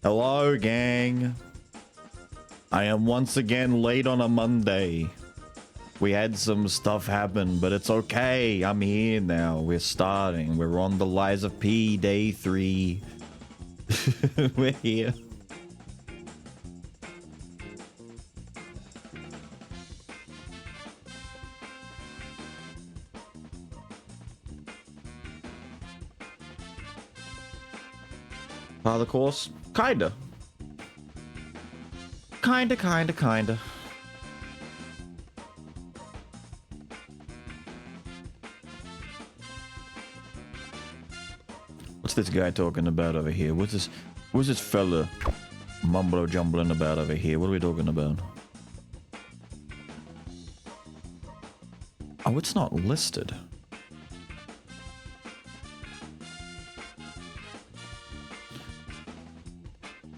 Hello, gang. I am once again late on a Monday. We had some stuff happen, but it's okay. I'm here now. We're starting. We're on the Lies of P, day 3. We're here. Part of the course? Kinda. Kinda. What's this guy talking about over here? What's this fella mumbo jumbling about over here? What are we talking about? Oh, it's not listed.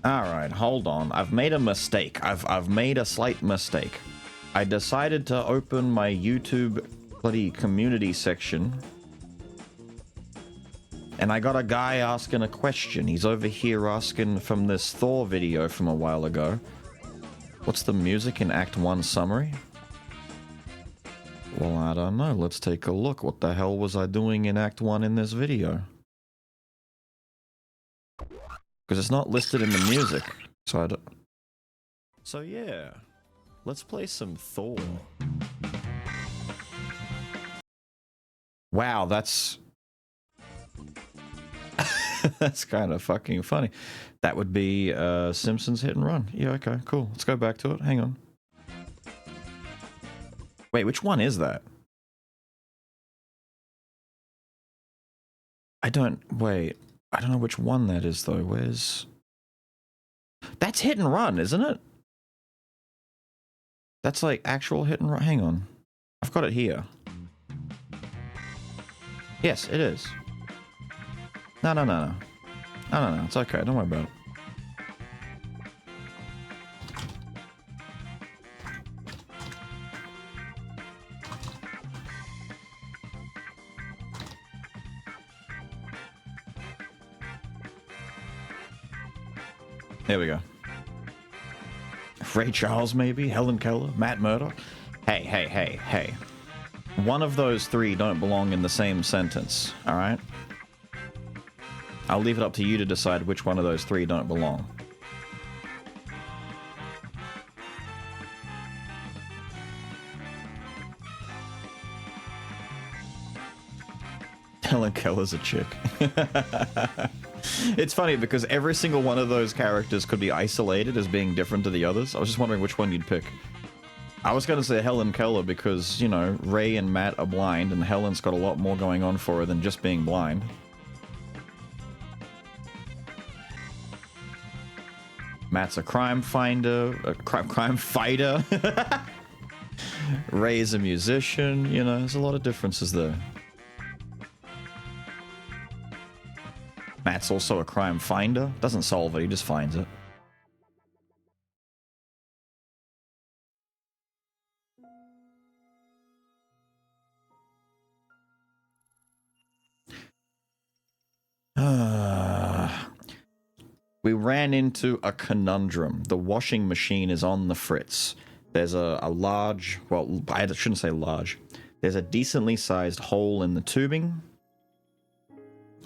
Alright, hold on. I've made a mistake. I've made a slight mistake. I decided to open my YouTube bloody community section. And I got a guy asking a question. He's over here asking from this Thor video from a while ago. What's the music in Act 1 summary? Well, I don't know. Let's take a look. What the hell was I doing in Act 1 in this video? Because it's not listed in the music. So yeah. Let's play some Thor. Wow, that's... that's kind of fucking funny. That would be Simpsons Hit and Run. Yeah, okay, cool. Let's go back to it. Hang on. Wait, which one is that? Wait. I don't know which one that is, though. Where's... That's Hit and Run, isn't it? That's like actual Hit and Run. Hang on. I've got it here. Yes, it is. No. It's okay. Don't worry about it. There we go. Ray Charles, maybe? Helen Keller? Matt Murdock? Hey. One of those three don't belong in the same sentence, alright? I'll leave it up to you to decide which one of those three don't belong. Helen Keller's a chick. It's funny because every single one of those characters could be isolated as being different to the others. I was just wondering which one you'd pick. I was going to say Helen Keller because, you know, Ray and Matt are blind and Helen's got a lot more going on for her than just being blind. Matt's a crime finder, a crime fighter. Ray's a musician, you know, there's a lot of differences there. Matt's also a crime finder. Doesn't solve it, he just finds it. We ran into a conundrum. The washing machine is on the fritz. There's a large, well, I shouldn't say large. There's a decently sized hole in the tubing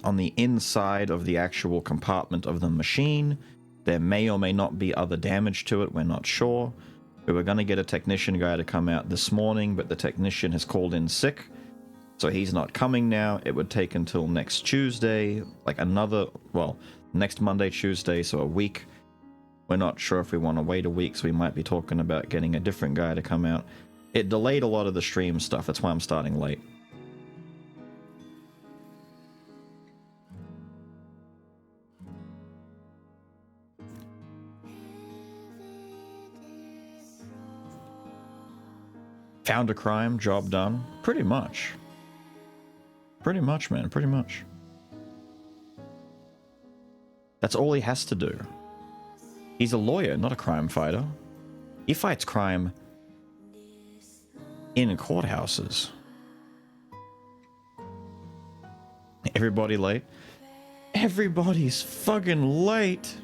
on the inside of the actual compartment of the machine. There may or may not be other damage to it, we're not sure. We were going to get a technician guy to come out this morning, but the technician has called in sick, so he's not coming now. It would take until next Tuesday, like next Monday, Tuesday, so a week. We're not sure if we want to wait a week, so we might be talking about getting a different guy to come out. It delayed a lot of the stream stuff, that's why I'm starting late. Found a crime, job done. Pretty much. Pretty much, man, pretty much. That's all he has to do. He's a lawyer, not a crime fighter. He fights crime in courthouses. Everybody late? Everybody's fucking late.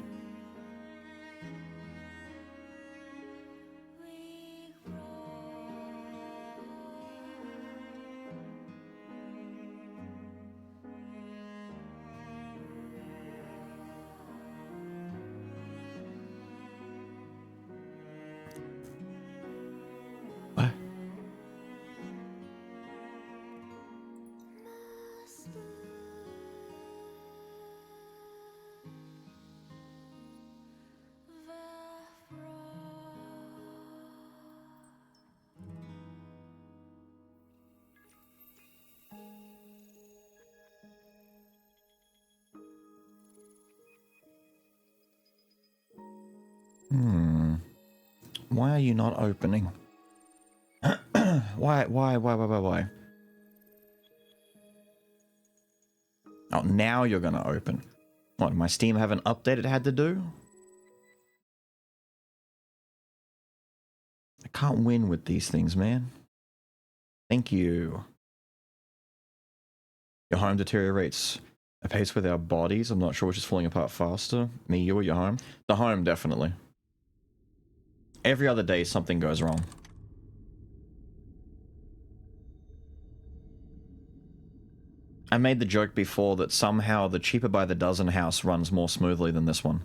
Why are you not opening? Why? Oh, now you're gonna open. What, my Steam have an update it had to do? I can't win with these things, man. Thank you. Your home deteriorates apace with our bodies. I'm not sure which is falling apart faster. Me, you, or your home? The home, definitely. Every other day, something goes wrong. I made the joke before that somehow the cheaper by the dozen house runs more smoothly than this one.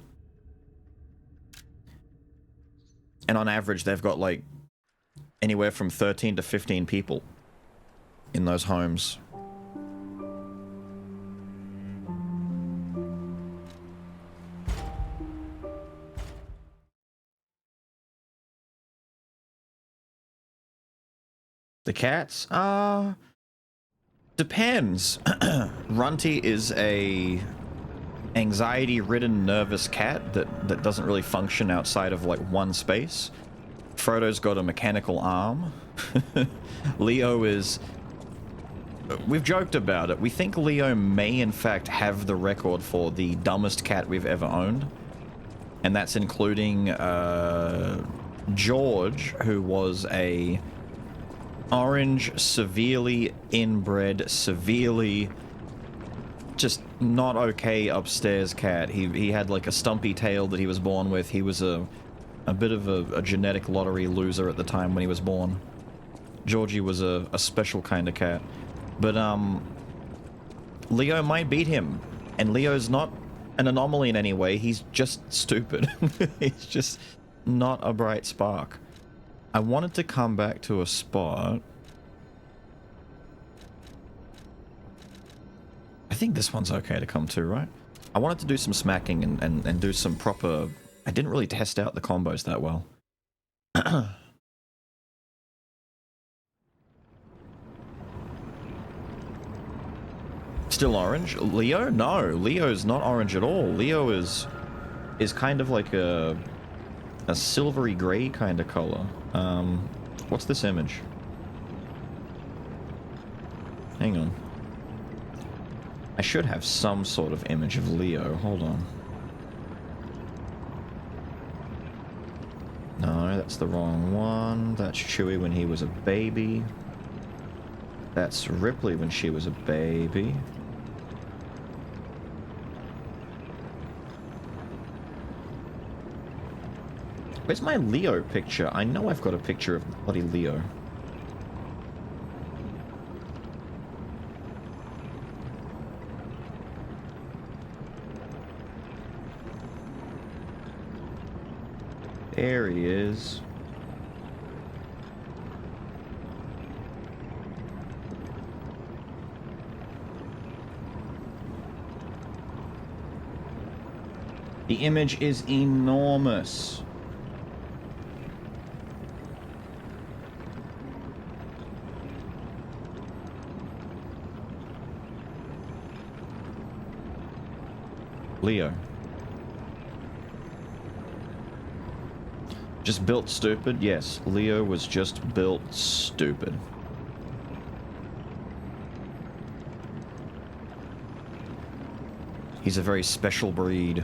And on average, they've got like anywhere from 13 to 15 people in those homes. The cats? Depends. Runty is a anxiety-ridden, nervous cat that doesn't really function outside of like one space. Frodo's got a mechanical arm. Leo is... We've joked about it. We think Leo may in fact have the record for the dumbest cat we've ever owned. And that's including George, who was a orange, severely inbred, severely just not okay upstairs cat. He had like a stumpy tail that he was born with. He was a bit of a genetic lottery loser at the time when he was born. Georgie was a special kind of cat. But Leo might beat him. And Leo's not an anomaly in any way. He's just stupid. He's just not a bright spark. I wanted to come back to a spot. I think this one's okay to come to, right? I wanted to do some smacking and do some proper... I didn't really test out the combos that well. Still orange? Leo? No, Leo's not orange at all. Leo is kind of like a silvery gray kind of color. What's this image? Hang on. I should have some sort of image of Leo. Hold on. No, that's the wrong one. That's Chewie when he was a baby. That's Ripley when she was a baby. Where's my Leo picture? I know I've got a picture of bloody Leo. There he is. The image is enormous. Leo. Just built stupid? Yes, Leo was just built stupid. He's a very special breed.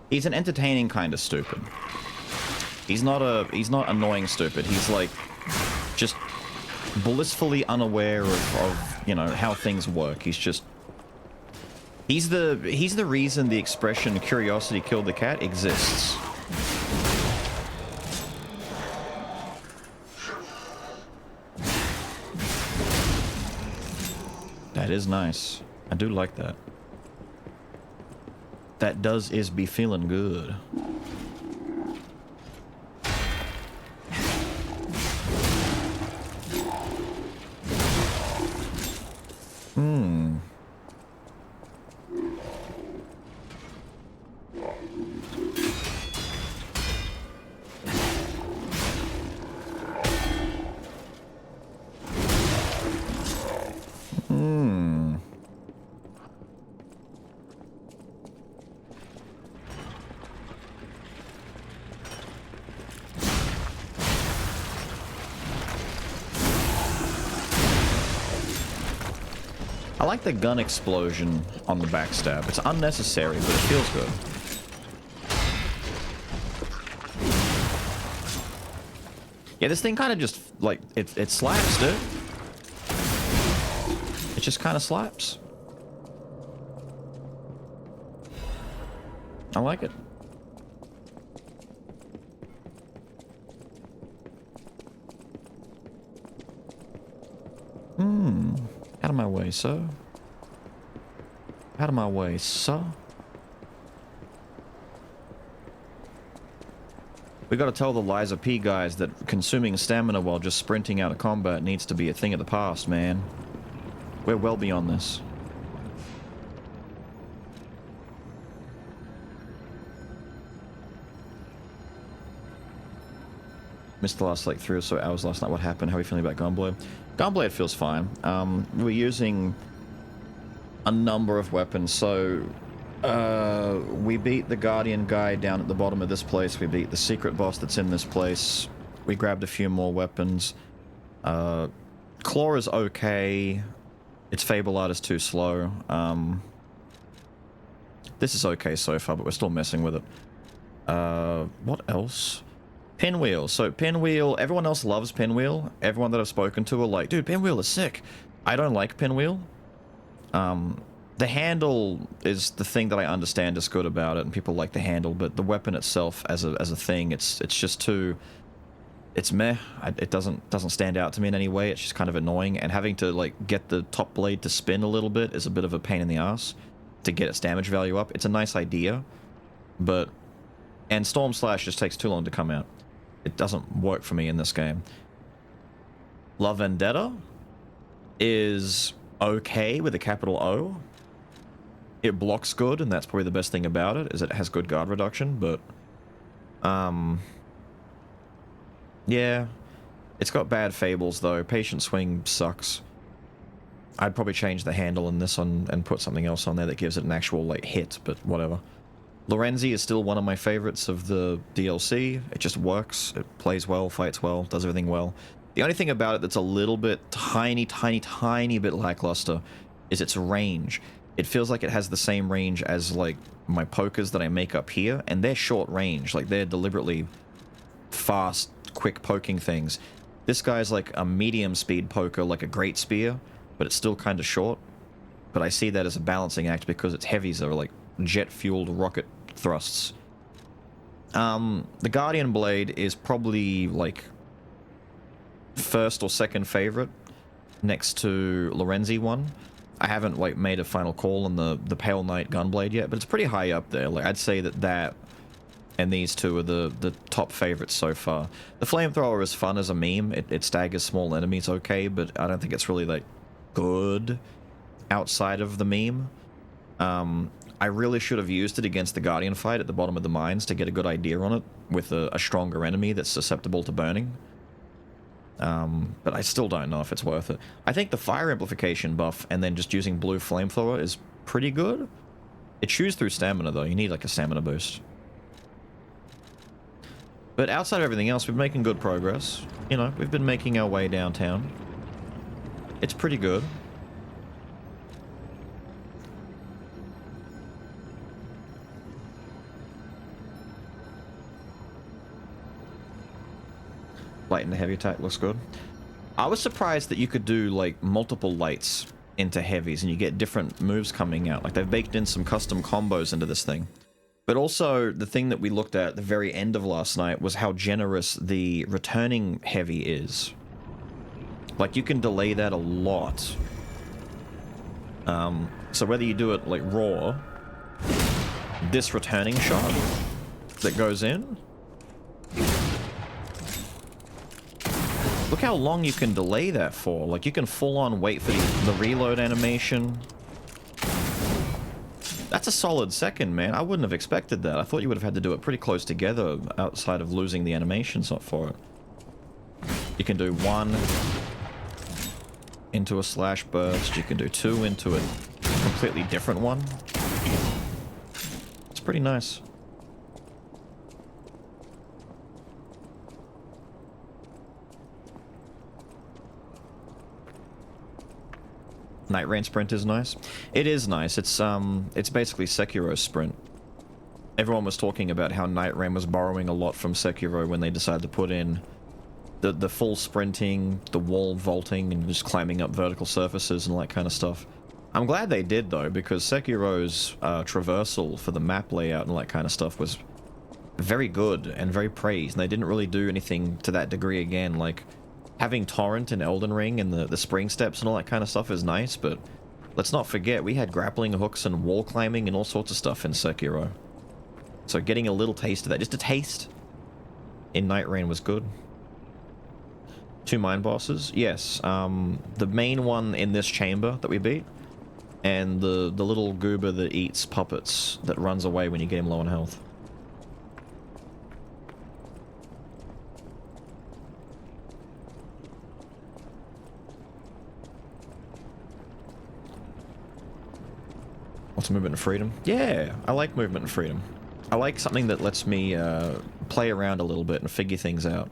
He's an entertaining kind of stupid. He's not annoying stupid. He's like just blissfully unaware of you know how things work. He's the reason the expression curiosity killed the cat exists. That is nice. I do like that. That does is be feeling good. I like the gun explosion on the backstab. It's unnecessary, but it feels good. Yeah, this thing kind of just, like, it slaps, dude. It just kind of slaps. I like it. Out of my way, sir. Out of my way, sir. We gotta tell the Liza P guys that consuming stamina while just sprinting out of combat needs to be a thing of the past, man. We're well beyond this. Missed the last like 3 or so hours last night. What happened? How are you feeling about Gunblade? Gunblade feels fine. We're using a number of weapons. So we beat the Guardian guy down at the bottom of this place. We beat the secret boss that's in this place. We grabbed a few more weapons. Claw is okay. Its Fable Art is too slow. This is okay so far, but we're still messing with it. What else? Pinwheel. So Pinwheel, everyone else loves Pinwheel. Everyone that I've spoken to are like, dude, Pinwheel is sick. I don't like Pinwheel. The handle is the thing that I understand is good about it, and people like the handle, but the weapon itself as a thing, it's just too... It's meh. It doesn't stand out to me in any way. It's just kind of annoying, and having to like get the top blade to spin a little bit is a bit of a pain in the ass to get its damage value up. It's a nice idea, but... And Storm Slash just takes too long to come out. It doesn't work for me in this game. La Vendetta is okay with a capital O. It blocks good, and that's probably the best thing about it, is it has good guard reduction, but... yeah. It's got bad fables, though. Patient Swing sucks. I'd probably change the handle in this one and put something else on there that gives it an actual, like, hit, but whatever. Lorenzi is still one of my favorites of the DLC. It just works. It plays well, fights well, does everything well. The only thing about it that's a little bit tiny bit lackluster is its range. It feels like it has the same range as, like, my pokers that I make up here, and they're short range. Like, they're deliberately fast, quick poking things. This guy's like a medium speed poker, like a Great Spear, but it's still kind of short. But I see that as a balancing act because its heavies are like jet-fueled rocket thrusts. The Guardian Blade is probably like first or second favorite next to Lorenzi one. I haven't like made a final call on the Pale Knight Gunblade yet, but it's pretty high up there. Like I'd say that and these two are the top favorites so far. The Flamethrower is fun as a meme. It staggers small enemies okay, but I don't think it's really like good outside of the meme. I really should have used it against the Guardian fight at the bottom of the mines to get a good idea on it with a stronger enemy that's susceptible to burning. But I still don't know if it's worth it. I think the fire amplification buff and then just using blue Flamethrower is pretty good. It chews through stamina though. You need like a stamina boost. But outside of everything else, we've been making good progress. You know, we've been making our way downtown. It's pretty good. Light and heavy attack looks good. I was surprised that you could do like multiple lights into heavies and you get different moves coming out. Like they've baked in some custom combos into this thing. But also the thing that we looked at the very end of last night was how generous the returning heavy is. Like you can delay that a lot. So whether you do it like raw, this returning shot that goes in, look how long you can delay that for. Like, you can full-on wait for the reload animation. That's a solid second, man. I wouldn't have expected that. I thought you would have had to do it pretty close together outside of losing the animations for it. You can do one into a slash burst. You can do two into a completely different one. It's pretty nice. Night Rain Sprint is nice. It is nice. It's basically Sekiro's Sprint. Everyone was talking about how Night Rain was borrowing a lot from Sekiro when they decided to put in the full sprinting, the wall vaulting, and just climbing up vertical surfaces and all that kind of stuff. I'm glad they did, though, because Sekiro's traversal for the map layout and all that kind of stuff was very good and very praised, and they didn't really do anything to that degree again. Like, having Torrent in Elden Ring and the spring steps and all that kind of stuff is nice, but let's not forget, we had grappling hooks and wall climbing and all sorts of stuff in Sekiro. So getting a little taste of that, just a taste, in Night Rain was good. 2 mine bosses? Yes. The main one in this chamber that we beat, and the little goober that eats puppets that runs away when you get him low on health. What's movement and freedom? Yeah, I like movement and freedom. I like something that lets me play around a little bit and figure things out.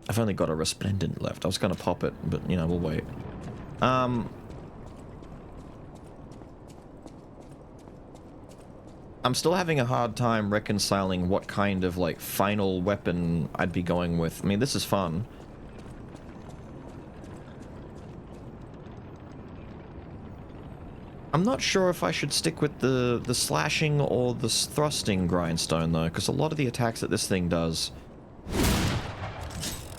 I've only got a Resplendent left. I was going to pop it, but, you know, we'll wait. I'm still having a hard time reconciling what kind of, like, final weapon I'd be going with. I mean, this is fun. I'm not sure if I should stick with the slashing or the thrusting grindstone, though, because a lot of the attacks that this thing does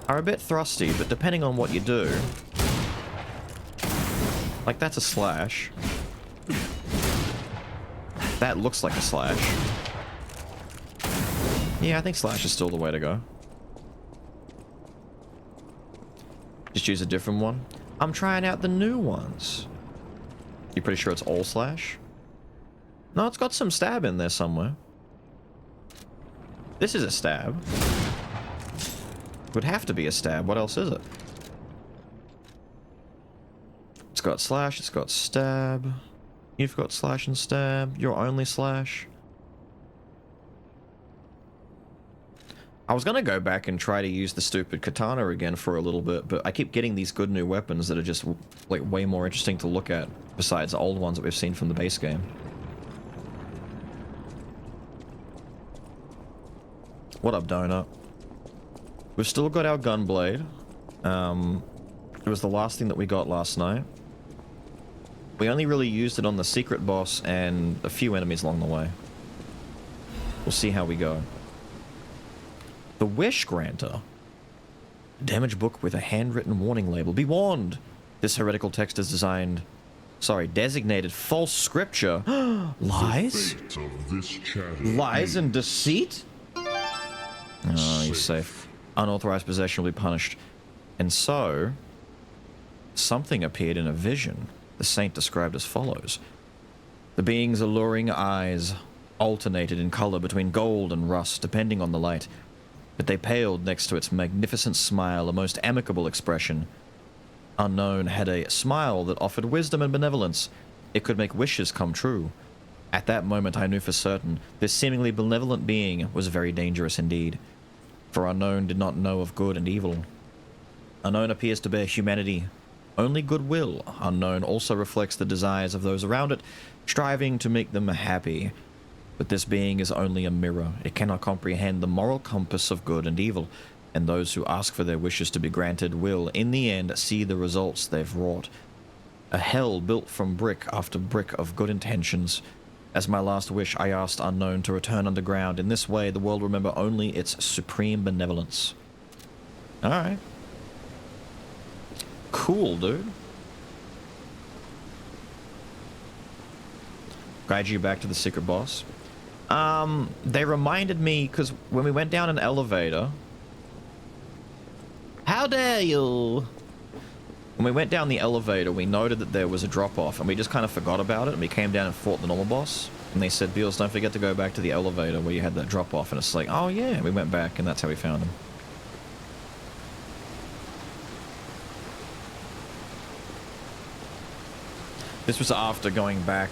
are a bit thrusty, but depending on what you do... Like, that's a slash. That looks like a slash. Yeah, I think slash is still the way to go. Just use a different one. I'm trying out the new ones. You pretty sure it's all slash? No, it's got some stab in there somewhere. This is a stab. Would have to be a stab. What else is it? It's got slash, it's got stab. You've got slash and stab. You're only slash. I was gonna go back and try to use the stupid katana again for a little bit, but I keep getting these good new weapons that are just, like, way more interesting to look at, besides the old ones that we've seen from the base game. What up, Donut? We've still got our Gunblade. It was the last thing that we got last night. We only really used it on the secret boss and a few enemies along the way. We'll see how we go. The Wish Granter. A damaged book with a handwritten warning label. Be warned! This heretical text is designated false scripture. Lies? Lies and deceit? Oh, you're safe. Unauthorized possession will be punished. And so, something appeared in a vision. The saint described as follows. The being's alluring eyes alternated in color between gold and rust, depending on the light. But they paled next to its magnificent smile, a most amicable expression. Unknown had a smile that offered wisdom and benevolence. It could make wishes come true. At that moment I knew for certain this seemingly benevolent being was very dangerous indeed. For Unknown did not know of good and evil. Unknown appears to bear humanity, only goodwill. Unknown also reflects the desires of those around it, striving to make them happy. But this being is only a mirror. It cannot comprehend the moral compass of good and evil, and those who ask for their wishes to be granted will, in the end, see the results they've wrought. A hell built from brick after brick of good intentions. As my last wish, I asked Unknown to return underground. In this way, the world will remember only its supreme benevolence. Alright. Cool, dude. Guide you back to the secret boss. They reminded me, because when we went down an elevator... How dare you! When we went down the elevator, we noted that there was a drop-off, and we just kind of forgot about it, and we came down and fought the normal boss. And they said, Beals, don't forget to go back to the elevator where you had that drop-off. And it's like, oh yeah, we went back, and that's how we found him. This was after going back,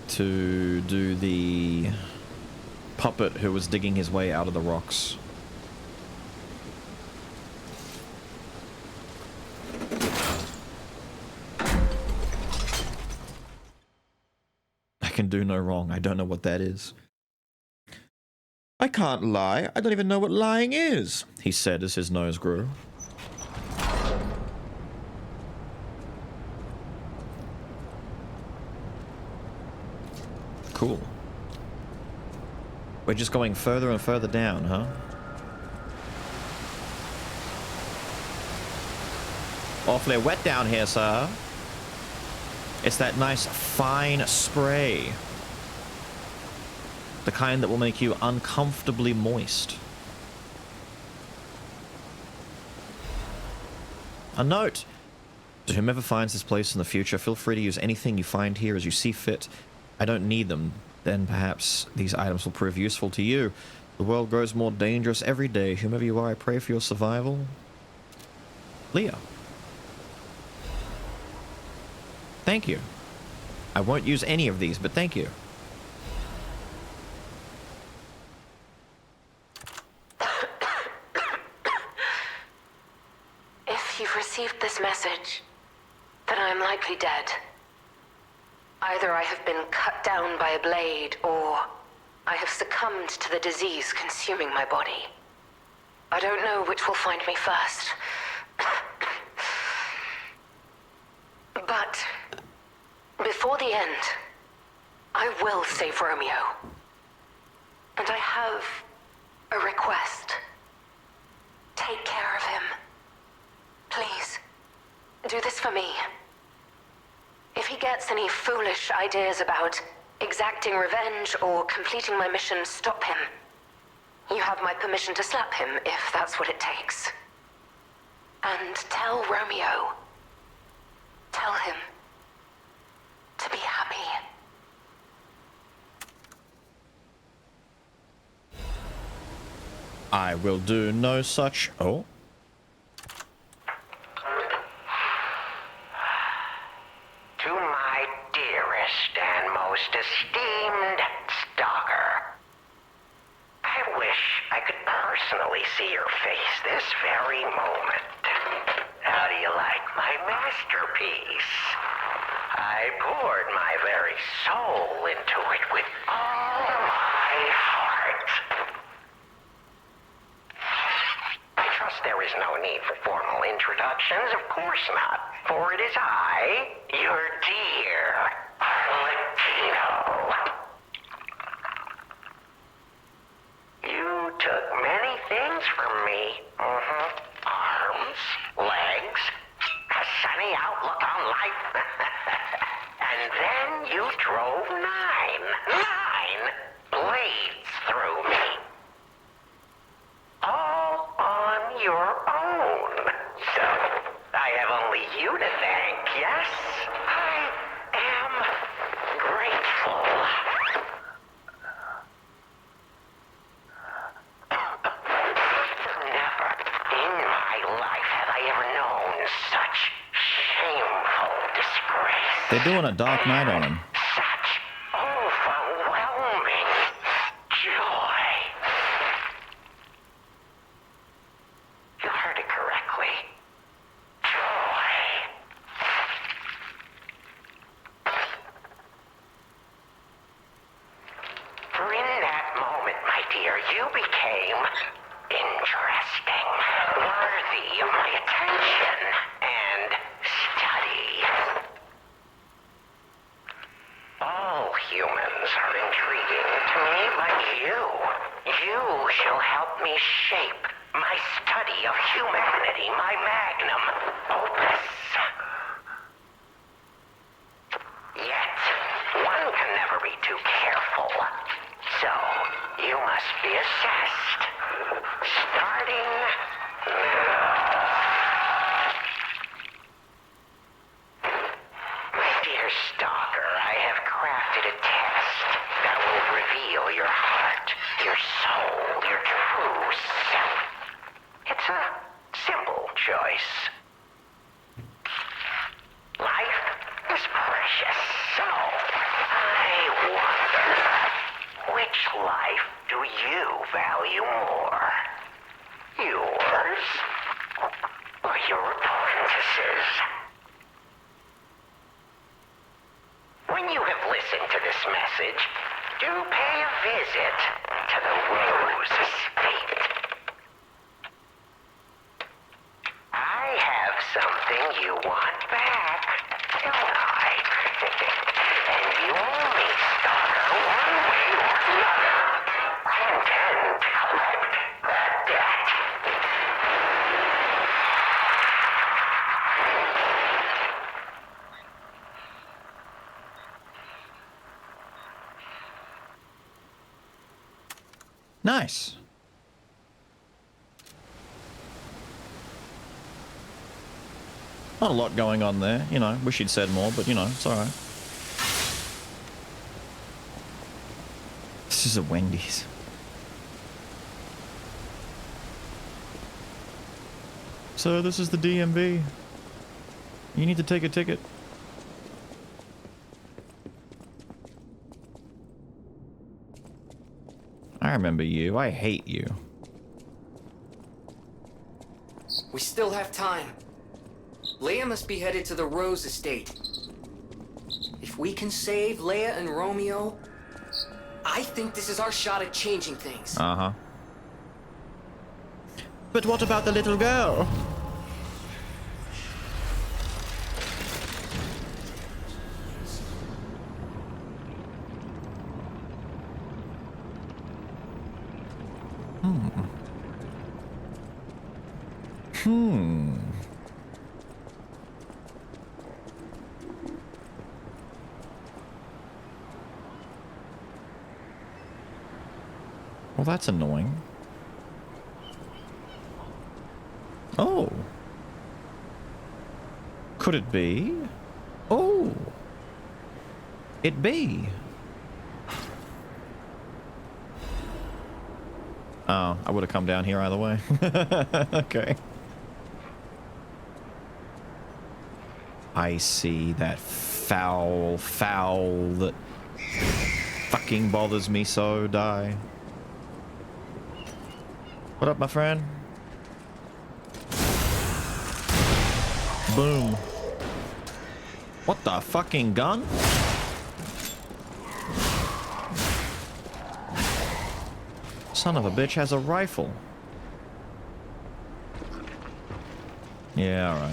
to do the puppet who was digging his way out of the rocks. do no wrong. I don't know what that is. I can't lie. I don't even know what lying is, he said as his nose grew. Cool. We're just going further and further down, huh? Awfully wet down here, sir. It's that nice fine spray. The kind that will make you uncomfortably moist. A note! To whomever finds this place in the future, feel free to use anything you find here as you see fit. I don't need them. Then perhaps these items will prove useful to you. The world grows more dangerous every day. Whomever you are, I pray for your survival. Leah. Thank you. I won't use any of these, but thank you. If you've received this message, then I am likely dead. Either I have been cut down by a blade, or I have succumbed to the disease consuming my body. I don't know which will find me first. But before the end, I will save Romeo. And I have a request. Take care of him. Please, do this for me. If he gets any foolish ideas about exacting revenge or completing my mission, stop him. You have my permission to slap him if that's what it takes. And tell Romeo. Tell him to be happy. I will do no such... Oh? To my dearest and most esteemed stalker, I wish I could personally see your face this very moment. How do you like my masterpiece? I poured my very soul into it with all my heart. I trust there is no need for formal introductions, of course not, for it is I, your dear Latino. You took many things from me. Arms, legs, a sunny outlook on life. And then you drove nine blades through me. All on your own. So, I have only you to thank, yes? I am grateful. Never in my life have I ever known such shameful disgrace. They're doing a Dark Knight on him. Such overwhelming joy. You heard it correctly. Joy. For in that moment, my dear, you became interesting, worthy of my attention and study. All humans are intriguing to me, but you shall help me shape my study of humanity, my magnum opus. Yet, one can never be too careful, so you must be assessed, starting now. My dear stalker, I have crafted a test that will reveal your heart, your soul, your true self. It's a simple choice. Life is precious, so I wonder, which life do you value more? Yours or your apprentice's? When When you have listened to this message, do pay a visit to the Rose Estate. I have something you want back, don't I? And you only Stalker one way or another. I intend to collect that debt. Nice. Not a lot going on there, you know. Wish he'd said more, but you know, it's alright. This is a Wendy's. So this is the DMV. You need to take a ticket. I remember you. I hate you. We still have time. Leia must be headed to the Rose Estate. If we can save Leia and Romeo, I think this is our shot at changing things. Uh-huh. But what about the little girl? Well, that's annoying. Oh. Could it be? Oh. It be. Oh, I would have come down here either way. Okay. I see that foul that fucking bothers me so. Die. What up, my friend? Boom. What the fucking gun? Son of a bitch has a rifle. Yeah, alright.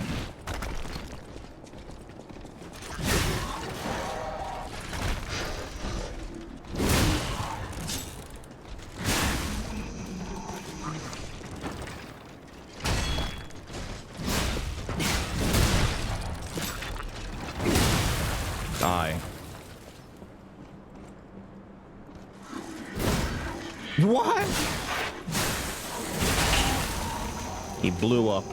Die. What? He blew up.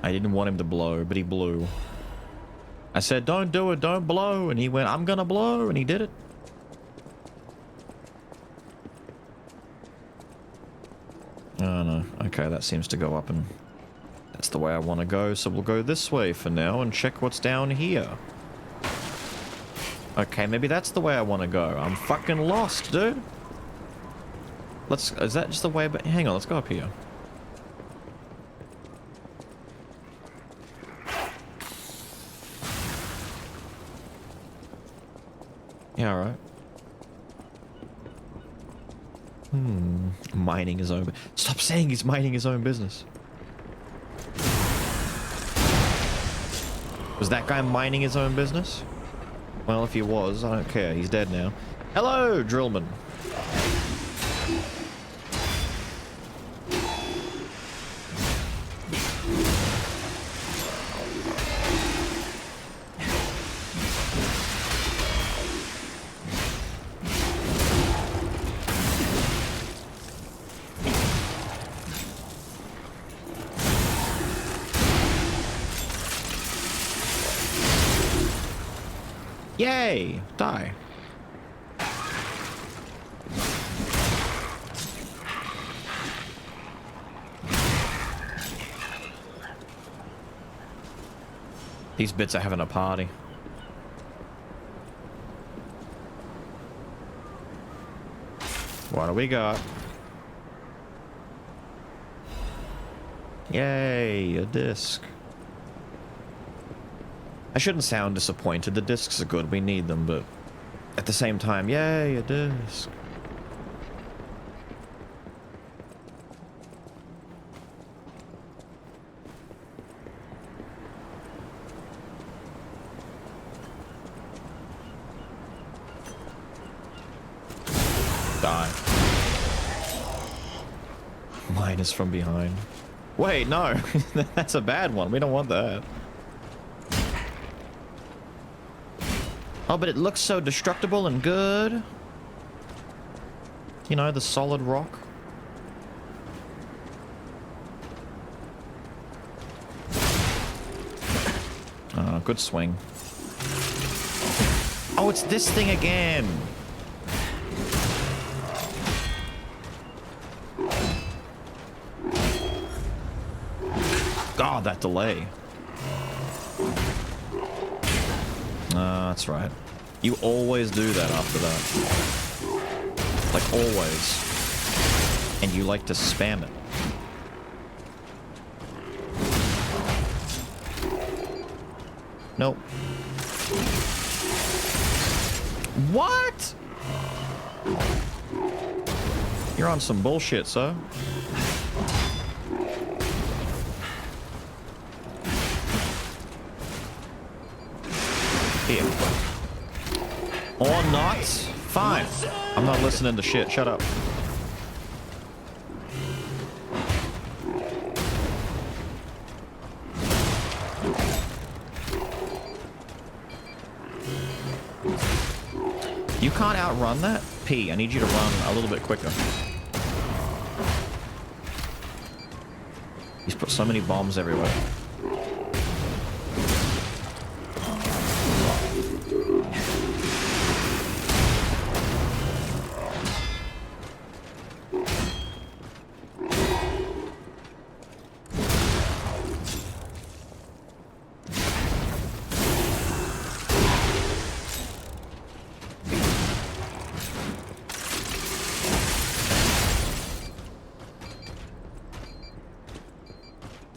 I didn't want him to blow, but he blew. I said, don't do it, don't blow. And he went, I'm gonna blow. And he did it. Oh no. Okay, that seems to go up, and that's the way I want to go. So we'll go this way for now and check what's down here. Okay, maybe that's the way I want to go. I'm fucking lost, dude. Is that just the way? But hang on, let's go up here. Yeah, alright. Mining his own... Stop saying he's mining his own business. Was that guy mining his own business? Well, if he was, I don't care. He's dead now. Hello, Drillman. Yay! Die. These bits are having a party. What do we got? Yay, a disc. I shouldn't sound disappointed. The discs are good. We need them, but at the same time, yay, a disc. Die. Mine is from behind. Wait, no. That's a bad one. We don't want that. Oh, but it looks so destructible and good. You know, the solid rock. Oh, good swing. Oh, it's this thing again. God, that delay. That's right. You always do that after that. Like, always. And you like to spam it. Nope. What? You're on some bullshit, sir. Here. Or not? Fine. I'm not listening to shit. Shut up. You can't outrun that? P, I need you to run a little bit quicker. He's put so many bombs everywhere.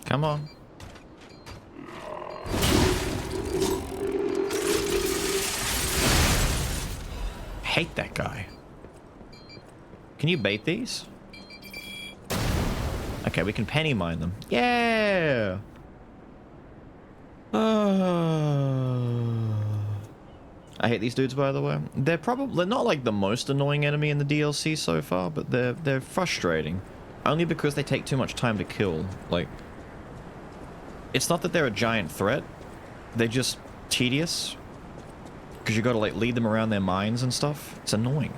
Come on. Hate that guy. Can you bait these? Okay, we can penny mine them. Yeah! I hate these dudes, by the way. They're probably not like the most annoying enemy in the DLC so far, but they're frustrating. Only because they take too much time to kill. Like, it's not that they're a giant threat. They're just tedious. Because you gotta, like, lead them around their mines and stuff. It's annoying.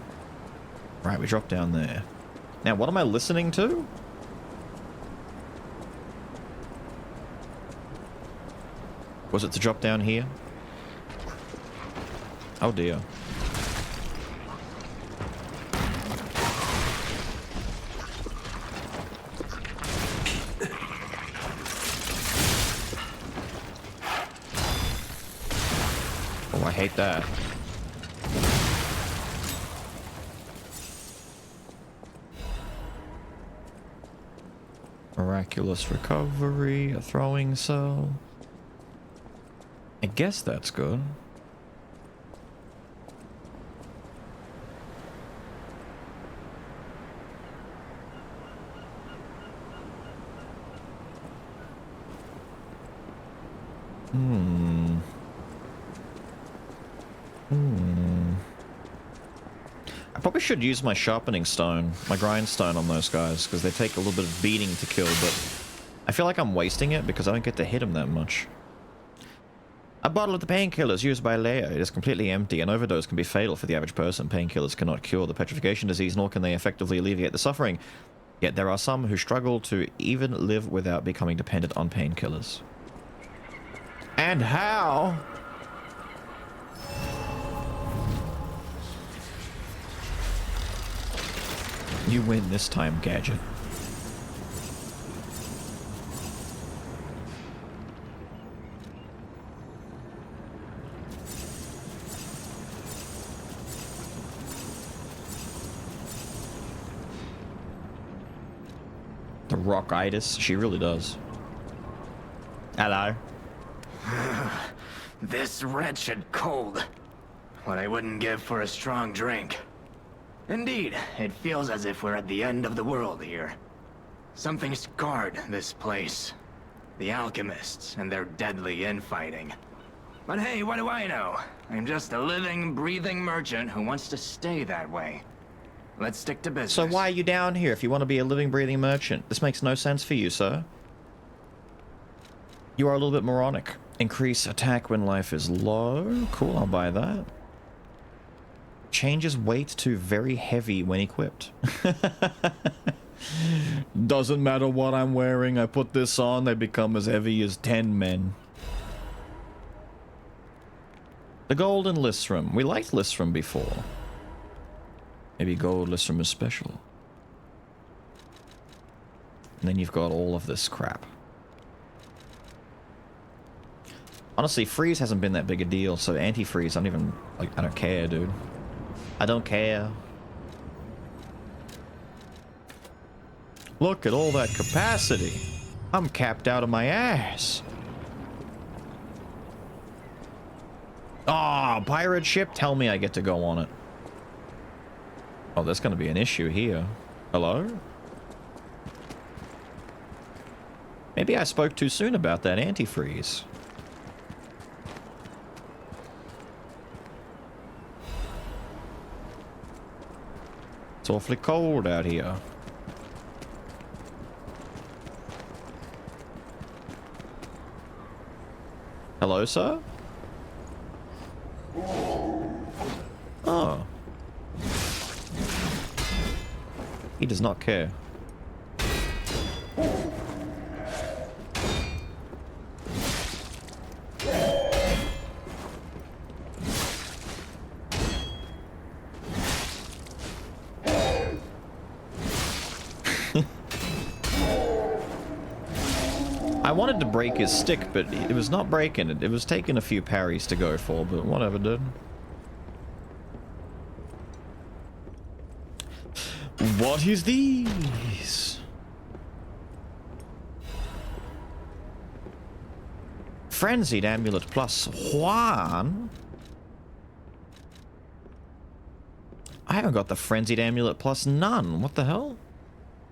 Right, we drop down there. Now, what am I listening to? Was it to drop down here? Oh dear. Oh, I hate that. Miraculous recovery, a throwing cell. I guess that's good. I probably should use my sharpening stone, my grindstone on those guys, because they take a little bit of beating to kill, but I feel like I'm wasting it because I don't get to hit them that much. A bottle of the painkillers used by Leia. It is completely empty. An overdose can be fatal for the average person. Painkillers cannot cure the petrification disease, nor can they effectively alleviate the suffering. Yet there are some who struggle to even live without becoming dependent on painkillers. And how? You win this time, Gadget. The rockitis, she really does. Hello. This wretched cold. What I wouldn't give for a strong drink. Indeed, it feels as if we're at the end of the world here. Something scarred this place. The alchemists and their deadly infighting. But hey, what do I know? I'm just a living, breathing merchant who wants to stay that way. Let's stick to business. So why are you down here if you want to be a living, breathing merchant? This makes no sense for you, sir. You are a little bit moronic. Increase attack when life is low. Cool, I'll buy that. Changes weight to very heavy when equipped. Doesn't matter what I'm wearing. I put this on, they become as heavy as 10 men. The Golden Lystrum. We liked Lystrum before. Maybe Gold Lystrum is special. And then you've got all of this crap. Honestly, freeze hasn't been that big a deal, so anti-freeze, I don't care, dude. I don't care. Look at all that capacity. I'm capped out of my ass. Ah, pirate ship, tell me I get to go on it. Oh, there's gonna be an issue here. Hello? Maybe I spoke too soon about that antifreeze. It's awfully cold out here. Hello, sir? Oh. He does not care. I wanted to break his stick, but it was not breaking it. It was taking a few parries to go for, but whatever, dude. What is these? Frenzied Amulet plus Juan? I haven't got the Frenzied Amulet plus none. What the hell?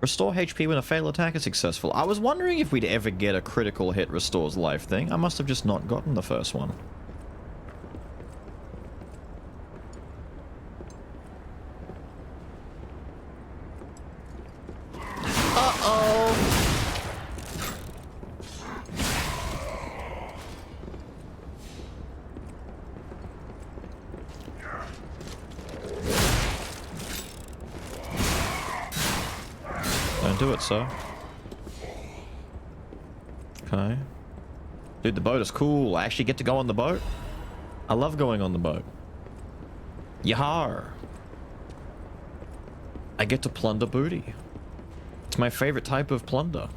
Restore HP when a failed attack is successful. I was wondering if we'd ever get a critical hit restores life thing. I must have just not gotten the first one. Do it, sir. Okay. Dude, the boat is cool. I actually get to go on the boat. I love going on the boat. Yahar. I get to plunder booty. It's my favorite type of plunder.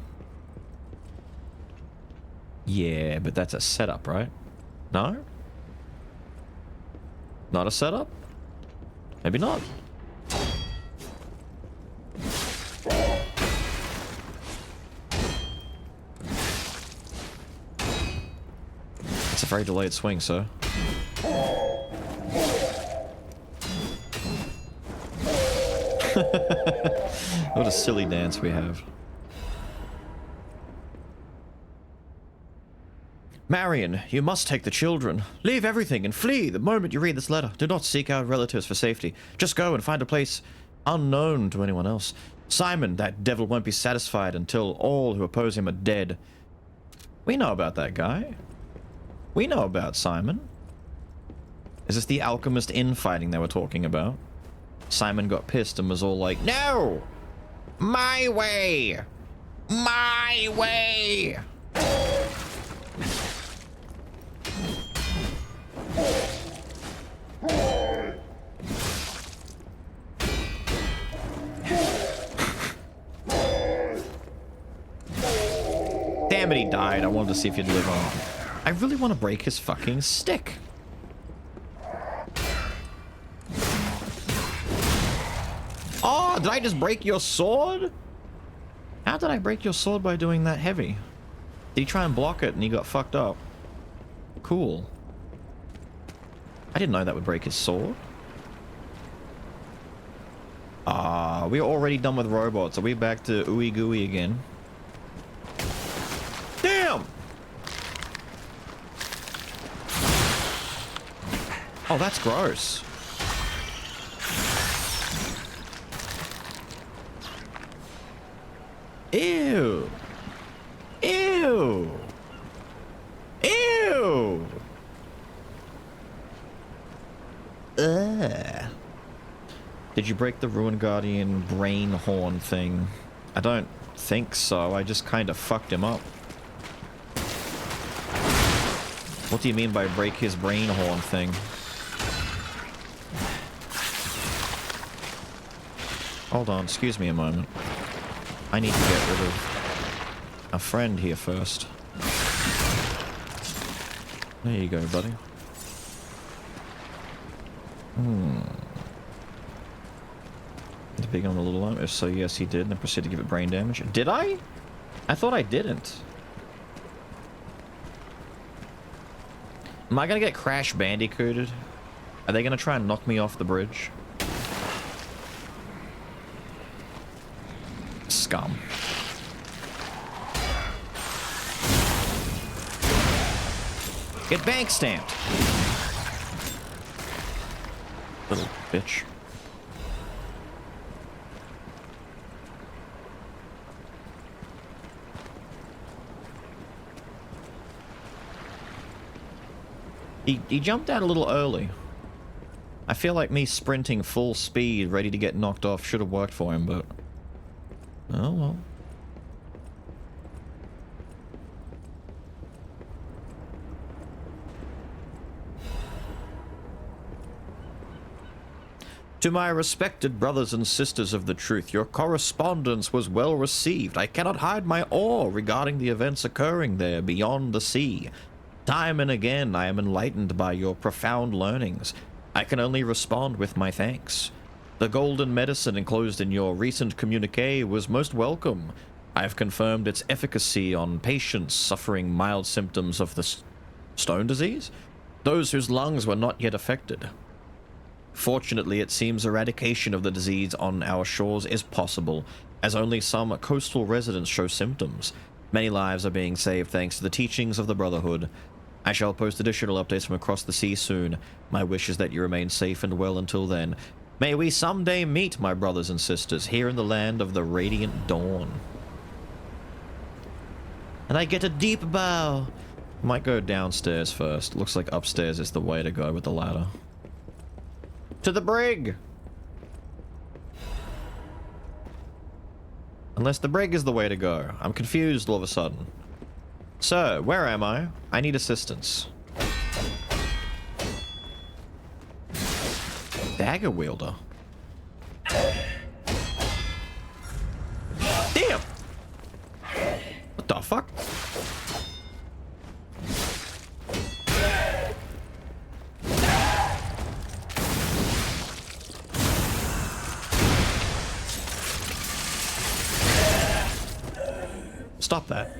Yeah, but that's a setup, right? No? Not a setup? Maybe not. It's a very delayed swing, sir. What a silly dance we have. Marion, you must take the children. Leave everything and flee the moment you read this letter. Do not seek out relatives for safety. Just go and find a place unknown to anyone else. Simon, that devil won't be satisfied until all who oppose him are dead. We know about that guy. We know about Simon. Is this the alchemist infighting they were talking about? Simon got pissed and was all like, no! My way! My way! Damn it, he died. I wanted to see if he'd live on. I really want to break his fucking stick. Oh, did I just break your sword? How did I break your sword by doing that heavy? Did he try and block it and he got fucked up? Cool. I didn't know that would break his sword. We're already done with robots. Are we back to ooey gooey again? Damn! Oh, that's gross. Ew. Ew. Ew. Ugh. Did you break the Ruin Guardian brain horn thing? I don't think so. I just kind of fucked him up. What do you mean by break his brain horn thing? Hold on, excuse me a moment. I need to get rid of a friend here first. There you go, buddy. The big on the little arm? If so, yes, he did, and then proceeded to give it brain damage. Did I? I thought I didn't. Am I gonna get Crash Bandicooted? Are they gonna try and knock me off the bridge? Scum. Get bank stamped. Little bitch. He jumped out a little early. I feel like me sprinting full speed, ready to get knocked off, should have worked for him, but... oh well. To my respected brothers and sisters of the truth, your correspondence was well received. I cannot hide my awe regarding the events occurring there beyond the sea. Time and again, I am enlightened by your profound learnings. I can only respond with my thanks. The golden medicine enclosed in your recent communique was most welcome. I have confirmed its efficacy on patients suffering mild symptoms of the stone disease, those whose lungs were not yet affected. Fortunately, it seems eradication of the disease on our shores is possible, as only some coastal residents show symptoms. Many lives are being saved thanks to the teachings of the Brotherhood. I shall post additional updates from across the sea soon. My wish is that you remain safe and well until then. May we someday meet, my brothers and sisters, here in the land of the radiant dawn. And I get a deep bow. Might go downstairs first. Looks like upstairs is the way to go with the ladder. To the brig! Unless the brig is the way to go. I'm confused all of a sudden. Sir, where am I? I need assistance. Dagger wielder. Damn! What the fuck? Stop that.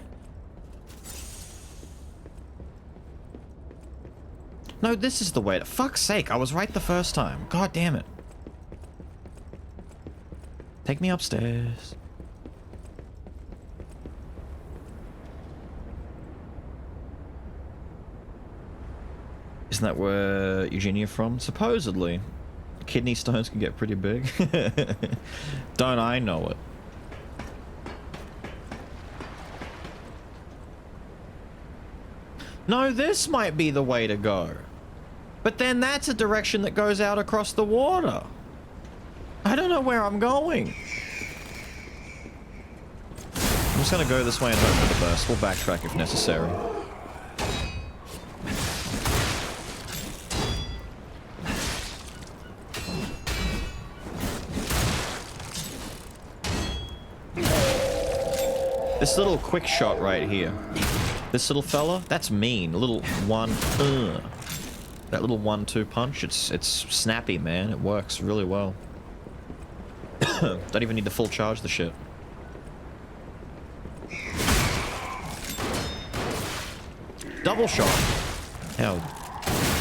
No, this is the way to... fuck's sake, I was right the first time. God damn it. Take me upstairs. Isn't that where Eugenia from? Supposedly. Kidney stones can get pretty big. Don't I know it. No, this might be the way to go. But then that's a direction that goes out across the water. I don't know where I'm going. I'm just gonna go this way and hope for the best. We'll backtrack if necessary. This little quick shot right here. This little fella, that's mean. A little that little 1-2 punch, it's snappy, man. It works really well. Don't even need to full charge the shit. Double shot. Hell.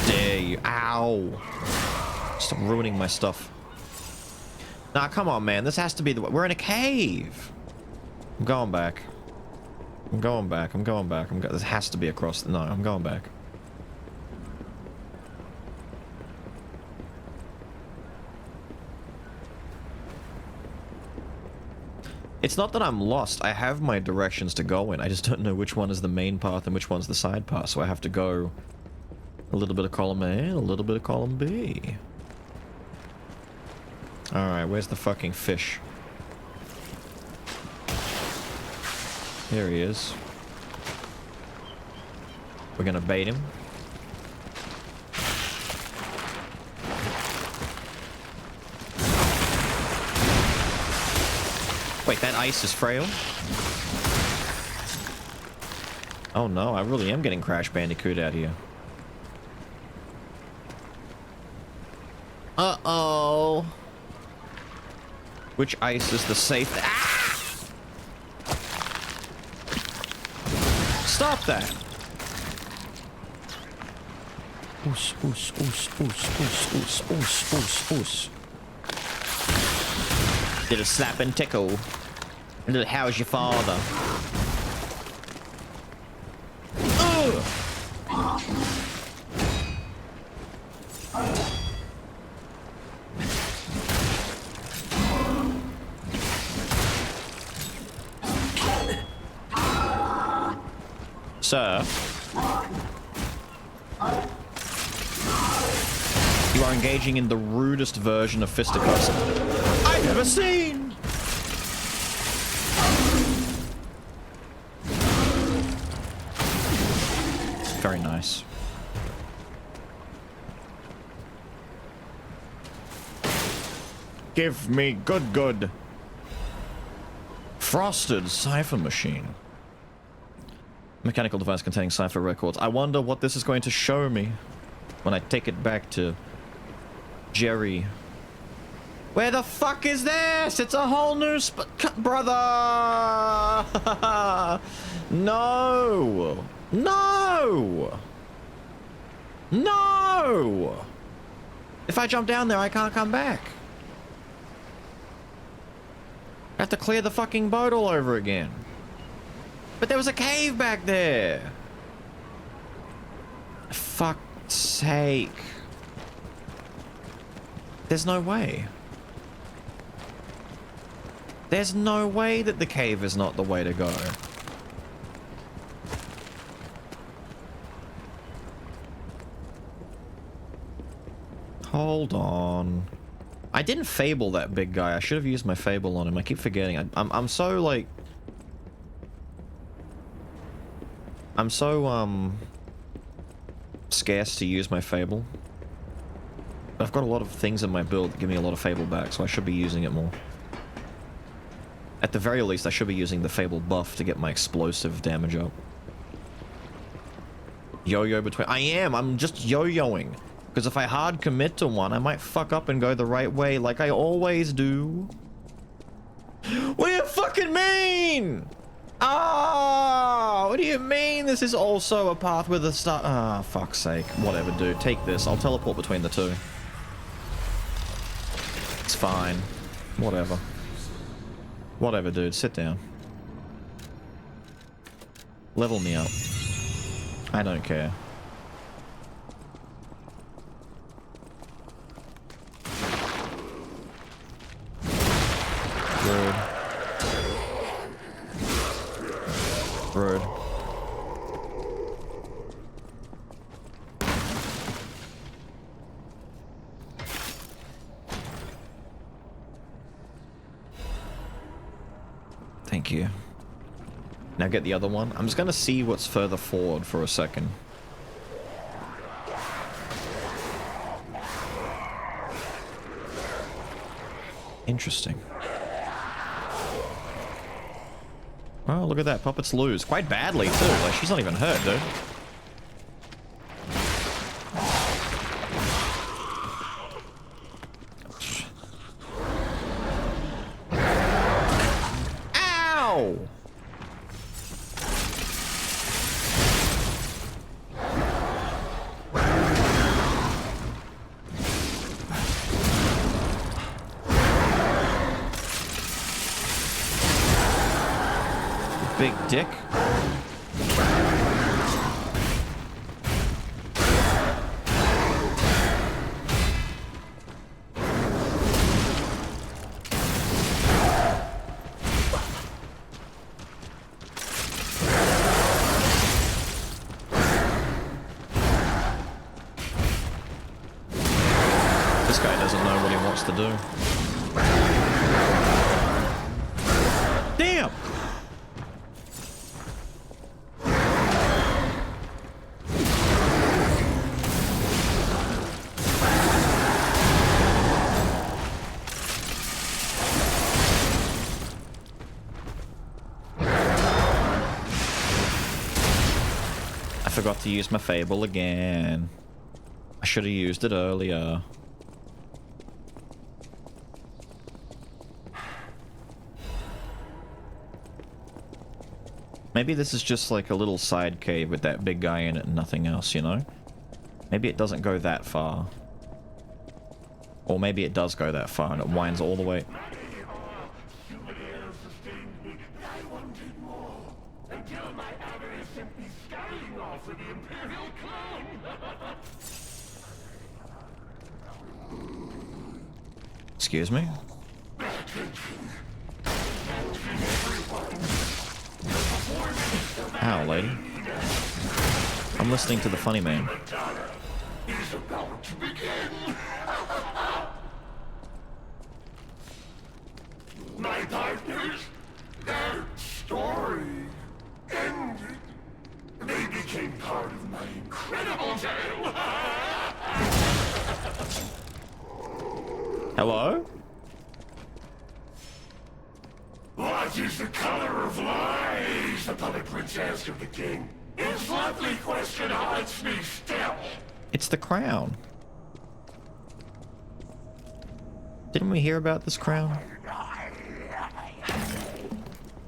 dare you. Ow. Stop ruining my stuff. Nah, come on, man. This has to be the way. We're in a cave. I'm going back. I'm going back. I'm going back. This has to be across. No, I'm going back. It's not that I'm lost. I have my directions to go in. I just don't know which one is the main path and which one's the side path. So I have to go a little bit of column A and a little bit of column B. Alright, where's the fucking fish? Here he is. We're gonna bait him. Wait, that ice is frail? Oh no, I really am getting Crash Bandicoot out here. Uh-oh. Which ice is the safe? Ah! Stop that! Oos, oos, oos, oos, oos, oos, oos, oos, oos. Little slap and tickle. A little how's your father? Ugh! Sir, you are engaging in the rudest version of fisticuffs I've ever seen. Very nice. Give me good. Frosted cipher machine. Mechanical device containing cipher records. I wonder what this is going to show me when I take it back to Jerry. Where the fuck is this? It's a whole new brother! No! No! No! If I jump down there, I can't come back. I have to clear the fucking boat all over again. But there was a cave back there. Fuck's sake. There's no way. There's no way that the cave is not the way to go. Hold on. I didn't fable that big guy. I should have used my fable on him. I keep forgetting. I'm so like... I'm so, scarce to use my fable. I've got a lot of things in my build that give me a lot of fable back, so I should be using it more. At the very least, I should be using the fable buff to get my explosive damage up. Yo-yo between... I am! I'm just yo-yoing. Because if I hard commit to one, I might fuck up and go the right way like I always do. What do you fucking mean? Oh, what do you mean this is also a path with a start? Ah, fuck's sake. Whatever, dude. Take this. I'll teleport between the two. It's fine. Whatever. Whatever, dude. Sit down. Level me up. I don't care. Rude. Rude. Thank you. Now get the other one. I'm just gonna see what's further forward for a second. Interesting. Oh, look at that. Puppets lose. Quite badly, too. Like, she's not even hurt, dude. Ow! big dick. This guy doesn't know what he wants to do. Damn! I forgot to use my Fable again. I should have used it earlier. Maybe this is just like a little side cave with that big guy in it and nothing else, you know? Maybe it doesn't go that far. Or maybe it does go that far and it winds all the way. Excuse me? Ow, lady. I'm listening to the funny man. My partners, their story ended. They became part of my incredible tale. Hello? What is the color of lies? The puppet prince asked of the king. His lovely question haunts me still. It's the crown. Didn't we hear about this crown?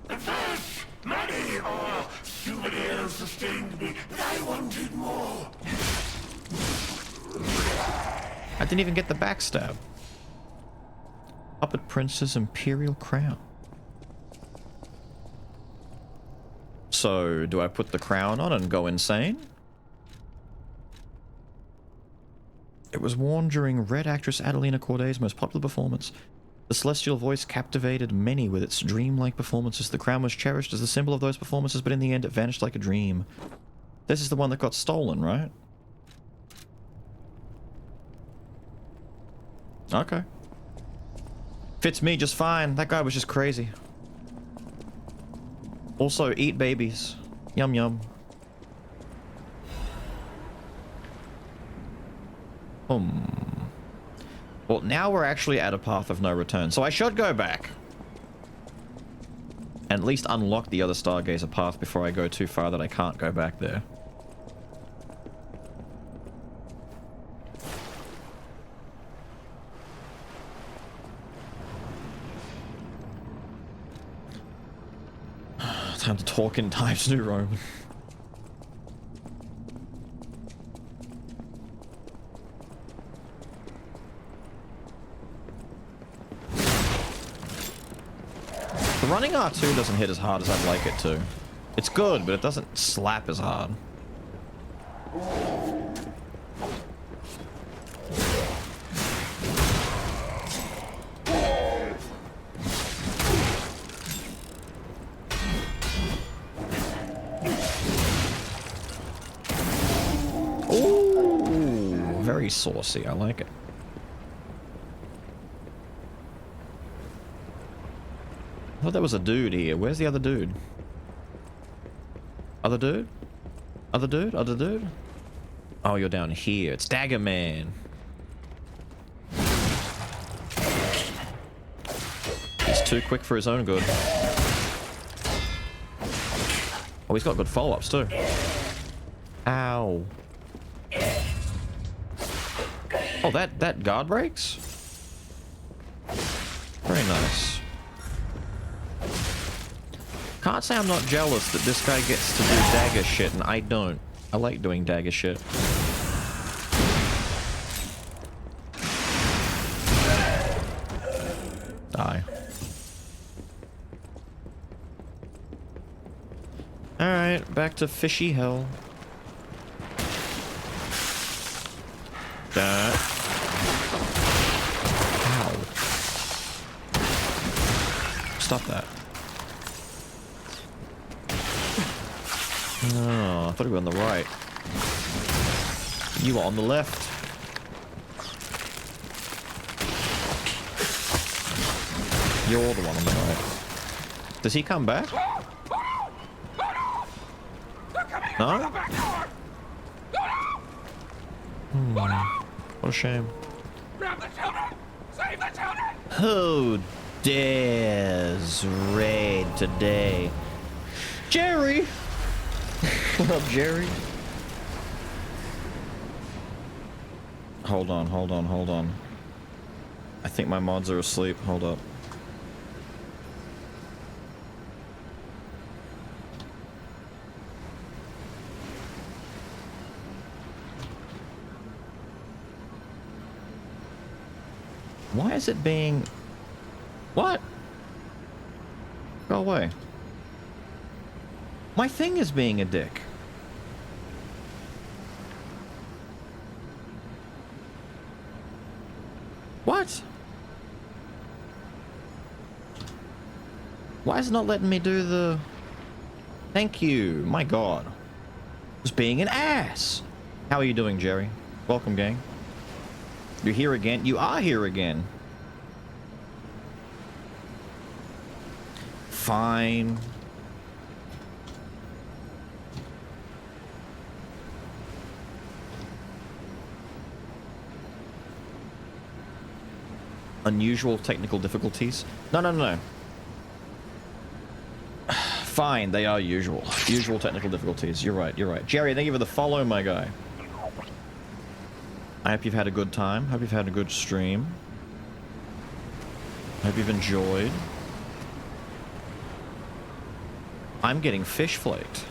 This, money, or souvenirs sustained me, but I wanted more. I didn't even get the backstab. Puppet Prince's Imperial Crown. So, do I put the crown on and go insane? It was worn during Red actress Adelina Corday's most popular performance. The celestial voice captivated many with its dreamlike performances. The crown was cherished as the symbol of those performances, but in the end it vanished like a dream. This is the one that got stolen, right? Okay. Fits me just fine. That guy was just crazy. Also, eat babies. Yum yum. Well, now we're actually at a path of no return, so I should go back. And at least unlock the other Stargazer path before I go too far that I can't go back there. Time to talk in Times New Roman. The running R2 doesn't hit as hard as I'd like it to. It's good, but it doesn't slap as hard. Ooh, very saucy. I like it. I thought there was a dude here. Where's the other dude? Other dude? Other dude? Other dude? Oh, you're down here. It's Dagger Man. He's too quick for his own good. Oh, he's got good follow-ups too. Ow. Oh, that guard breaks? Very nice. Can't say I'm not jealous that this guy gets to do dagger shit and I don't. I like doing dagger shit. Die. Alright, back to fishy hell. That. Ow. Stop that. Oh, I thought we were on the right. You were on the left. You're the one on the right. Does he come back? No? What a shame. Who dares raid today? Jerry! What up, Jerry? Hold on. I think my mods are asleep. Hold up. Why is it being... What? Go away. My thing is being a dick. What? Why is it not letting me do the... Thank you. My god. Just being an ass. How are you doing, Jerry? Welcome, gang. You're here again? You are here again. Fine. Unusual technical difficulties? No. Fine, they are usual. Usual technical difficulties. You're right. Jerry, thank you for the follow, my guy. I hope you've had a good time. Hope you've had a good stream. Hope you've enjoyed. I'm getting fish flaked.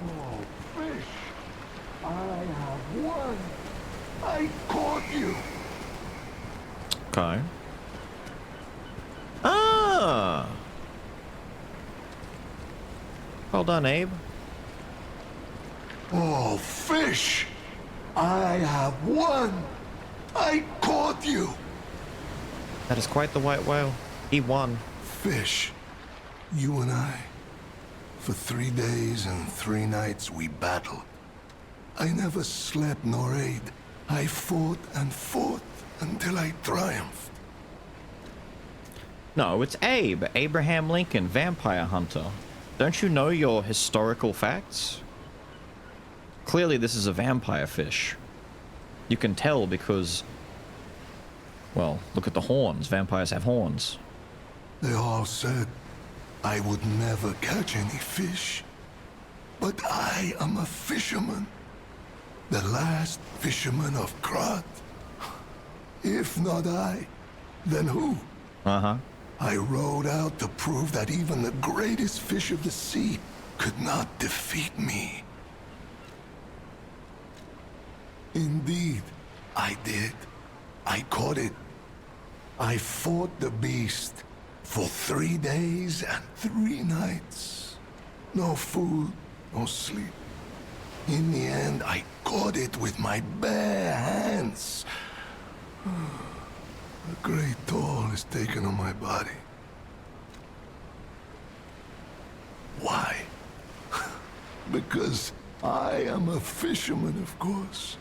Oh, fish! I have won! I caught you! Okay. Ah! Well done, Abe. Oh, fish! I have won! I caught you! That is quite the white whale. He won. Fish, you and I. For 3 days and 3 nights we battled. I never slept nor ate. I fought and fought until I triumphed. No, it's Abe. Abraham Lincoln, vampire hunter. Don't you know your historical facts? Clearly this is a vampire fish. You can tell because... Well, look at the horns. Vampires have horns. They all said I would never catch any fish. But I am a fisherman. The last fisherman of Krat. If not I, then who? Uh-huh. I rode out to prove that even the greatest fish of the sea could not defeat me. Indeed, I did. I caught it. I fought the beast for 3 days and 3 nights. No food, no sleep. In the end, I caught it with my bare hands. A great toll is taken on my body. Why? Because I am a fisherman, of course.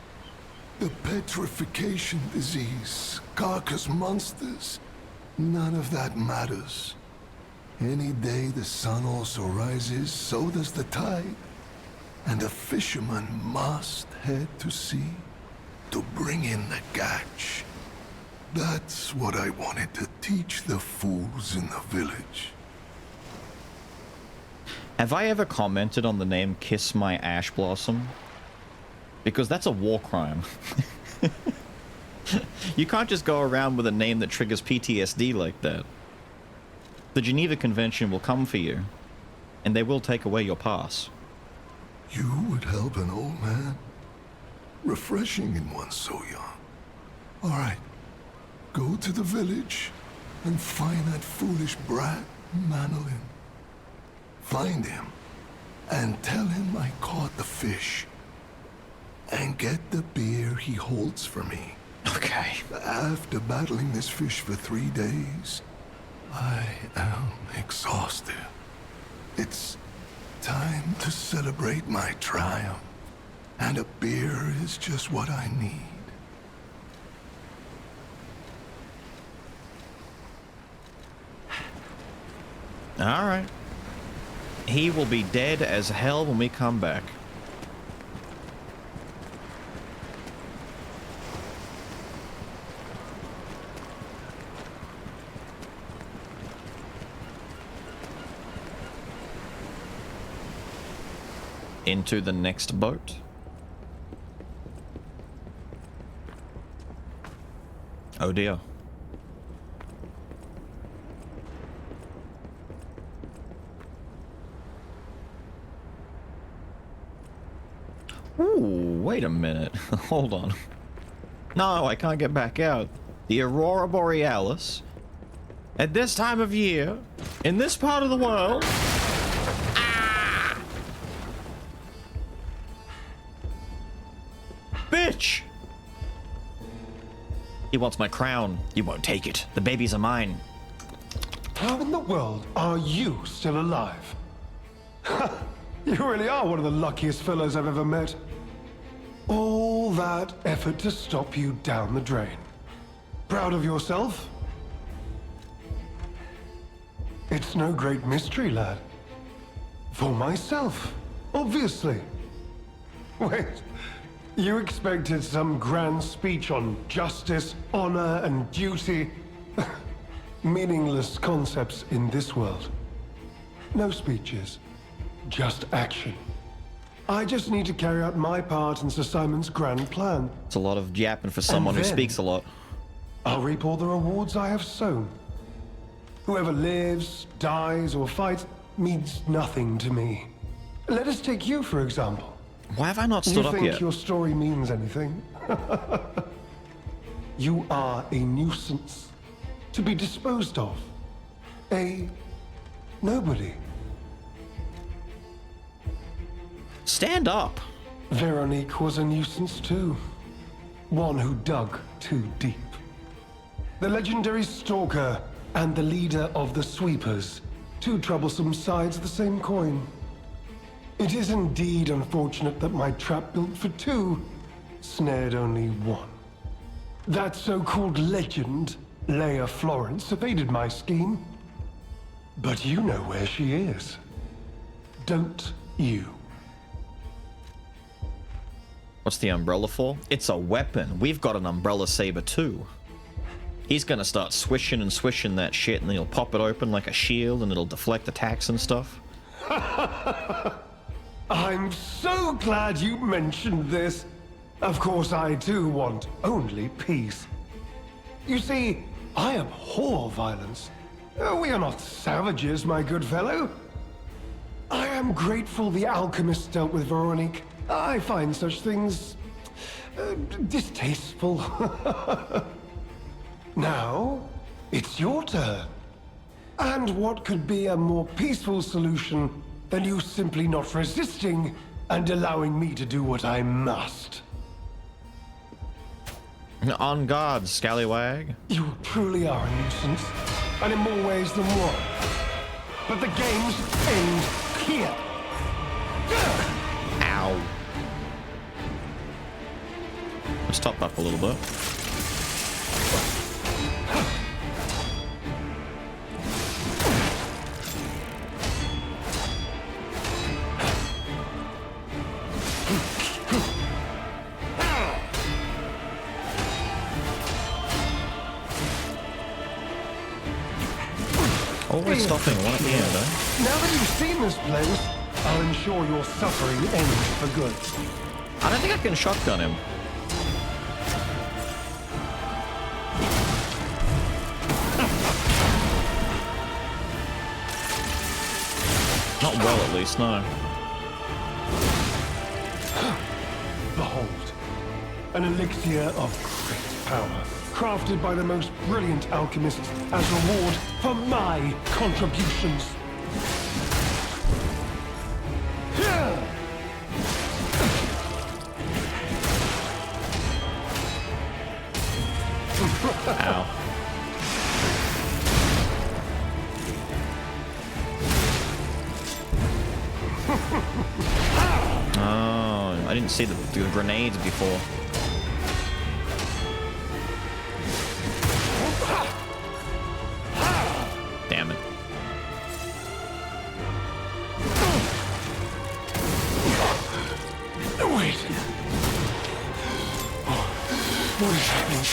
The petrification disease, carcass monsters, none of that matters. Any day the sun also rises, so does the tide. And a fisherman must head to sea to bring in the catch. That's what I wanted to teach the fools in the village. Have I ever commented on the name Kiss My Ash Blossom? Because that's a war crime. You can't just go around with a name that triggers PTSD like that. The Geneva Convention will come for you, and they will take away your pass. You would help an old man? Refreshing in one so young. All right, go to the village and find that foolish brat, Manolin. Find him and tell him I caught the fish. And get the beer he holds for me. Okay. After battling this fish for 3 days, I am exhausted. It's time to celebrate my triumph. And a beer is just what I need. All right. He will be dead as hell when we come back. Into the next boat. Oh dear. Ooh, wait a minute. Hold on. No, I can't get back out. The Aurora Borealis, at this time of year, in this part of the world... Ah! Bitch! He wants my crown. You won't take it. The babies are mine. How in the world are you still alive? You really are one of the luckiest fellows I've ever met. All that effort to stop you down the drain. Proud of yourself? It's no great mystery, lad. For myself, obviously. Wait, you expected some grand speech on justice, honor, and duty? Meaningless concepts in this world. No speeches, just action. I just need to carry out my part in Sir Simon's grand plan. It's a lot of yapping for someone who then- speaks a lot. I'll reap all the rewards I have sown. Whoever lives, dies, or fights means nothing to me. Let us take you, for example. Why have I not You stood up think yet? your story means anything? You are a nuisance to be disposed of. A nobody. Stand up. Veronique was a nuisance too. One who dug too deep. The legendary stalker and the leader of the sweepers. Two troublesome sides of the same coin. It is indeed unfortunate that my trap built for two snared only one. That so-called legend, Leia Florence, evaded my scheme. But you know where she is. Don't you? What's the umbrella for? It's a weapon. We've got an umbrella saber too. He's gonna start swishing and swishing that shit, and then he'll pop it open like a shield and it'll deflect attacks and stuff. I'm so glad you mentioned this. Of course, I too want only peace. You see, I abhor violence. We are not savages, my good fellow. I am grateful the alchemist dealt with Veronique. I find such things distasteful. Now, it's your turn. And what could be a more peaceful solution than you simply not resisting and allowing me to do what I must? On guard, scallywag. You truly are a nuisance, and in more ways than one. But the games end here. Ow. Let's top up a little bit. Always stopping one at the end, eh? Now that you've seen this place, I'll ensure your suffering ends for good. I don't think I can shotgun him. Not well, at least, no. Behold, an elixir of great power. crafted by the most brilliant alchemists as reward for my contributions. Ow. Oh, I didn't see the grenades before. Damn it. Wait. What is happening?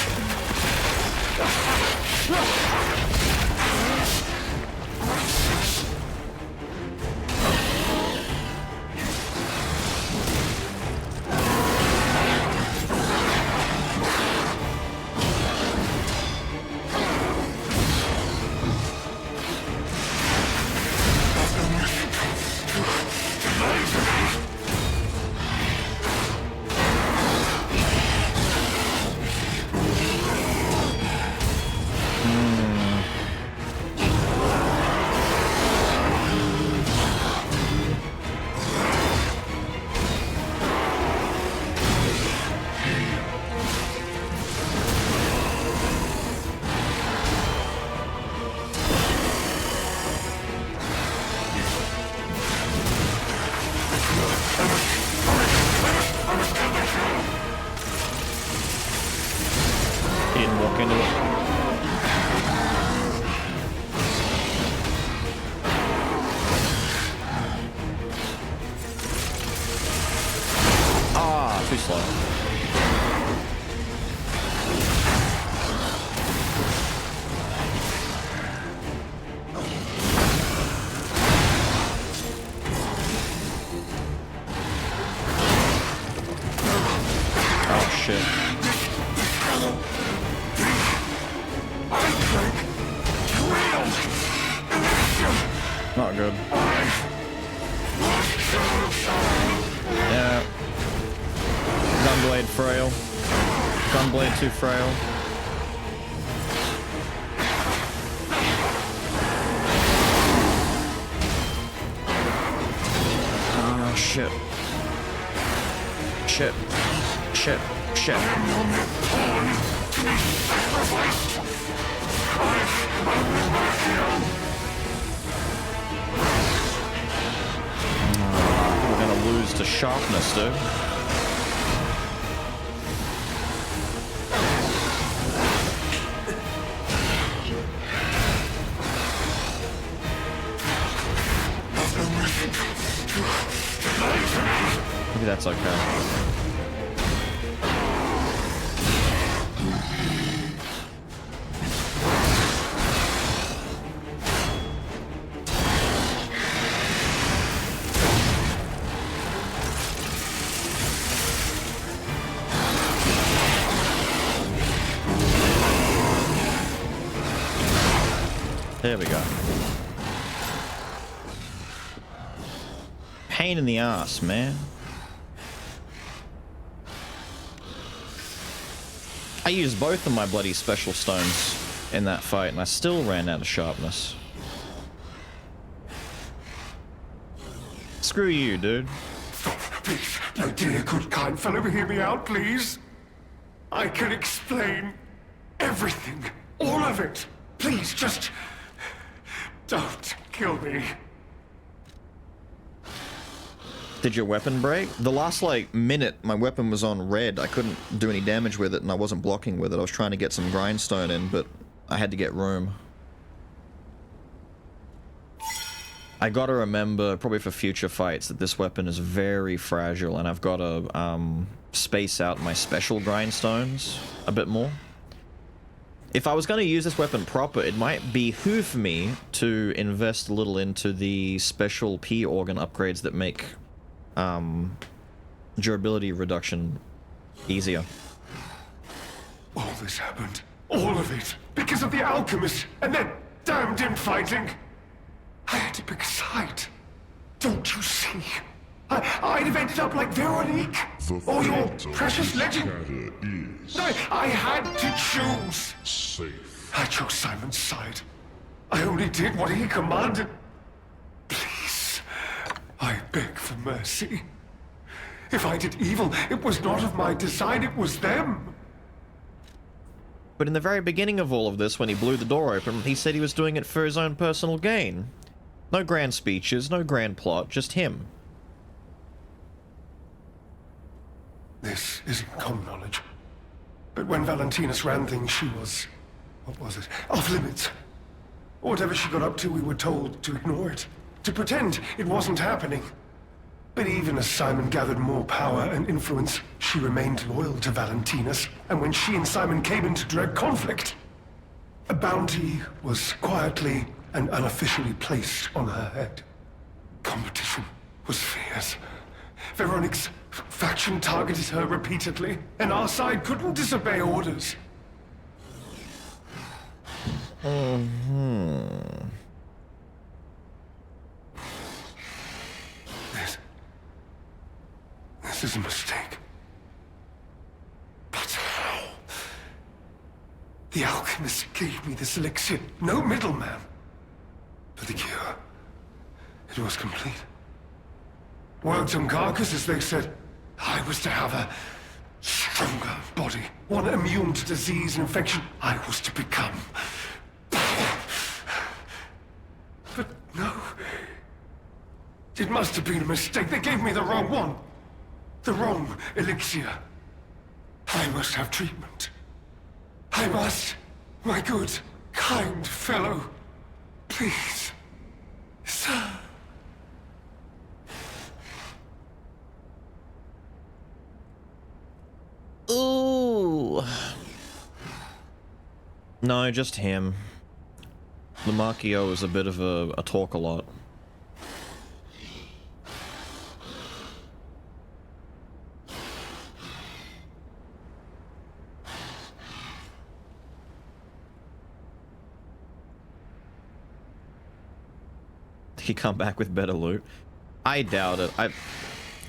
He didn't walk into it. Ah, too slow. Oh shit. Not good. Yeah. Gunblade frail. Gunblade too frail. Oh shit. Shit. Shit. Shit. We're gonna lose to sharpness, dude. Maybe that's okay. There we go. Pain in the ass, man. I used both of my bloody special stones in that fight, and I still ran out of sharpness. Screw you, dude. Please, my dear, good, kind fellow, hear me out, please. I can explain everything. All of it. Please, just... don't kill me. Did your weapon break? The last, like, minute, my weapon was on red. I couldn't do any damage with it, and I wasn't blocking with it. I was trying to get some grindstone in, but I had to get room. I gotta remember, probably for future fights, that this weapon is very fragile, and I've gotta space out my special grindstones a bit more. If I was going to use this weapon proper, it might behoove me to invest a little into the special P organ upgrades that make durability reduction easier. All this happened. All of it. Because of the alchemist and that damned infighting. I had to pick a side. Don't you see? I'd have ended up like Veronique, or your precious legend. I had to choose. Safe. I chose Simon's side. I only did what he commanded. Please, I beg for mercy. If I did evil, it was not of my design, it was them. But in the very beginning of all of this, when he blew the door open, he said he was doing it for his own personal gain. No grand speeches, no grand plot, just him. This isn't common knowledge. But when Valentinus ran things, she was... what was it? Off limits. Whatever she got up to, we were told to ignore it. To pretend it wasn't happening. But even as Simon gathered more power and influence, she remained loyal to Valentinus. And when she and Simon came into direct conflict, a bounty was quietly and unofficially placed on her head. Competition was fierce. Veronique's faction targeted her repeatedly, and our side couldn't disobey orders. This is a mistake. But how? The alchemist gave me this elixir, no middleman. For the cure, it was complete. Worked on Carcass, as they said. I was to have a stronger body, one immune to disease and infection. I was to become. But no. It must have been a mistake. They gave me the wrong one. The wrong elixir. I must have treatment. I must. My good, kind fellow. Please. Sir. Ooh. No, just him. Lamarckio is a bit of a talk-a-lot. He come back with better loot? I doubt it.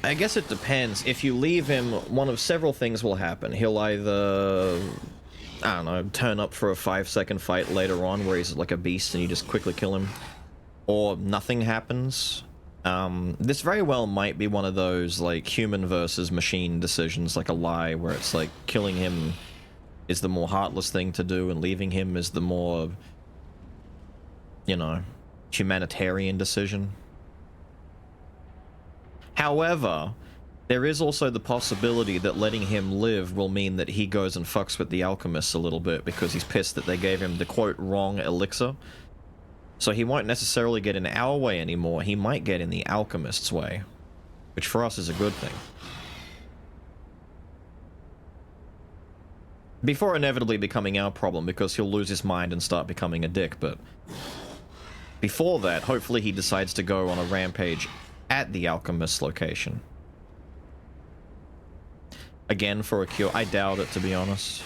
I guess it depends. If you leave him, one of several things will happen. He'll either, I don't know, turn up for a 5-second fight later on where he's like a beast and you just quickly kill him. Or nothing happens. This very well might be one of those, like, human versus machine decisions, like a lie, where it's like killing him is the more heartless thing to do and leaving him is the more, you know, humanitarian decision. However, there is also the possibility that letting him live will mean that he goes and fucks with the alchemists a little bit because he's pissed that they gave him the quote wrong elixir. So he won't necessarily get in our way anymore, he might get in the alchemist's way, which for us is a good thing. Before inevitably becoming our problem because he'll lose his mind and start becoming a dick, but before that, hopefully he decides to go on a rampage at the alchemist's location. Again, for a cure. I doubt it, to be honest.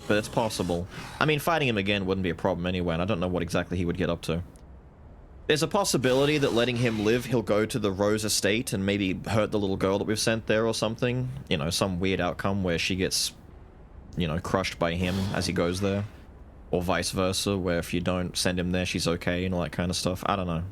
But it's possible. I mean, fighting him again wouldn't be a problem anyway, and I don't know what exactly he would get up to. There's a possibility that letting him live, he'll go to the Rose estate and maybe hurt the little girl that we've sent there or something. You know, some weird outcome where she gets, you know, crushed by him as he goes there. Or vice versa, where if you don't send him there, she's okay and all that kind of stuff. I don't know.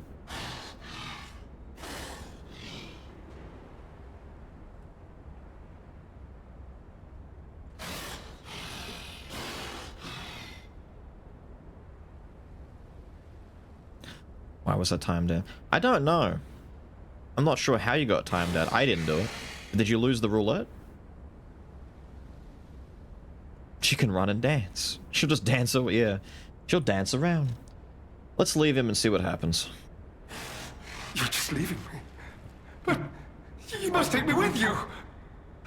Why was that timed out? I don't know. I'm not sure how you got timed out. I didn't do it. Did you lose the roulette? She can run and dance. She'll just dance over, yeah. She'll dance around. Let's leave him and see what happens. You're just leaving me. But you must take me with you.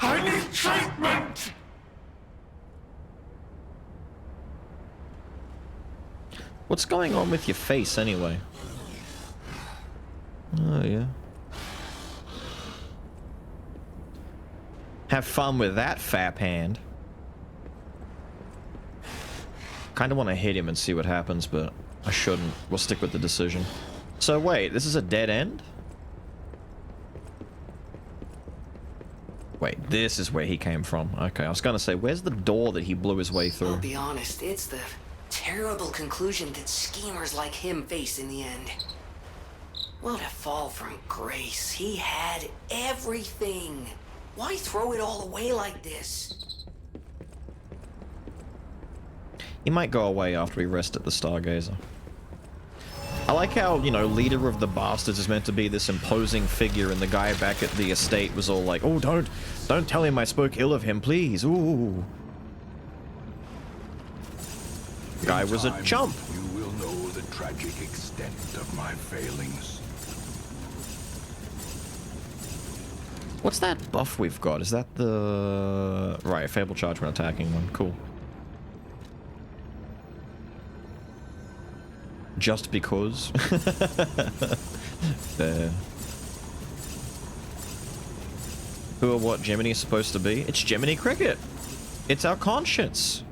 I need treatment! What's going on with your face anyway? Oh, yeah. Have fun with that, fap hand. Kind of want to hit him and see what happens, but I shouldn't. We'll stick with the decision. So wait, this is a dead end? Wait, this is where he came from. Okay, I was gonna say, where's the door that he blew his way I'll through? be honest, it's the terrible conclusion that schemers like him face in the end. What a fall from grace. He had everything. Why throw it all away like this? He might go away after we rest at the Stargazer. I like how, you know, leader of the bastards is meant to be this imposing figure, and the guy back at the estate was all like, oh, don't tell him I spoke ill of him, please. Ooh. Guy was a chump. You will know the tragic extent of my failings. What's that buff we've got? Is that the... Right, Fable Charge when attacking one. Cool. Just because. There. Who or what Gemini is supposed to be? It's Gemini Cricket. It's our conscience.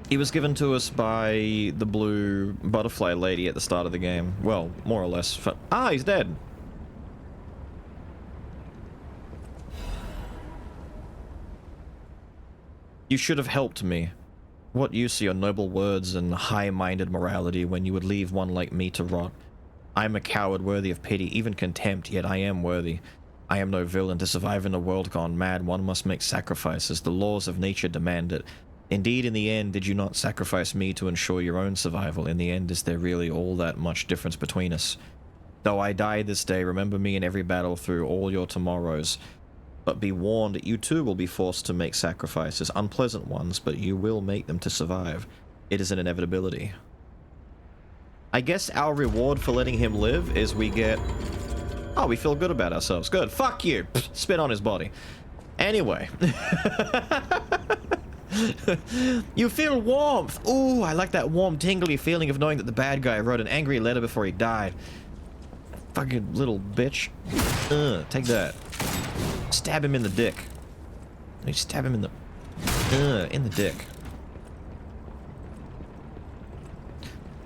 He was given to us by the blue butterfly lady at the start of the game. Well, more or less. Ah, he's dead. You should have helped me. What use are your noble words and high-minded morality when you would leave one like me to rot? I am a coward worthy of pity, even contempt, yet I am worthy. I am no villain. To survive in a world gone mad, one must make sacrifices. The laws of nature demand it. Indeed, in the end, did you not sacrifice me to ensure your own survival? In the end, is there really all that much difference between us? Though I die this day, remember me in every battle through all your tomorrows. But be warned, you too will be forced to make sacrifices, unpleasant ones, but you will make them to survive. It is an inevitability. I guess our reward for letting him live is we get... Oh, we feel good about ourselves. Good. Fuck you. Spit on his body. Anyway. You feel warmth. Ooh, I like that warm, tingly feeling of knowing that the bad guy wrote an angry letter before he died. Fucking little bitch. Take that. Stab him in the dick. You stab him in the dick.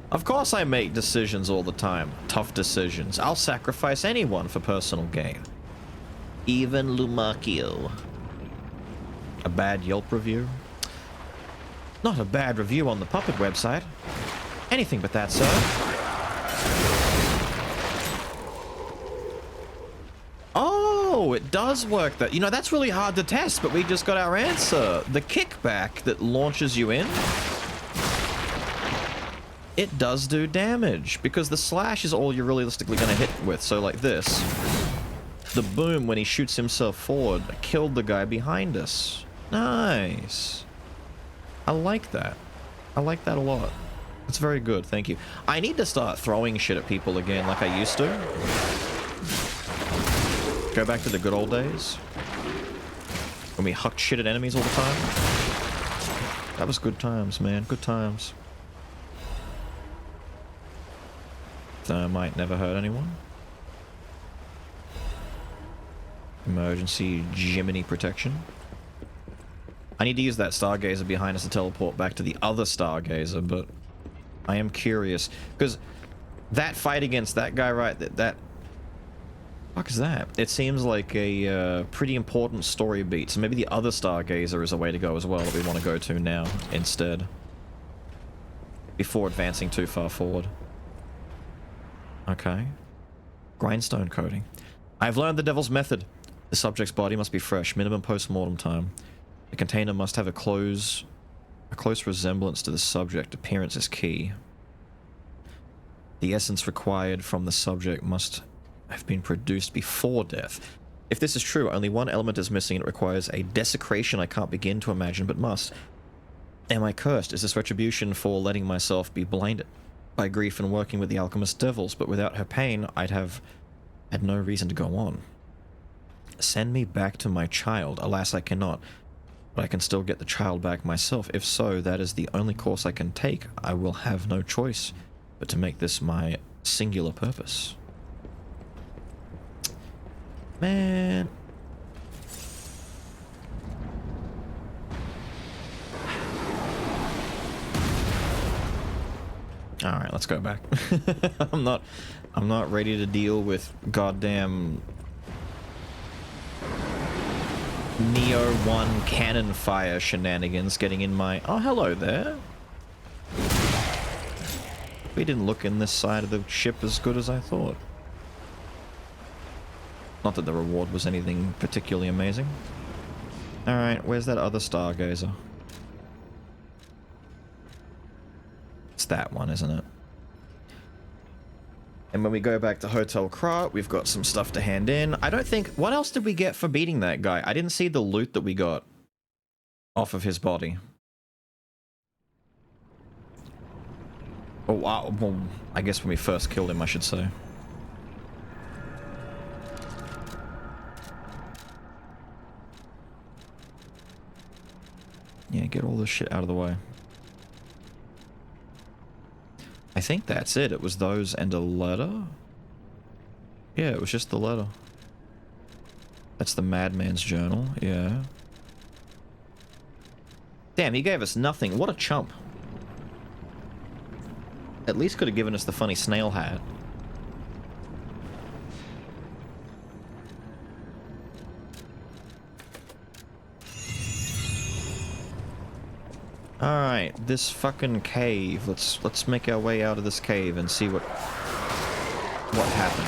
Of course I make decisions all the time. Tough decisions. I'll sacrifice anyone for personal gain. Even Lumakio. A bad Yelp review? Not a bad review on the Puppet website. Anything but that, sir. Oh, it does work. That, you know, that's really hard to test, but we just got our answer. The kickback that launches you in, it does do damage, because the slash is all you're realistically going to hit with. So like this, the boom when he shoots himself forward killed the guy behind us. Nice. I like that. I like that a lot. It's very good, thank you. I need to start throwing shit at people again like I used to. Go back to the good old days when we hucked shit at enemies all the time. That was good times, man. Good times. Thermite never hurt anyone. Emergency Jiminy protection. I need to use that Stargazer behind us to teleport back to the other Stargazer, but I am curious because that fight against that guy, right? That fuck is that? It seems like a pretty important story beat, so maybe the other Stargazer is a way to go as well that we want to go to now instead, before advancing too far forward. Okay. Grindstone coating. I've learned the devil's method. The subject's body must be fresh, minimum post-mortem time. The container must have a close resemblance to the subject. Appearance is key. The essence required from the subject must have been produced before death. If this is true, only one element is missing and it requires a desecration I can't begin to imagine but must. Am I cursed? Is this retribution for letting myself be blinded by grief and working with the alchemist devils? But without her pain, I'd have had no reason to go on. Send me back to my child. Alas, I cannot. But I can still get the child back myself. If so, that is the only course I can take. I will have no choice but to make this my singular purpose. Man. All right, let's go back. I'm not ready to deal with goddamn Neo 1 cannon fire shenanigans getting in my... Oh, hello there. We didn't look in this side of the ship as good as I thought. Not that the reward was anything particularly amazing. Alright, where's that other stargazer? It's that one, isn't it? And when we go back to Hotel Krat, we've got some stuff to hand in. I don't think... What else did we get for beating that guy? I didn't see the loot that we got off of his body. Oh, wow. Well, I guess when we first killed him, I should say. Yeah, get all this shit out of the way. I think that's it. It was those and a letter? Yeah, it was just the letter. That's the Madman's journal, yeah. Damn, he gave us nothing. What a chump. At least could have given us the funny snail hat. Alright, this fucking cave. Let's make our way out of this cave and see what happened.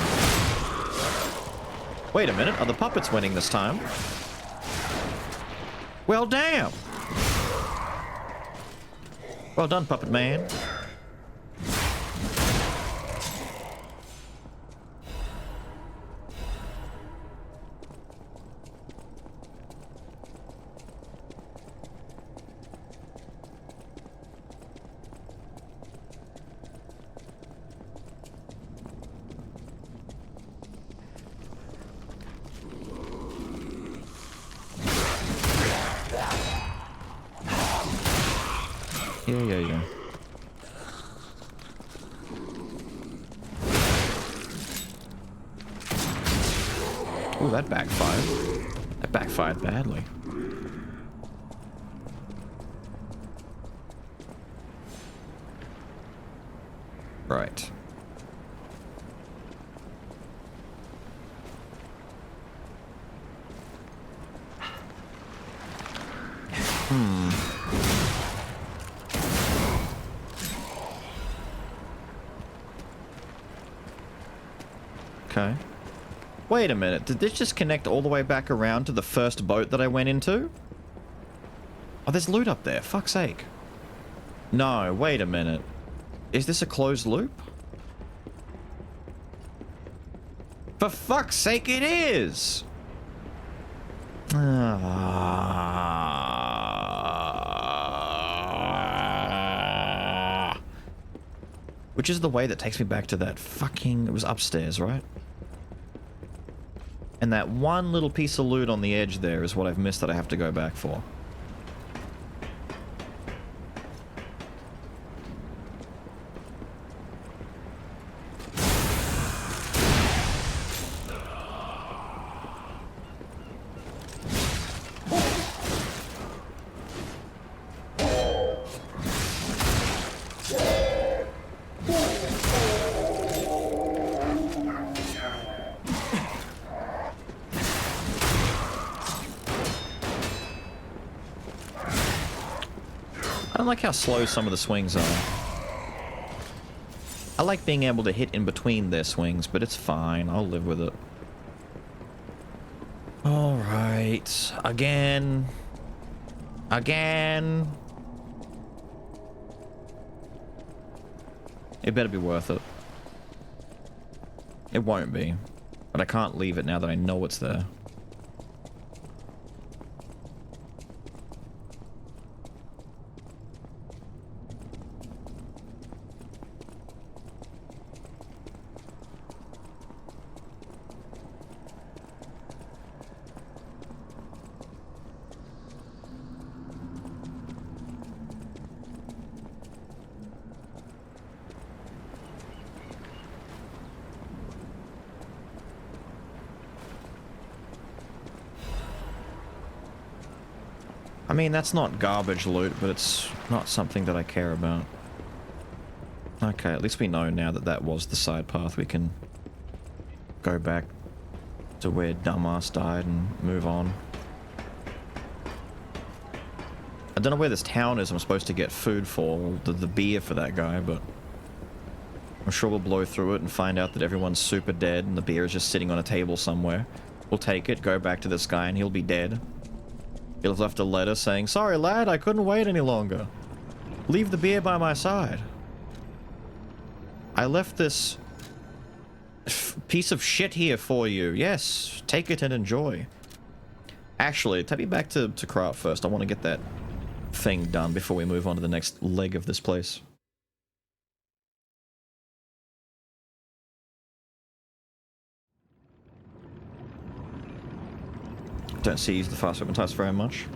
Wait a minute, are the puppets winning this time? Well, damn! Well done, Puppet Man. Yeah. Ooh, that backfired. That backfired badly. Right. Okay. Wait a minute, did this just connect all the way back around to the first boat that I went into? Oh, there's loot up there, fuck's sake. No, wait a minute. Is this a closed loop? For fuck's sake, it is! Which is the way that takes me back to that fucking... It was upstairs, right? And that one little piece of loot on the edge there is what I've missed that I have to go back for. I don't like how slow some of the swings are. I like being able to hit in between their swings, but it's fine. I'll live with it. Alright. Again. Again. It better be worth it. It won't be. But I can't leave it now that I know it's there. I mean, that's not garbage loot, but it's not something that I care about. Okay, at least we know now that that was the side path. We can go back to where Dumbass died and move on. I don't know where this town is I'm supposed to get food for, the beer for that guy, but I'm sure we'll blow through it and find out that everyone's super dead and the beer is just sitting on a table somewhere. We'll take it, go back to this guy, and he'll be dead. He'll have left a letter saying, "Sorry lad, I couldn't wait any longer. Leave the beer by my side. I left this piece of shit here for you. Yes, take it and enjoy." Actually, take me back to Krat first. I want to get that thing done before we move on to the next leg of this place. Don't see use the fast weapon types very much.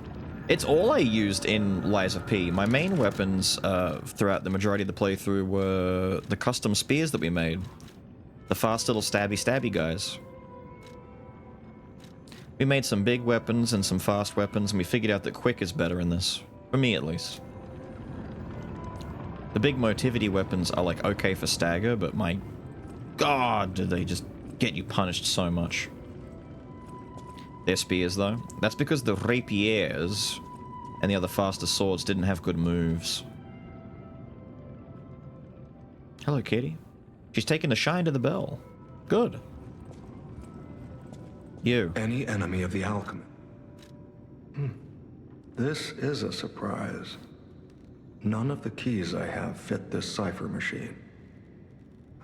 It's all I used in Lies of P. My main weapons throughout the majority of the playthrough were the custom spears that we made. The fast little stabby guys. We made some big weapons and some fast weapons, and we figured out that quick is better in this. For me, at least. The big motivity weapons are like okay for stagger, but my god, do they just get you punished so much. Their spears, though. That's because the rapiers and the other faster swords didn't have good moves. Hello, kitty. She's taking a shine to the bell. Good. You. Any enemy of the alchemist. This is a surprise. None of the keys I have fit this cipher machine.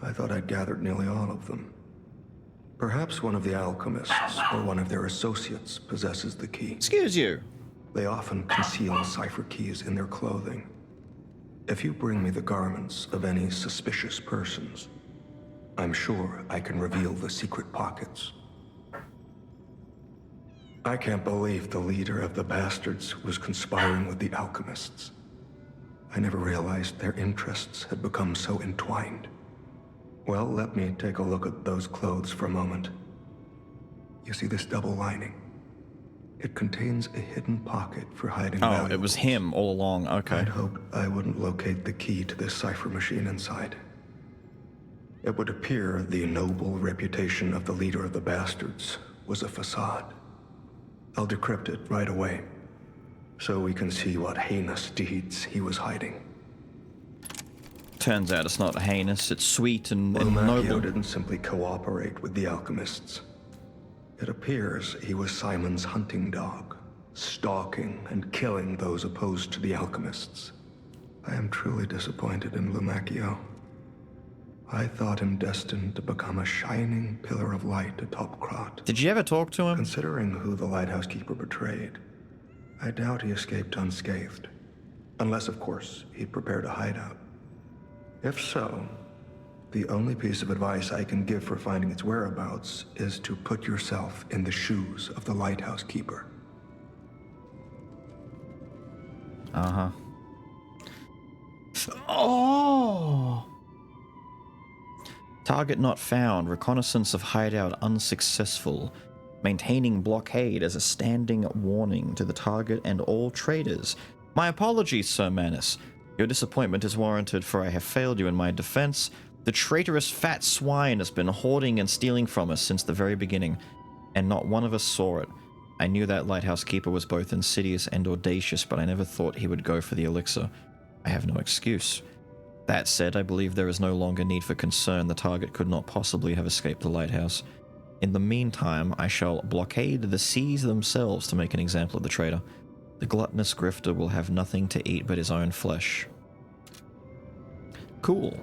I thought I'd gathered nearly all of them. Perhaps one of the alchemists or one of their associates possesses the key. Excuse you. They often conceal cipher keys in their clothing. If you bring me the garments of any suspicious persons, I'm sure I can reveal the secret pockets. I can't believe the leader of the bastards was conspiring with the alchemists. I never realized their interests had become so entwined. Well, let me take a look at those clothes for a moment. You see this double lining? It contains a hidden pocket for hiding valuables. It was him all along. Okay. I'd hoped I wouldn't locate the key to this cipher machine inside. It would appear the noble reputation of the leader of the bastards was a facade. I'll decrypt it right away, so we can see what heinous deeds he was hiding. Turns out it's not heinous, it's sweet and Lumakio noble. didn't simply cooperate with the alchemists. It appears he was Simon's hunting dog, stalking and killing those opposed to the alchemists. I am truly disappointed in Lumakio. I thought him destined to become a shining pillar of light atop Krat. Did you ever talk to him? Considering who the lighthouse keeper betrayed, I doubt he escaped unscathed. Unless, of course, he'd prepared a hideout. If so, the only piece of advice I can give for finding its whereabouts is to put yourself in the shoes of the lighthouse keeper. Uh-huh. Oh! Target not found. Reconnaissance of hideout unsuccessful. Maintaining blockade as a standing warning to the target and all traders. My apologies, Sir Manus. Your disappointment is warranted, for I have failed you in my defense. The traitorous fat swine has been hoarding and stealing from us since the very beginning, and not one of us saw it. I knew that lighthouse keeper was both insidious and audacious, but I never thought he would go for the elixir. I have no excuse. That said, I believe there is no longer need for concern. The target could not possibly have escaped the lighthouse. In the meantime, I shall blockade the seas themselves to make an example of the traitor. The gluttonous grifter will have nothing to eat but his own flesh. Cool.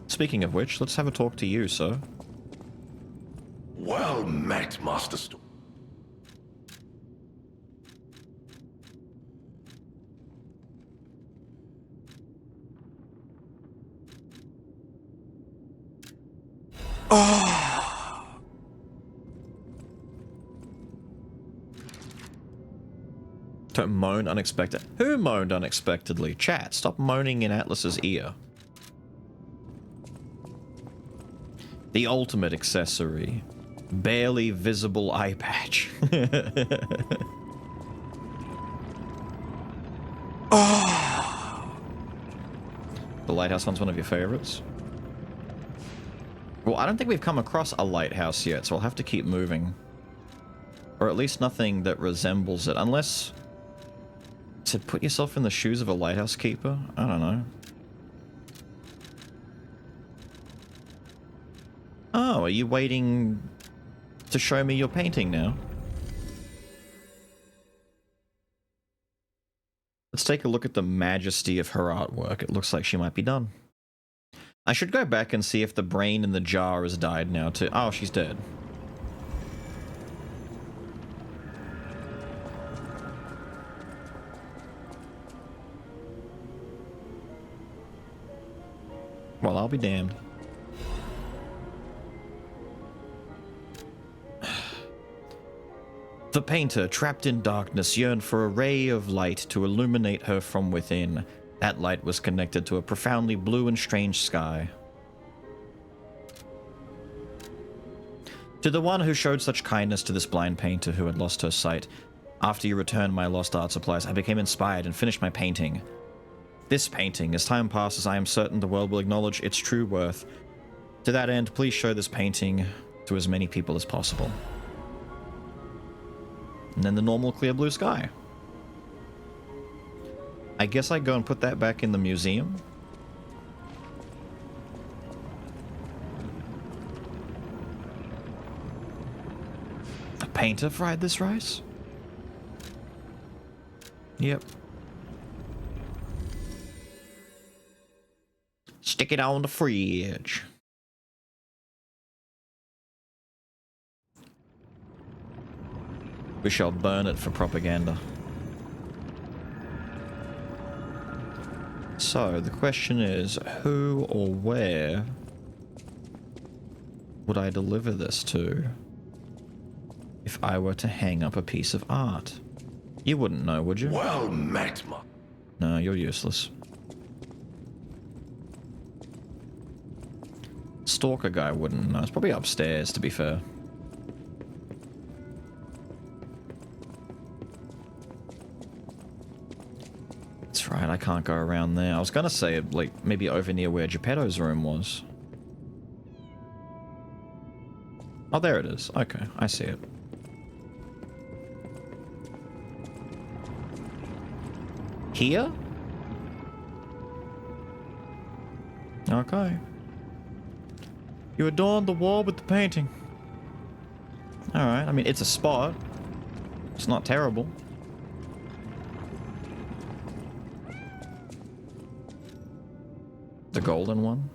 Speaking of which, let's have a talk to you, sir. Well met, Master Storm. Don't moan unexpected. Who moaned unexpectedly? Chat, stop moaning in Atlas's ear. The ultimate accessory. Barely visible eye patch. The lighthouse one's one of your favorites? Well, I don't think we've come across a lighthouse yet, so I'll have to keep moving. Or at least nothing that resembles it, unless... To put yourself in the shoes of a lighthouse keeper? I don't know. Oh, are you waiting to show me your painting now? Let's take a look at the majesty of her artwork. It looks like she might be done. I should go back and see if the brain in the jar has died now too. Oh, she's dead. Well, I'll be damned. The painter, trapped in darkness, yearned for a ray of light to illuminate her from within. That light was connected to a profoundly blue and strange sky. To the one who showed such kindness to this blind painter who had lost her sight, after you returned my lost art supplies, I became inspired and finished my painting. This painting, as time passes, I am certain the world will acknowledge its true worth. To that end, please show this painting to as many people as possible. And then the normal clear blue sky. I guess I go and put that back in the museum. A painter fried this rice? Yep. Stick it on the fridge. We shall burn it for propaganda. So, the question is, who or where would I deliver this to if I were to hang up a piece of art? You wouldn't know, would you? Well met, ma. No, you're useless. Stalker guy wouldn't know. It's probably upstairs, to be fair. That's right, I can't go around there. I was gonna say, like, maybe over near where Geppetto's room was. Oh, there it is. Okay, I see it. Here? Okay. You adorned the wall with the painting. Alright, I mean, it's a spot. It's not terrible. The golden one?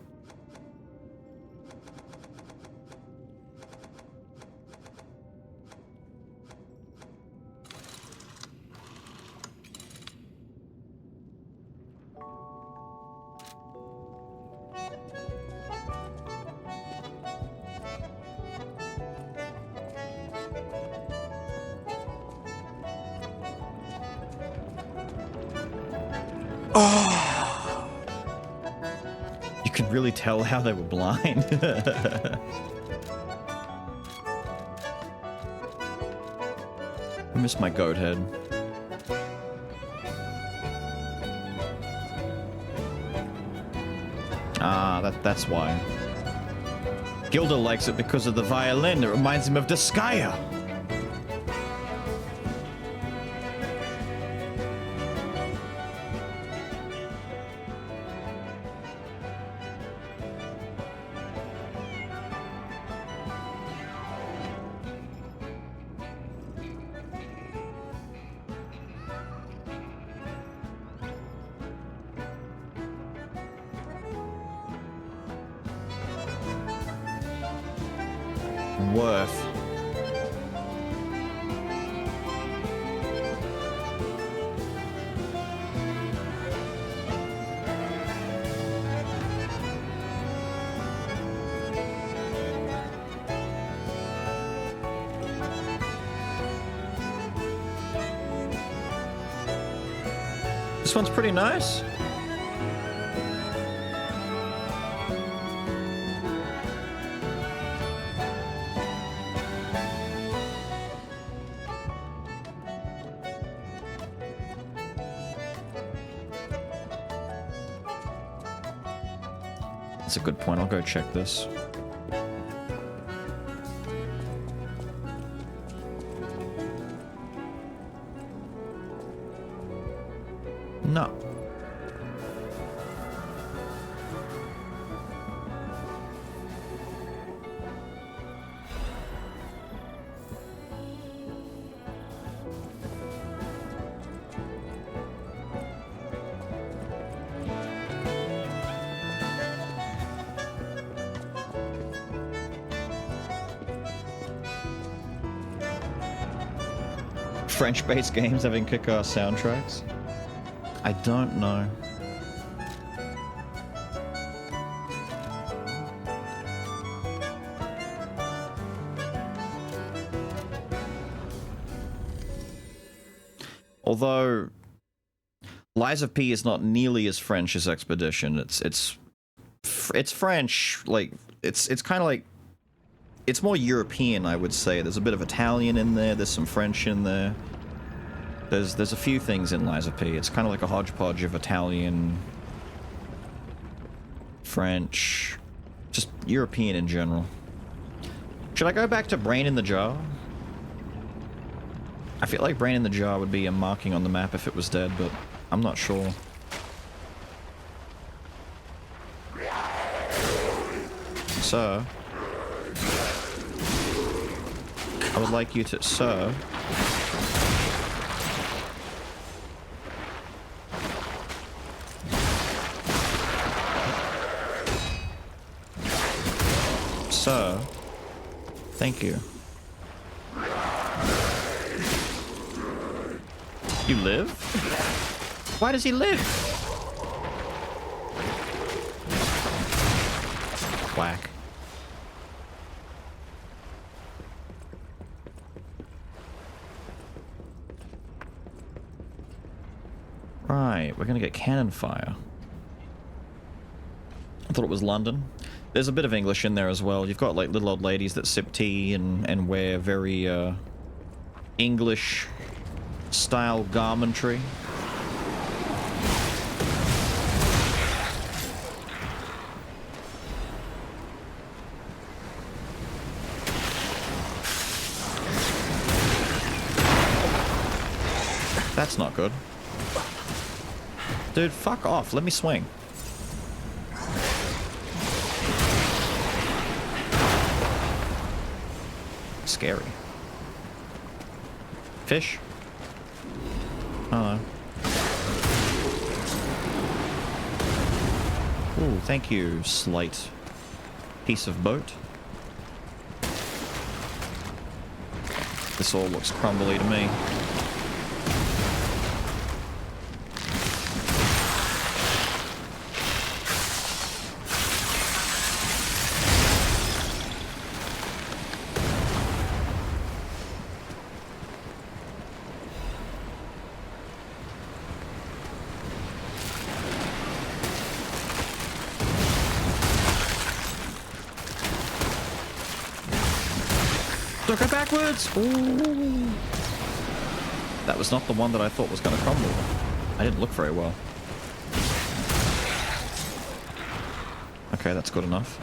You could really tell how they were blind. I miss my goat head. Ah, that's why. Gilda likes it because of the violin. It reminds him of Disgaea. Worth. This one's pretty nice. That's a good point. I'll go check this. No. French-based games having kick-ass soundtracks? I don't know. Although Lies of P is not nearly as French as Expedition. It's French, like it's kind of like it's more European, I would say. There's a bit of Italian in there. There's some French in there. There's a few things in Lies of P. It's kind of like a hodgepodge of Italian, French, just European in general. Should I go back to Brain in the Jar? I feel like Brain in the Jar would be a marking on the map if it was dead, but I'm not sure. Sir, I would like you to, sir. Sir, thank you. You live? Why does he live? Whack. Right, we're gonna get cannon fire. I thought it was London. There's a bit of English in there as well. You've got like little old ladies that sip tea and wear very English style garmentry. That's not good. Dude, fuck off. Let me swing. Scary. Fish? Hello. Ooh, thank you, slight piece of boat. This all looks crumbly to me. Don't go backwards! Ooh. That was not the one that I thought was going to crumble. I didn't look very well. Okay, that's good enough.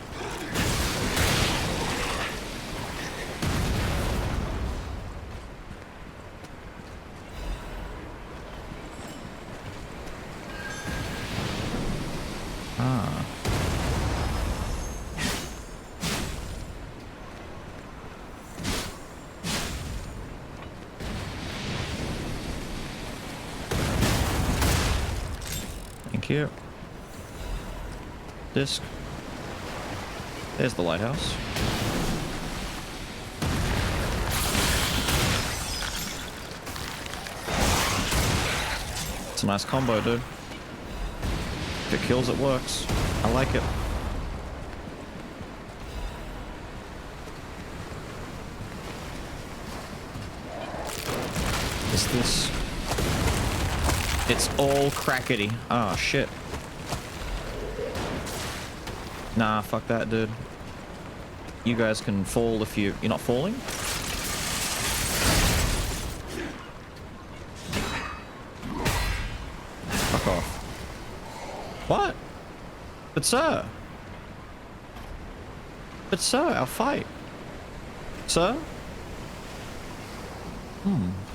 Ah. Thank you. Disc. There's the lighthouse. It's a nice combo, dude. If it kills, it works. I like it. Is this... It's all crackety. Ah, shit. Nah, fuck that, dude. You guys can fall if you're not falling? Fuck off. What? But sir, But sir, our fight. Sir?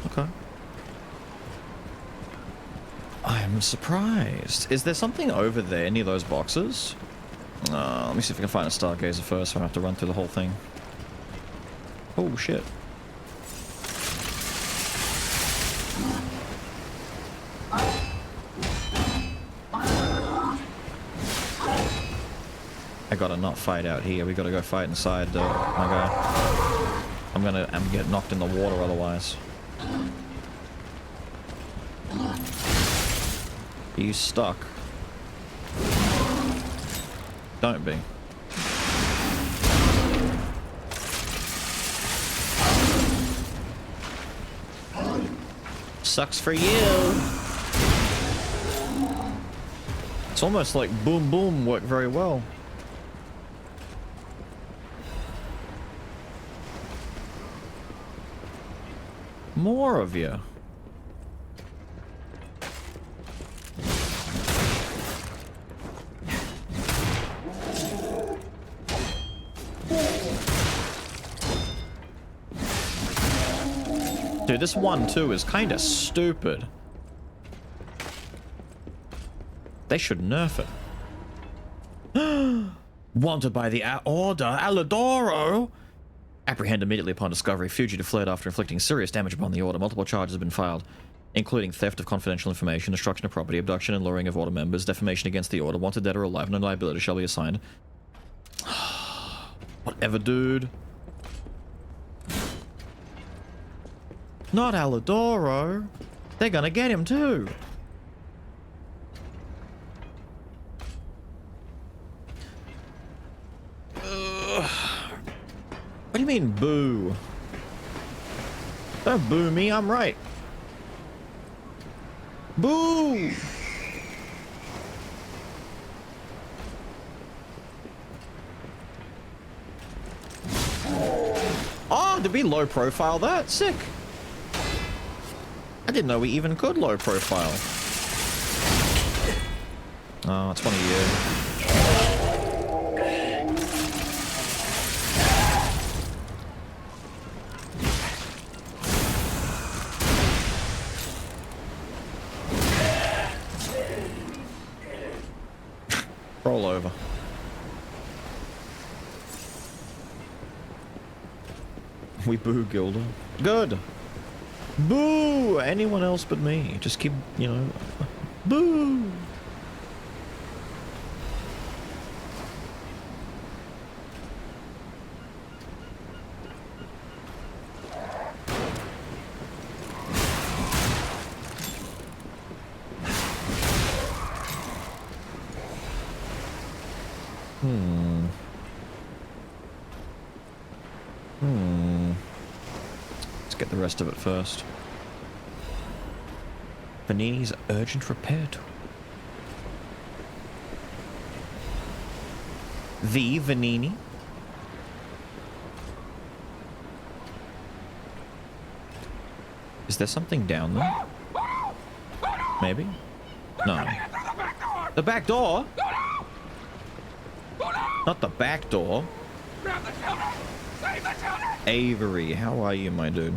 Okay. I am surprised. Is there something over there near those boxes? Let me see if I can find a stargazer first, so I don't have to run through the whole thing. Oh, shit. I gotta not fight out here. We gotta go fight inside, my guy. I'm get knocked in the water otherwise. Are you stuck? Don't be. Sucks for you. It's almost like boom boom worked very well. More of you. Dude, this 1-2 is kinda stupid. They should nerf it. Wanted by the Order, Alidoro! Apprehended immediately upon discovery, fugitive fled after inflicting serious damage upon the Order. Multiple charges have been filed, including theft of confidential information, destruction of property, abduction and luring of Order members, defamation against the Order. Wanted dead or alive, no liability shall be assigned. Whatever, dude. Not Alidoro. They're gonna get him too. What do you mean, boo? Don't boo me, I'm right. Boo! Oh, did we low profile that? Sick. I didn't know we even could low profile. Oh, it's one of you. Roll over. We boo Gilda. Good. Boo! Anyone else but me. Just keep, you know, boo! Let's get the rest of it first. Vanini's urgent repair tool. The Vanini? Is there something down there? Maybe? No. The back door? Not the back door. Avery, how are you, my dude?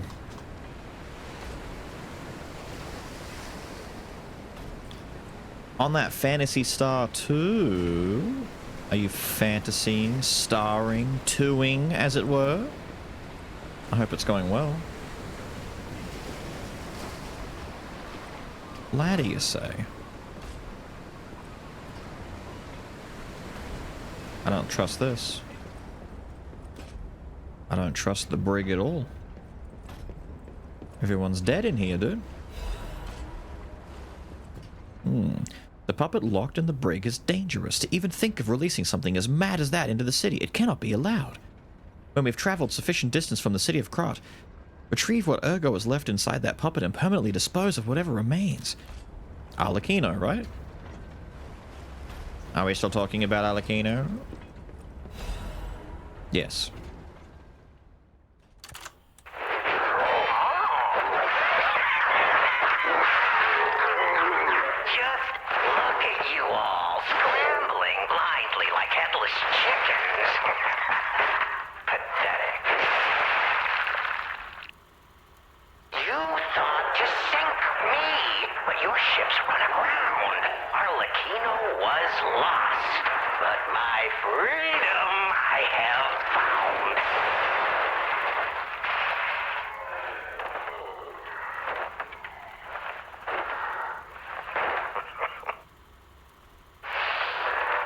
On that Phantasy Star 2, are you fantasying, starring, twoing, as it were? I hope it's going well. Laddie, you say? I don't trust this. I don't trust the brig at all. Everyone's dead in here, dude. The puppet locked in the brig is dangerous. To even think of releasing something as mad as that into the city, it cannot be allowed. When we've traveled sufficient distance from the city of Krat, retrieve what ergo is left inside that puppet and permanently dispose of whatever remains. Arlecchino, right? Are we still talking about Arlecchino? Yes. your ships run aground. Arlecchino was lost, but my freedom I have found.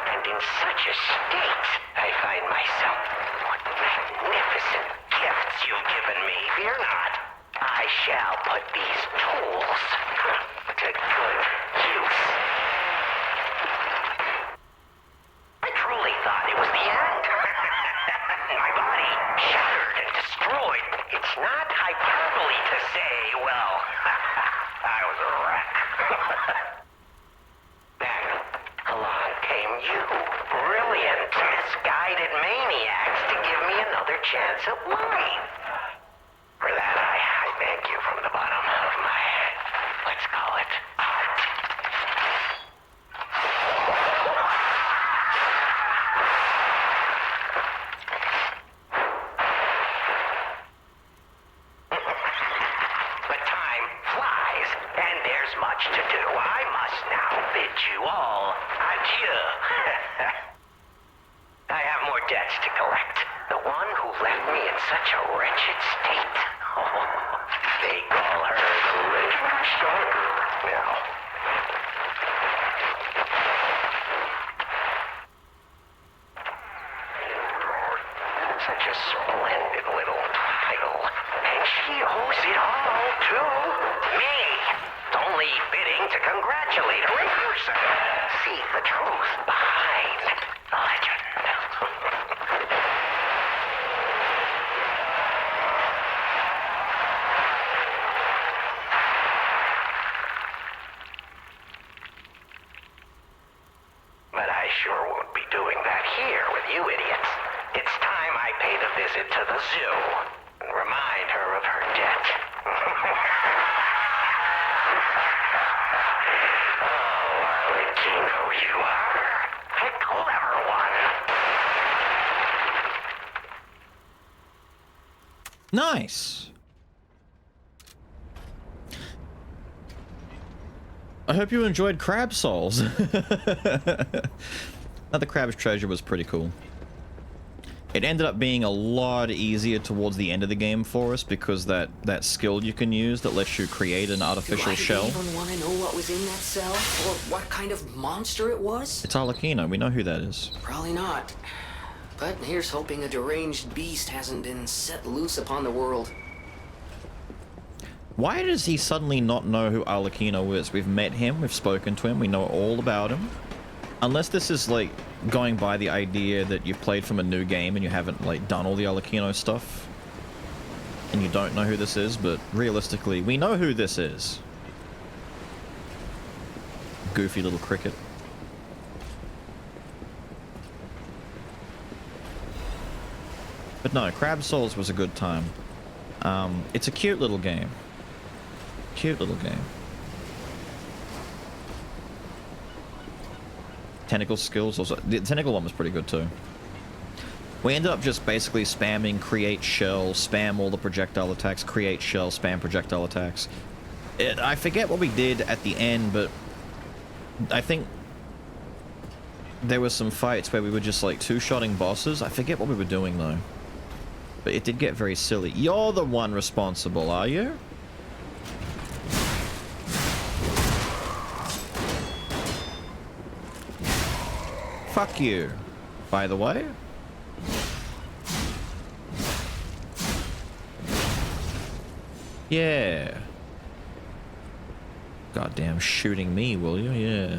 And in such a state I find myself. What magnificent gifts you've given me. Fear not. I shall put these tools to good use. I truly thought it was the end. My body shattered and destroyed. It's not hyperbole to say, well, I was a wreck. Then, along came you. Brilliant, misguided maniacs to give me another chance at life. For that, I thank you from the bottom of my, let's call it, heart. But time flies, and there's much to do. I must now bid you all adieu. I have more debts to collect. The one who left me in such a wretched state. Oh, they call her the Legend Stalker now. Such a splendid little title. And she owes it all to me. It's only fitting to congratulate her in person. See the truth behind the legend. But I sure won't be doing that here with you idiots. It's time I paid a visit to the zoo and remind her of her debt. Oh, Arlecchino, you are a clever one. Nice. I hope you enjoyed Crab Souls. The Crab's Treasure was pretty cool. It ended up being a lot easier towards the end of the game for us because that skill you can use that lets you create an artificial shell. Do I even want to know what was in that cell? Or what kind of monster it was? It's Arlecchino. We know who that is. Probably not. But here's hoping a deranged beast hasn't been set loose upon the world. Why does he suddenly not know who Arlecchino is? We've met him, we've spoken to him, we know all about him. Unless this is like going by the idea that you've played from a new game and you haven't like done all the Arlecchino stuff. And you don't know who this is, but realistically, we know who this is. Goofy little cricket. But no, Crab Souls was a good time. It's a cute little game. Cute little game. Tentacle skills also. The tentacle one was pretty good too. We ended up just basically spamming create shell, spam all the projectile attacks, create shell, spam projectile attacks. I forget what we did at the end, but I think there were some fights where we were just like two-shotting bosses. I forget what we were doing though. But it did get very silly. You're the one responsible, are you? Fuck you, by the way. Yeah. Goddamn shooting me, will you? Yeah.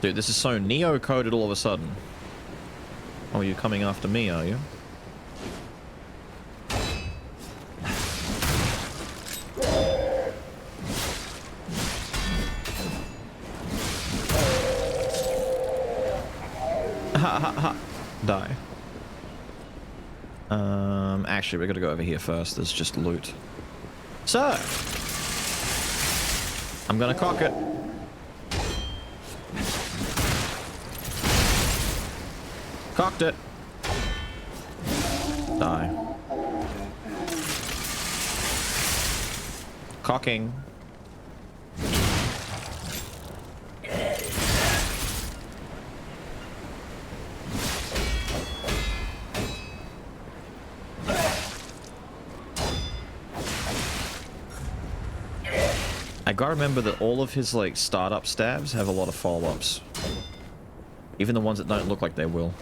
Dude, this is so Neo-coded all of a sudden. Oh, you're coming after me, are you? Ha ha ha. Die. Actually, we're gonna go over here first. There's just loot. So, I'm gonna cock it. Cocked it. Die. Cocking. I gotta remember that all of his, like, startup stabs have a lot of follow-ups. Even the ones that don't look like they will.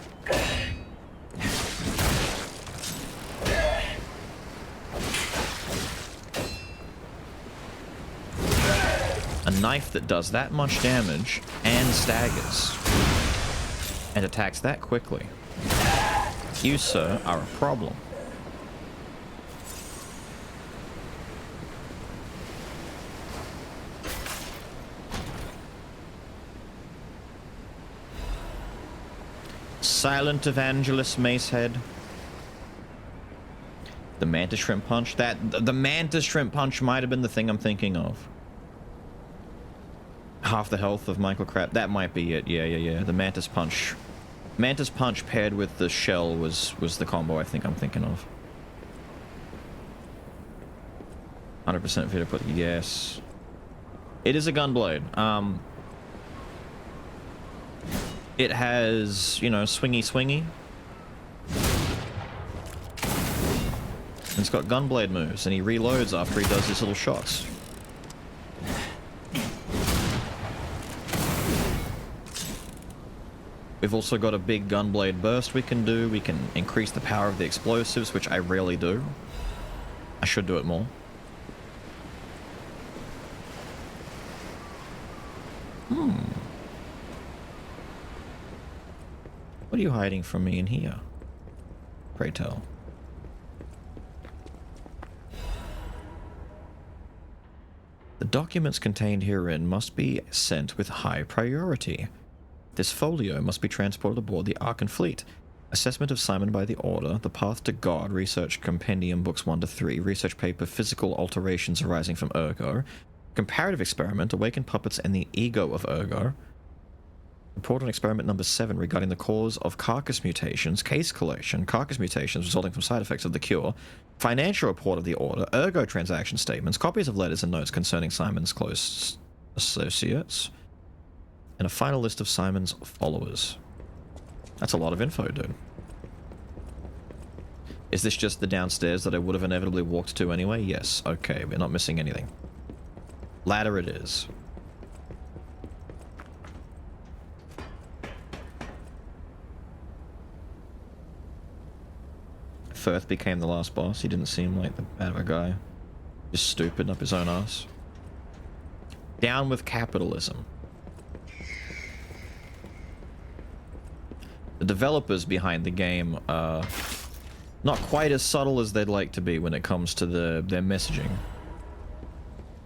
A knife that does that much damage and staggers and attacks that quickly. You, sir, are a problem. Silent Evangelist Macehead. The Mantis Shrimp Punch. The Mantis Shrimp Punch might have been the thing I'm thinking of. Half the health of Michael Crab. That might be it. Yeah. The Mantis Punch. Mantis Punch paired with the shell was the combo I think I'm thinking of. 100% fit to put. Yes. It is a Gunblade. It has, you know, swingy. And it's got Gunblade moves, and he reloads after he does his little shots. We've also got a big Gunblade burst we can do. We can increase the power of the explosives, which I rarely do. I should do it more. What are you hiding from me in here? Pray tell. The documents contained herein must be sent with high priority. This folio must be transported aboard the Archon fleet. Assessment of Simon by the Order, The Path to God, Research Compendium, Books 1 to 3, Research Paper, Physical Alterations Arising from Ergo, Comparative Experiment, Awakened Puppets and the Ego of Ergo, Report on Experiment number 7 regarding the cause of carcass mutations, case collection, carcass mutations resulting from side effects of the cure, financial report of the Order, Ergo transaction statements, copies of letters and notes concerning Simon's close associates, and a final list of Simon's followers. That's a lot of info, dude. Is this just the downstairs that I would have inevitably walked to anyway? Yes. Okay, we're not missing anything. Ladder it is. Firth became the last boss. He didn't seem like the bad of a guy. Just stupid up his own ass. Down with capitalism. The developers behind the game are not quite as subtle as they'd like to be when it comes to their messaging.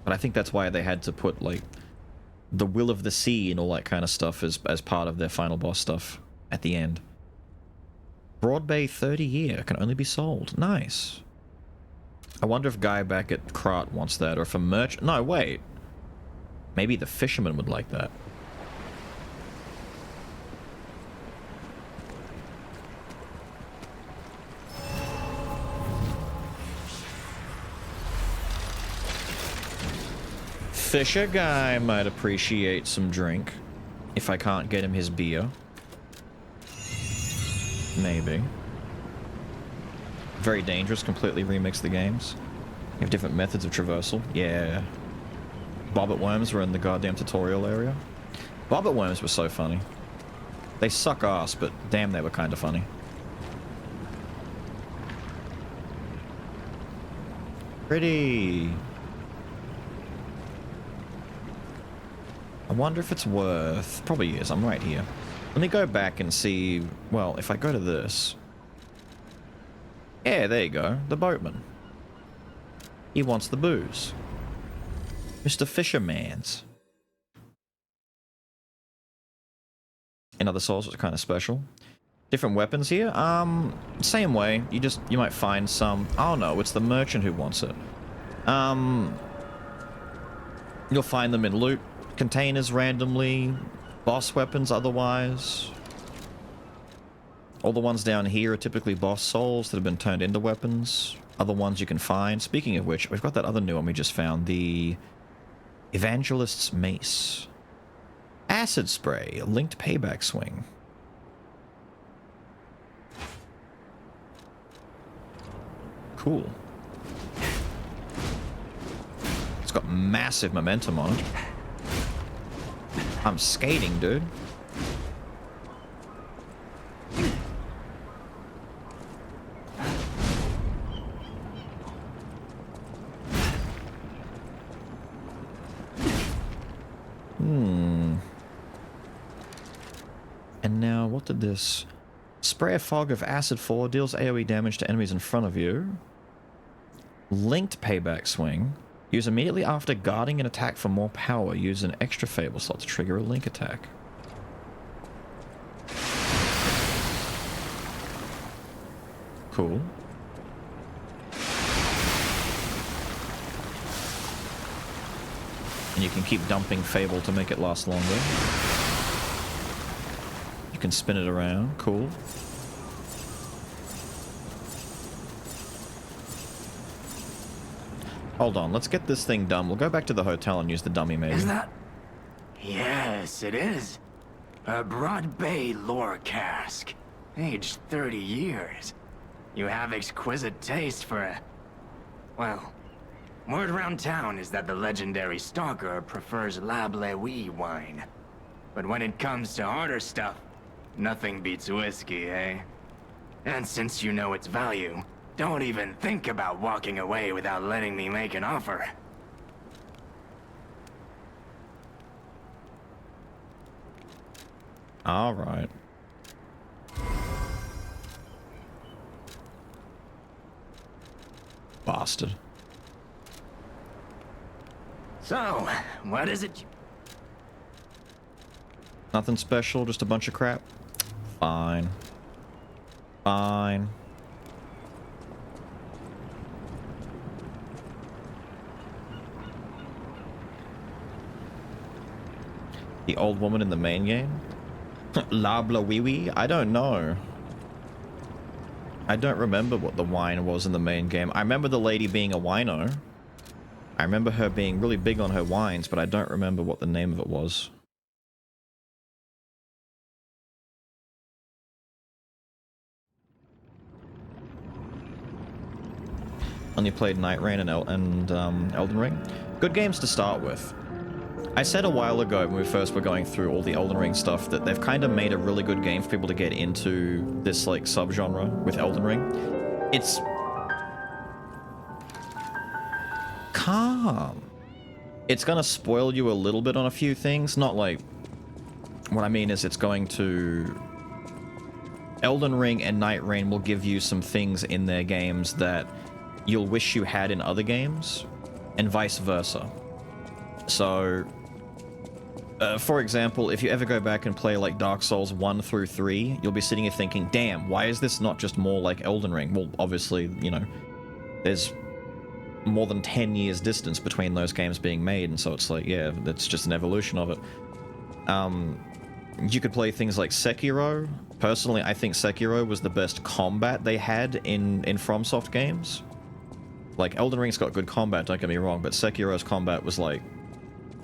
But I think that's why they had to put, like, the will of the sea and all that kind of stuff as part of their final boss stuff at the end. Broad Bay 30 year can only be sold. Nice. I wonder if guy back at Krat wants that, or if a merchant... No, wait. Maybe the fisherman would like that. Fisher guy might appreciate some drink. If I can't get him his beer. Maybe. Very dangerous, completely remix the games. You have different methods of traversal. Yeah. Bobbit worms were in the goddamn tutorial area. Bobbit worms were so funny. They suck ass, but damn, they were kind of funny. Pretty. I wonder if it's worth... Probably is, I'm right here. Let me go back and see... Well, if I go to this... Yeah, there you go. The boatman. He wants the booze. Mr. Fisherman's. In other souls, it's kind of special. Different weapons here? Same way. You might find some... Oh no, it's the merchant who wants it. You'll find them in loot containers randomly, boss weapons otherwise. All the ones down here are typically boss souls that have been turned into weapons. other ones you can find. Speaking of which, we've got that other new one we just found, the Evangelist's Mace. Acid Spray, linked payback swing. Cool. It's got massive momentum on it. I'm skating, dude. And now, what did this... Spray a fog of acid 4, deals AoE damage to enemies in front of you. Linked payback swing. Use immediately after guarding an attack for more power. Use an extra fable slot to trigger a link attack. Cool. And you can keep dumping fable to make it last longer. You can spin it around. Cool. Hold on, let's get this thing done. We'll go back to the hotel and use the dummy maybe. Is that... Yes, it is. A Broad Bay lore cask. Aged 30 years. You have exquisite taste for a... Well, word around town is that the legendary Stalker prefers Lab Lewy wine. But when it comes to harder stuff, nothing beats whiskey, eh? And since you know its value, don't even think about walking away without letting me make an offer. All right. Bastard. So, what is it? Nothing special, just a bunch of crap. Fine. Fine. The old woman in the main game? Labla Wee Wee? I don't know. I don't remember what the wine was in the main game. I remember the lady being a wino. I remember her being really big on her wines, but I don't remember what the name of it was. Only played Night Rain and Elden Ring. Good games to start with. I said a while ago when we first were going through all the Elden Ring stuff that they've kind of made a really good game for people to get into this like subgenre with Elden Ring. It's calm. It's gonna spoil you a little bit on a few things. Not like... What I mean is it's going to... Elden Ring and Night Rain will give you some things in their games that you'll wish you had in other games, and vice versa. So... for example, if you ever go back and play like Dark Souls 1 through 3, you'll be sitting here thinking, damn, why is this not just more like Elden Ring? Well, obviously, you know, there's more than 10 years distance between those games being made, and so it's like, yeah, that's just an evolution of it. You could play things like Sekiro. Personally, I think Sekiro was the best combat they had in FromSoft games. Like, Elden Ring's got good combat, don't get me wrong, but Sekiro's combat was like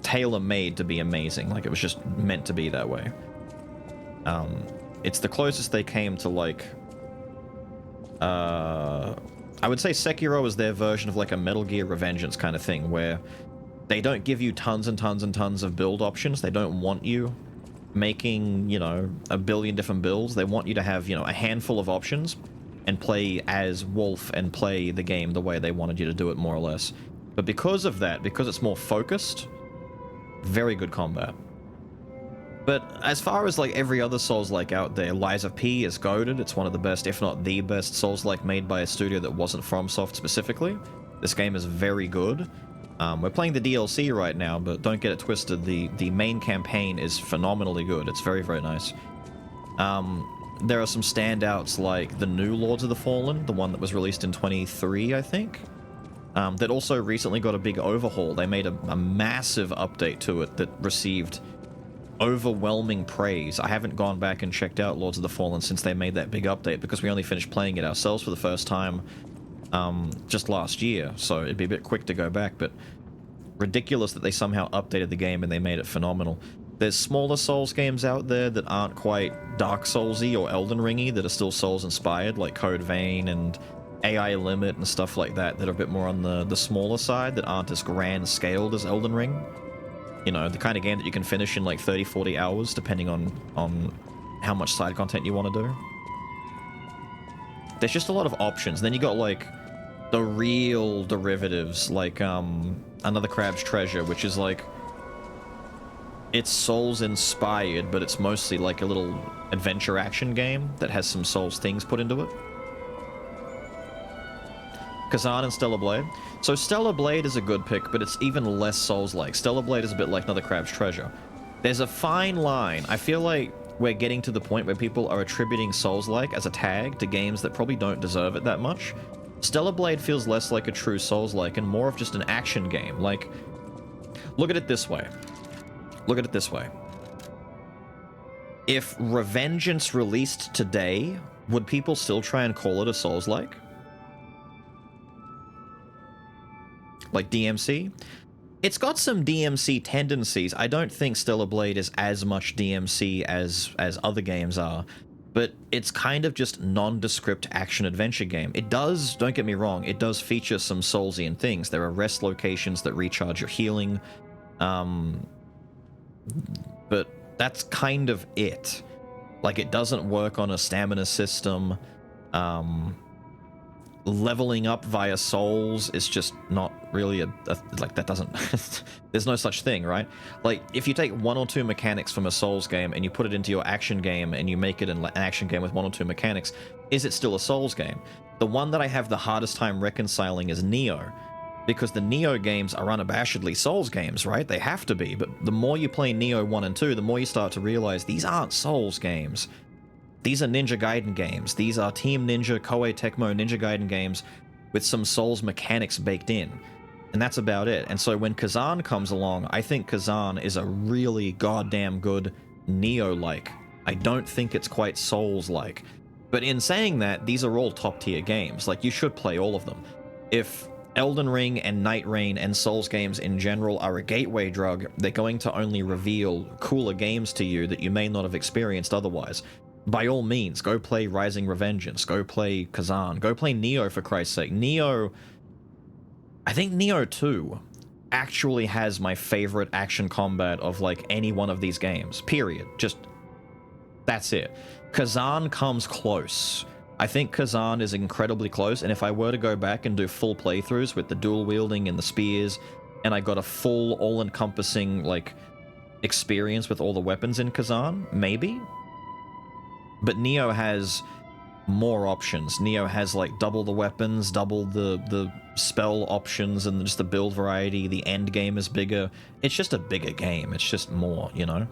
tailor-made to be amazing. Like, it was just meant to be that way. It's the closest they came to like I would say Sekiro is their version of like a Metal Gear Revengeance kind of thing, where they don't give you tons and tons and tons of build options. They don't want you making, you know, a billion different builds. They want you to have, you know, a handful of options and play as Wolf and play the game the way they wanted you to do it, more or less. But because of that, because it's more focused, very good combat. But as far as like every other Souls-like out there, Lies of P is goated. It's one of the best, if not the best, Souls-like made by a studio that wasn't FromSoft specifically. This game is very good. We're playing the DLC right now, but don't get it twisted. The main campaign is phenomenally good. It's very, very nice. There are some standouts like the new Lords of the Fallen, the one that was released in 23, I think. That also recently got a big overhaul. They made a massive update to it that received overwhelming praise. I haven't gone back and checked out Lords of the Fallen since they made that big update, because we only finished playing it ourselves for the first time just last year, so it'd be a bit quick to go back, but ridiculous that they somehow updated the game and they made it phenomenal. There's smaller Souls games out there that aren't quite Dark Souls-y or Elden Ringy that are still Souls-inspired, like Code Vein and AI Limit and stuff like that, that are a bit more on the smaller side, that aren't as grand-scaled as Elden Ring. You know, the kind of game that you can finish in like 30-40 hours, depending on how much side content you want to do. There's just a lot of options. Then you got like the real derivatives, like Another Crab's Treasure, which is like, it's Souls inspired, but it's mostly like a little adventure action game that has some Souls things put into it. Kazan and Stellar Blade. So Stellar Blade is a good pick, but it's even less Souls-like. Stellar Blade is a bit like Another Crab's Treasure. There's a fine line. I feel like we're getting to the point where people are attributing Souls-like as a tag to games that probably don't deserve it that much. Stellar Blade feels less like a true Souls-like and more of just an action game. Like, look at it this way. Look at it this way. If Revengeance released today, would people still try and call it a Souls-like? Like DMC? It's got some DMC tendencies. I don't think Stellar Blade is as much DMC as other games are, but it's kind of just nondescript action-adventure game. It does, don't get me wrong, it does feature some Soulsian things. There are rest locations that recharge your healing, but that's kind of it. Like, it doesn't work on a stamina system. Leveling up via souls is just not really like, that doesn't there's no such thing, right? Like, if you take one or two mechanics from a Souls game and you put it into your action game and you make it an action game with one or two mechanics, is it still a Souls game? The one that I have the hardest time reconciling is Nioh, because the Nioh games are unabashedly Souls games, right? They have to be, but the more you play Nioh 1 and 2, the more you start to realize these aren't Souls games. These are Ninja Gaiden games. These are Team Ninja, Koei Tecmo Ninja Gaiden games with some Souls mechanics baked in. And that's about it. And so when Kazan comes along, I think Kazan is a really goddamn good Nioh-like. I don't think it's quite Souls-like. But in saying that, these are all top-tier games. Like, you should play all of them. If Elden Ring and Night Rain and Souls games in general are a gateway drug, they're going to only reveal cooler games to you that you may not have experienced otherwise. By all means, go play Rising Revengeance, go play Kazan, go play Nioh, for Christ's sake. Nioh, I think Nioh 2 actually has my favorite action combat of, like, any one of these games, period. Just, that's it. Kazan comes close. I think Kazan is incredibly close, and if I were to go back and do full playthroughs with the dual wielding and the spears, and I got a full, all-encompassing, like, experience with all the weapons in Kazan, maybe? But Nioh has more options. Nioh has, like, double the weapons, double the spell options, and just the build variety. The end game is bigger. It's just a bigger game. It's just more, you know?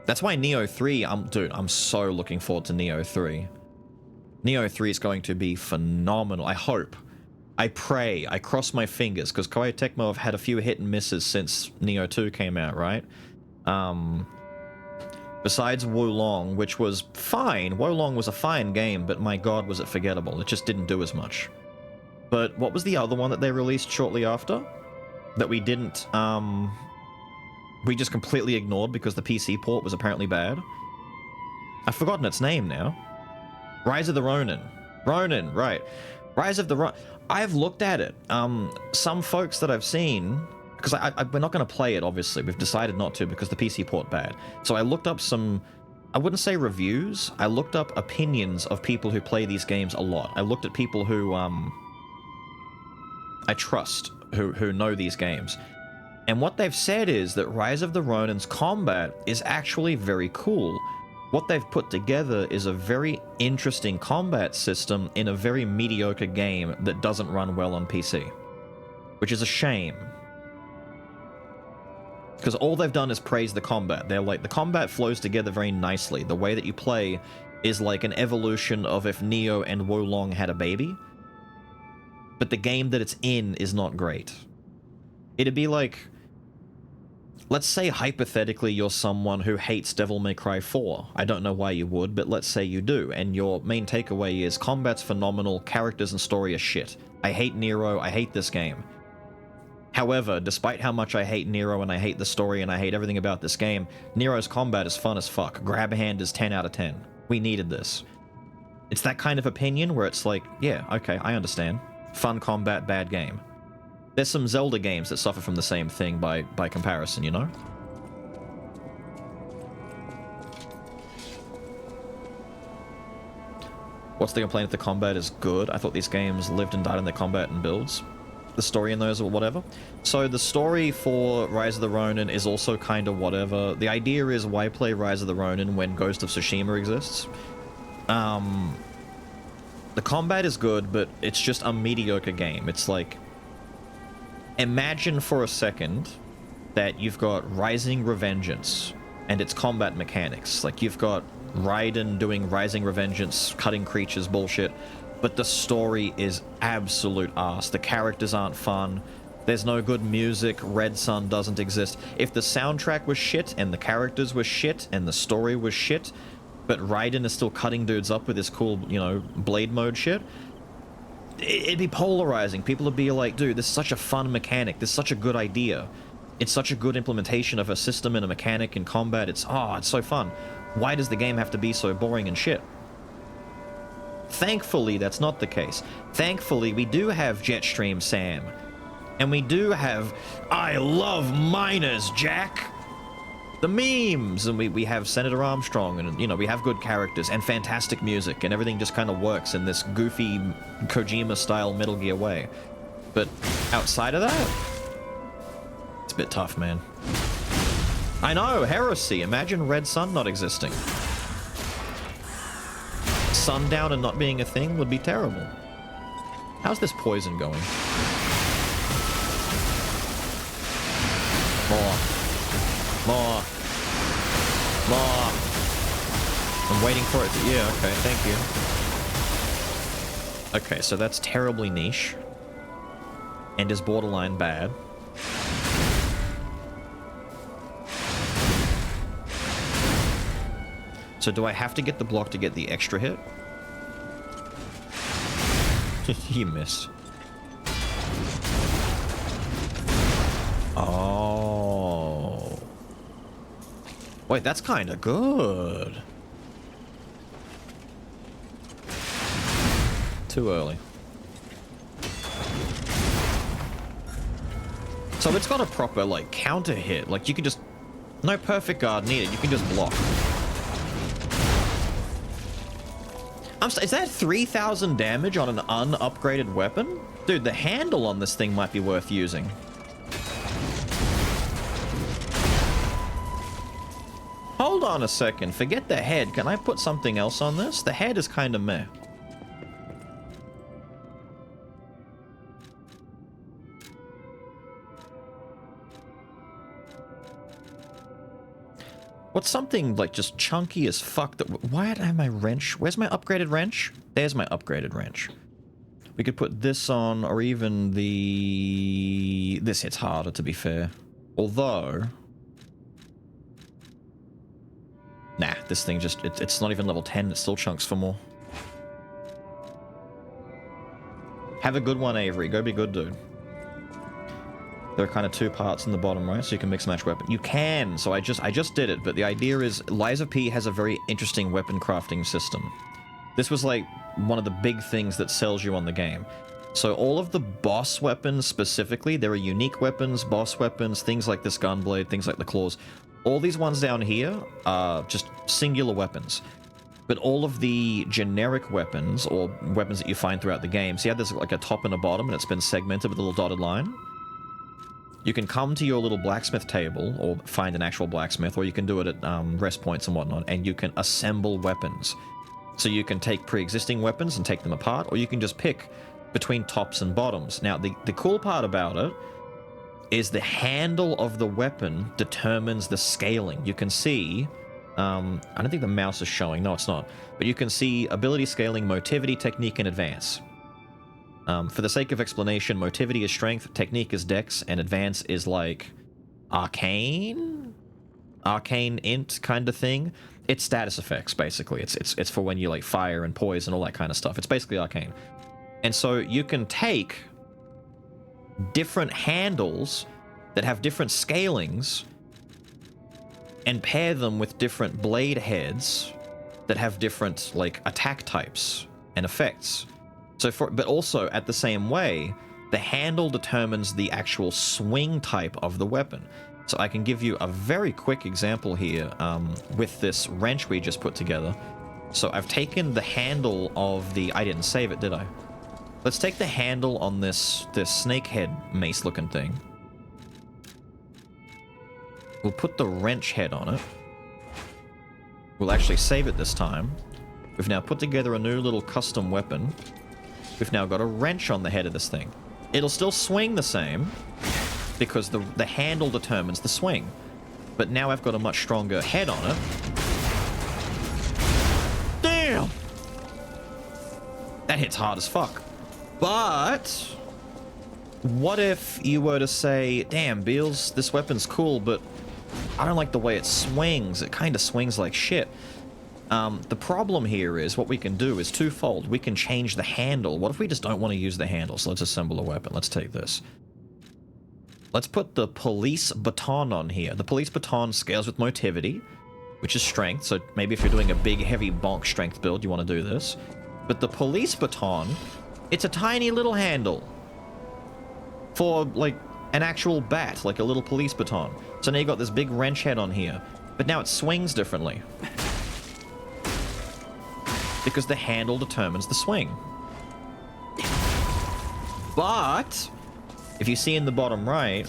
That's why Nioh 3, dude, I'm so looking forward to Nioh 3. Nioh 3 is going to be phenomenal. I hope. I pray. I cross my fingers, because Koei Tecmo have had a few hit and misses since Nioh 2 came out, right? Besides Wolong, which was fine. Wolong was a fine game, but my god, was it forgettable. It just didn't do as much. But what was the other one that they released shortly after? That we didn't, we just completely ignored because the PC port was apparently bad? I've forgotten its name now. Rise of the Ronin. Ronin, right. Rise of the Ronin. I've looked at it. Some folks that I've seen... Because we're not going to play it, obviously. We've decided not to because the PC port bad. So I looked up some... I wouldn't say reviews. I looked up opinions of people who play these games a lot. I looked at people who, I trust, who know these games. And what they've said is that Rise of the Ronin's combat is actually very cool. What they've put together is a very interesting combat system in a very mediocre game that doesn't run well on PC. Which is a shame. Because all they've done is praise the combat. They're like, the combat flows together very nicely. The way that you play is like an evolution of if Nioh and Wolong had a baby. But the game that it's in is not great. It'd be like... let's say hypothetically you're someone who hates Devil May Cry 4. I don't know why you would, but let's say you do, and your main takeaway is combat's phenomenal, characters and story are shit. I hate Nero, I hate this game. However, despite how much I hate Nero and I hate the story and I hate everything about this game, Nero's combat is fun as fuck. Grab Hand is 10 out of 10. We needed this. It's that kind of opinion where it's like, yeah, okay, I understand. Fun combat, bad game. There's some Zelda games that suffer from the same thing by comparison, you know? What's the complaint if the combat is good? I thought these games lived and died on their combat and builds. The story in those or whatever. So the story for Rise of the Ronin is also kind of whatever. The idea is, why play Rise of the Ronin when Ghost of Tsushima exists? The combat is good, but it's just a mediocre game. It's like, imagine for a second that you've got Rising Revengeance and its combat mechanics. Like, you've got Raiden doing Rising Revengeance, cutting creatures bullshit, but the story is absolute arse. The characters aren't fun. There's no good music. Red Sun doesn't exist. If the soundtrack was shit and the characters were shit and the story was shit, but Raiden is still cutting dudes up with his cool, you know, blade mode shit, it'd be polarizing. People would be like, dude, this is such a fun mechanic. This is such a good idea. It's such a good implementation of a system and a mechanic in combat. It's so fun. Why does the game have to be so boring and shit? Thankfully, that's not the case. Thankfully, we do have Jetstream Sam. And we do have I Love Miners, Jack. The memes. And we have Senator Armstrong. And, you know, we have good characters and fantastic music. And everything just kind of works in this goofy Kojima-style Metal Gear way. But outside of that, it's a bit tough, man. I know, heresy. Imagine Red Sun not existing. Sundown and not being a thing would be terrible. How's this poison going? More. More. More. I'm waiting for it to... Yeah, okay, thank you. Okay, so that's terribly niche. And is borderline bad. So do I have to get the block to get the extra hit? He missed. Oh. Wait, that's kind of good. Too early. So it's got a proper, like, counter hit. Like, you can just... No perfect guard needed. You can just block. Is that 3,000 damage on an unupgraded weapon? Dude, the handle on this thing might be worth using. Hold on a second. Forget the head. Can I put something else on this? The head is kind of meh. What's something, like, just chunky as fuck that... Why did I have my wrench? Where's my upgraded wrench? There's my upgraded wrench. We could put this on, or even the... This hits harder, to be fair. Although... Nah, this thing just... It's not even level 10, it still chunks for more. Have a good one, Avery. Go be good, dude. There are kind of two parts in the bottom, right? So you can mix and match weapon. You can! So I just did it, but the idea is Liza P has a very interesting weapon crafting system. This was like one of the big things that sells you on the game. So all of the boss weapons specifically, there are unique weapons, boss weapons, things like this gunblade, things like the claws. All these ones down here are just singular weapons. But all of the generic weapons, or weapons that you find throughout the game, see how there's like a top and a bottom and it's been segmented with a little dotted line? You can come to your little blacksmith table, or find an actual blacksmith, or you can do it at rest points and whatnot, and you can assemble weapons. So you can take pre-existing weapons and take them apart, or you can just pick between tops and bottoms. Now, the cool part about it is the handle of the weapon determines the scaling. You can see... I don't think the mouse is showing. No, it's not. But you can see ability scaling, motivity, technique, and advance. For the sake of explanation, motivity is strength, technique is dex, and advance is like arcane int kind of thing. It's status effects, basically. It's for when you like fire and poison, all that kind of stuff. It's basically arcane. And so you can take different handles that have different scalings and pair them with different blade heads that have different like attack types and effects. So but also at the same way, the handle determines the actual swing type of the weapon. So I can give you a very quick example here with this wrench we just put together. So I've taken the handle of the... I didn't save it, did I? Let's take the handle on this snakehead mace looking thing. We'll put the wrench head on it. We'll actually save it this time. We've now put together a new little custom weapon. We've now got a wrench on the head of this thing. It'll still swing the same, because the handle determines the swing. But now I've got a much stronger head on it. Damn! That hits hard as fuck. But what if you were to say, damn, Beals, this weapon's cool, but I don't like the way it swings. It kind of swings like shit. The problem here is what we can do is twofold. We can change the handle. What if we just don't want to use the handle? So let's assemble a weapon. Let's take this. Let's put the police baton on here. The police baton scales with motivity, which is strength. So maybe if you're doing a big, heavy bonk strength build, you want to do this. But the police baton, it's a tiny little handle for like an actual bat, like a little police baton. So now you've got this big wrench head on here, but now it swings differently. Because the handle determines the swing. But if you see in the bottom right,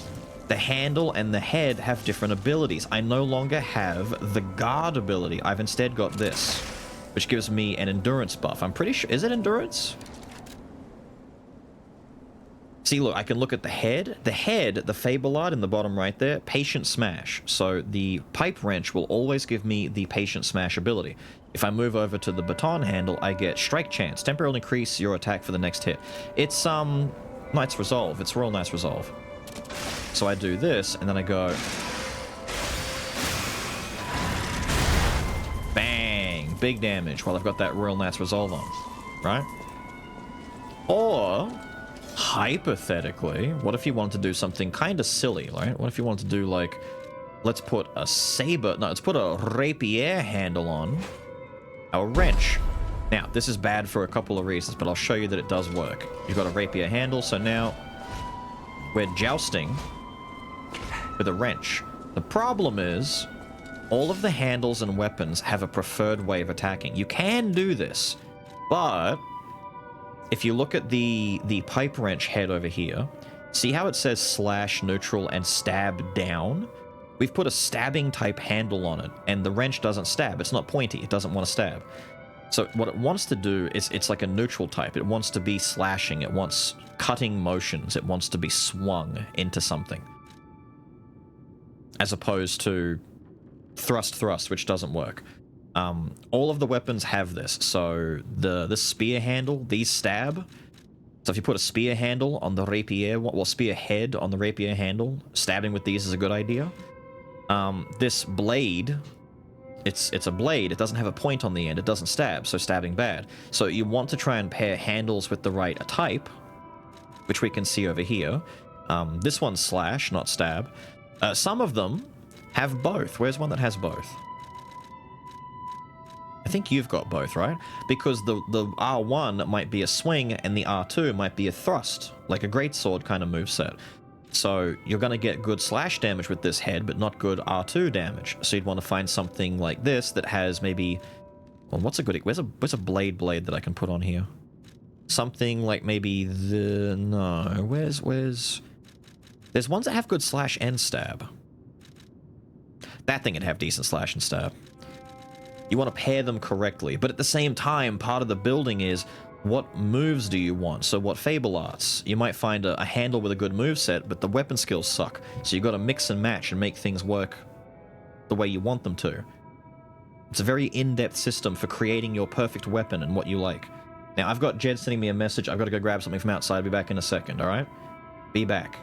the handle and the head have different abilities. I no longer have the guard ability. I've instead got this, which gives me an endurance buff. I'm pretty sure... Is it endurance? See, look, I can look at the head. The head, the Fabelard in the bottom right there, Patient Smash. So the pipe wrench will always give me the Patient Smash ability. If I move over to the baton handle, I get Strike Chance. Temporarily increase your attack for the next hit. It's, Knight's Resolve. It's Royal Knight's Resolve. So I do this, and then I go... Bang! Big damage while I've got that Royal Knight's Resolve on. Right? Or... hypothetically, what if you wanted to do something kind of silly, right? What if you wanted to do, like, let's put a saber... No, let's put a rapier handle on our wrench. Now, this is bad for a couple of reasons, but I'll show you that it does work. You've got a rapier handle, so now we're jousting with a wrench. The problem is, all of the handles and weapons have a preferred way of attacking. You can do this, but... if you look at the pipe wrench head over here, see how it says slash, neutral, and stab down? We've put a stabbing type handle on it, and the wrench doesn't stab. It's not pointy. It doesn't want to stab. So what it wants to do is it's like a neutral type. It wants to be slashing. It wants cutting motions. It wants to be swung into something. As opposed to thrust, which doesn't work. All of the weapons have this. So the spear handle, these stab. So if you put a spear handle on the rapier, well, spear head on the rapier handle, stabbing with these is a good idea. This blade, it's a blade. It doesn't have a point on the end. It doesn't stab, so stabbing bad. So you want to try and pair handles with the right type, which we can see over here. This one's slash, not stab. Some of them have both. Where's one that has both? I think you've got both, right? Because the R1 might be a swing and the R2 might be a thrust, like a greatsword kind of moveset. So you're going to get good slash damage with this head, but not good R2 damage. So you'd want to find something like this that has maybe... well, what's a good... Where's a blade that I can put on here? Something like maybe the... No, where's... There's ones that have good slash and stab. That thing would have decent slash and stab. You want to pair them correctly, but at the same time, part of the building is what moves do you want? So what Fable Arts? You might find a handle with a good moveset, but the weapon skills suck. So you've got to mix and match and make things work the way you want them to. It's a very in-depth system for creating your perfect weapon and what you like. Now, I've got Jed sending me a message. I've got to go grab something from outside. I'll be back in a second, alright? Be back.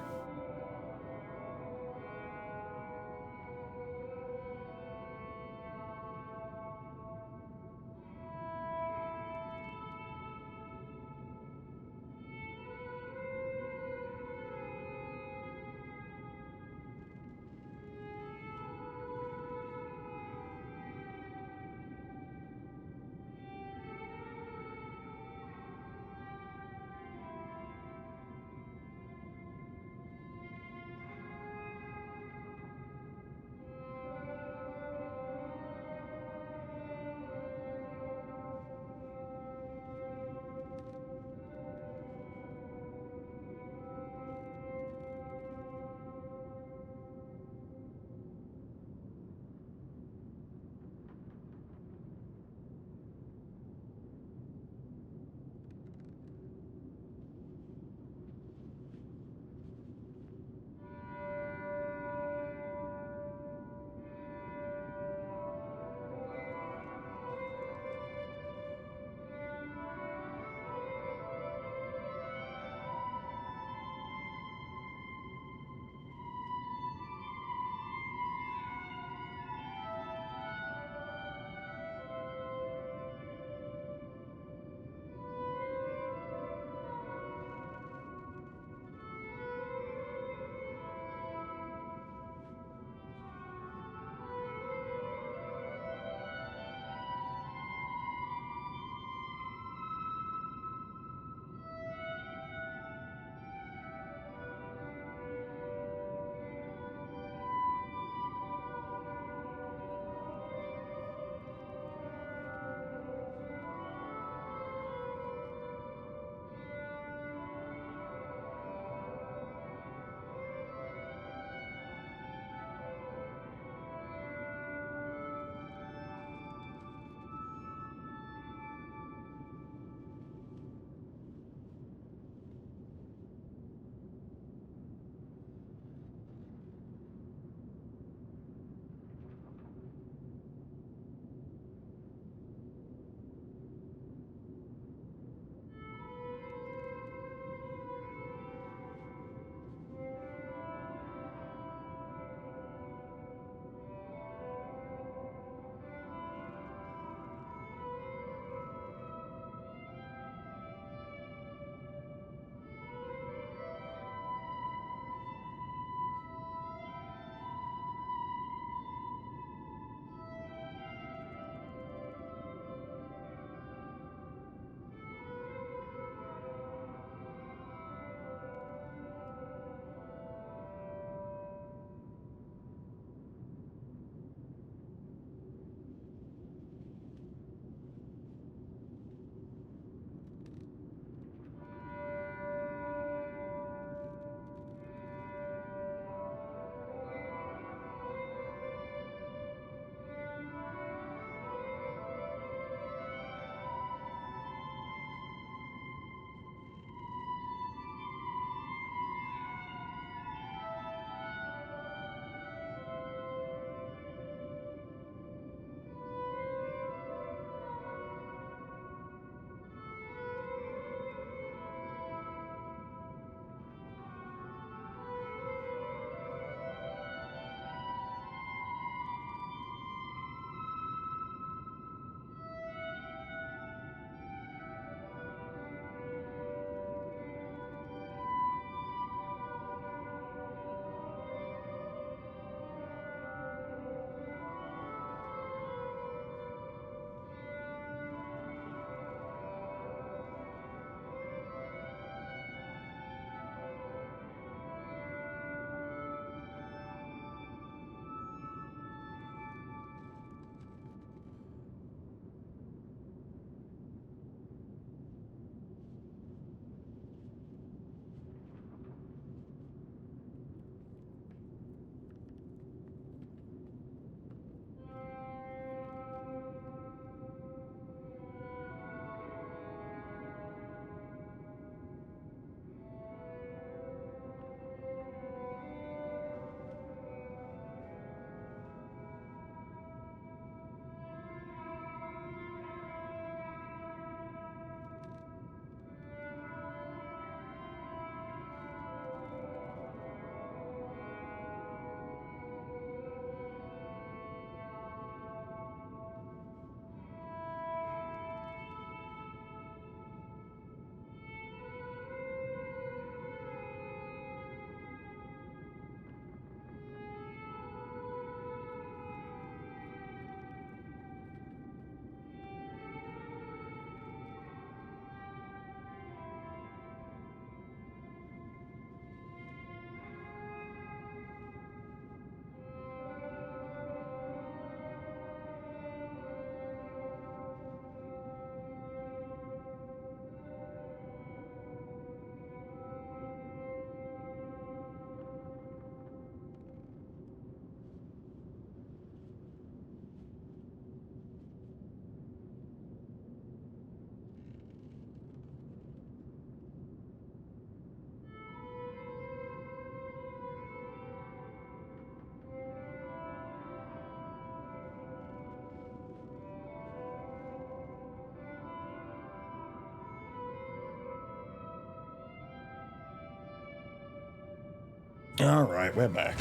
All right, we're back.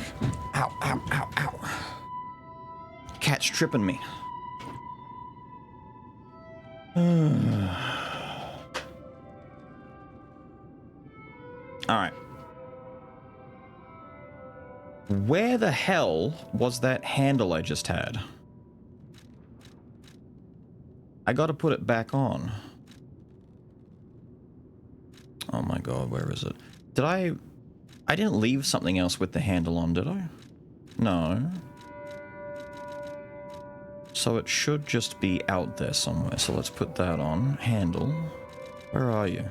Ow, ow, ow, ow. Cat's tripping me. All right. Where the hell was that handle I just had? I gotta put it back on. Oh my god, where is it? Did I didn't leave something else with the handle on, did I? No. So it should just be out there somewhere. So let's put that on. Handle. Where are you?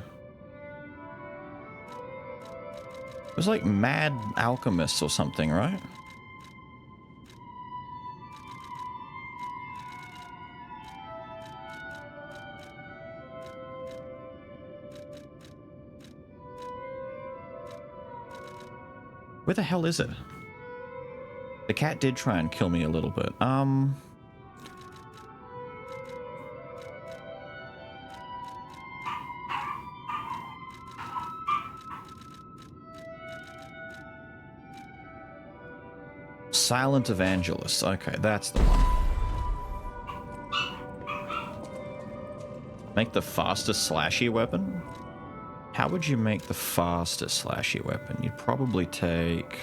It was like Mad Alchemists or something, right? Where the hell is it? The cat did try and kill me a little bit. Silent Evangelist. Okay, that's the one. Make the fastest slashy weapon? How would you make the fastest slashy weapon? You'd probably take...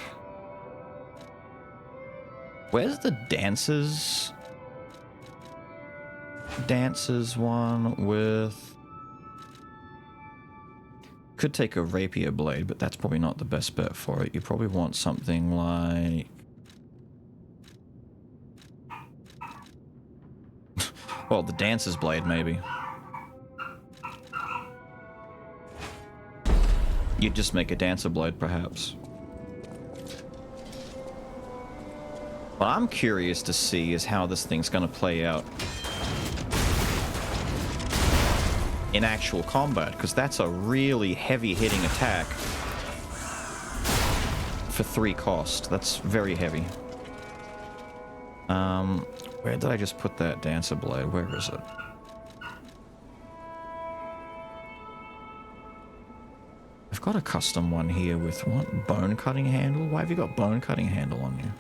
Where's the dancers? Dancers one with... Could take a rapier blade, but that's probably not the best bet for it. You probably want something like... Well, the dancer's blade, maybe. You'd just make a dancer blade, perhaps. What I'm curious to see is how this thing's going to play out in actual combat, because that's a really heavy-hitting attack for 3 cost. That's very heavy. Where did I just put that dancer blade? Where is it? I've got a custom one here with what? Bone cutting handle? Why have you got bone cutting handle on you?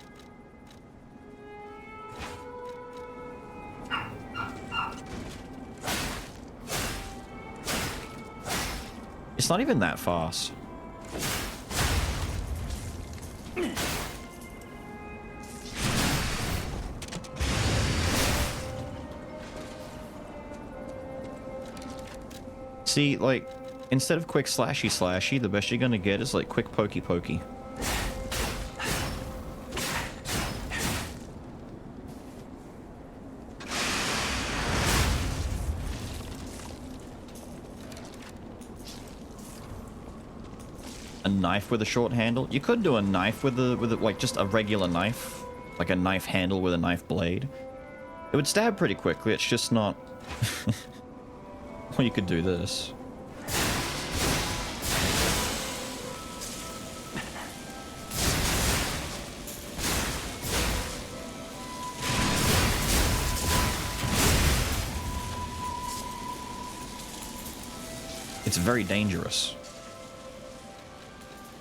It's not even that fast. See, like, instead of quick slashy, the best you're gonna get is like quick pokey. A knife with a short handle? You could do a knife with a like just a regular knife, like a knife handle with a knife blade. It would stab pretty quickly. It's just not. Well, you could do this. It's very dangerous.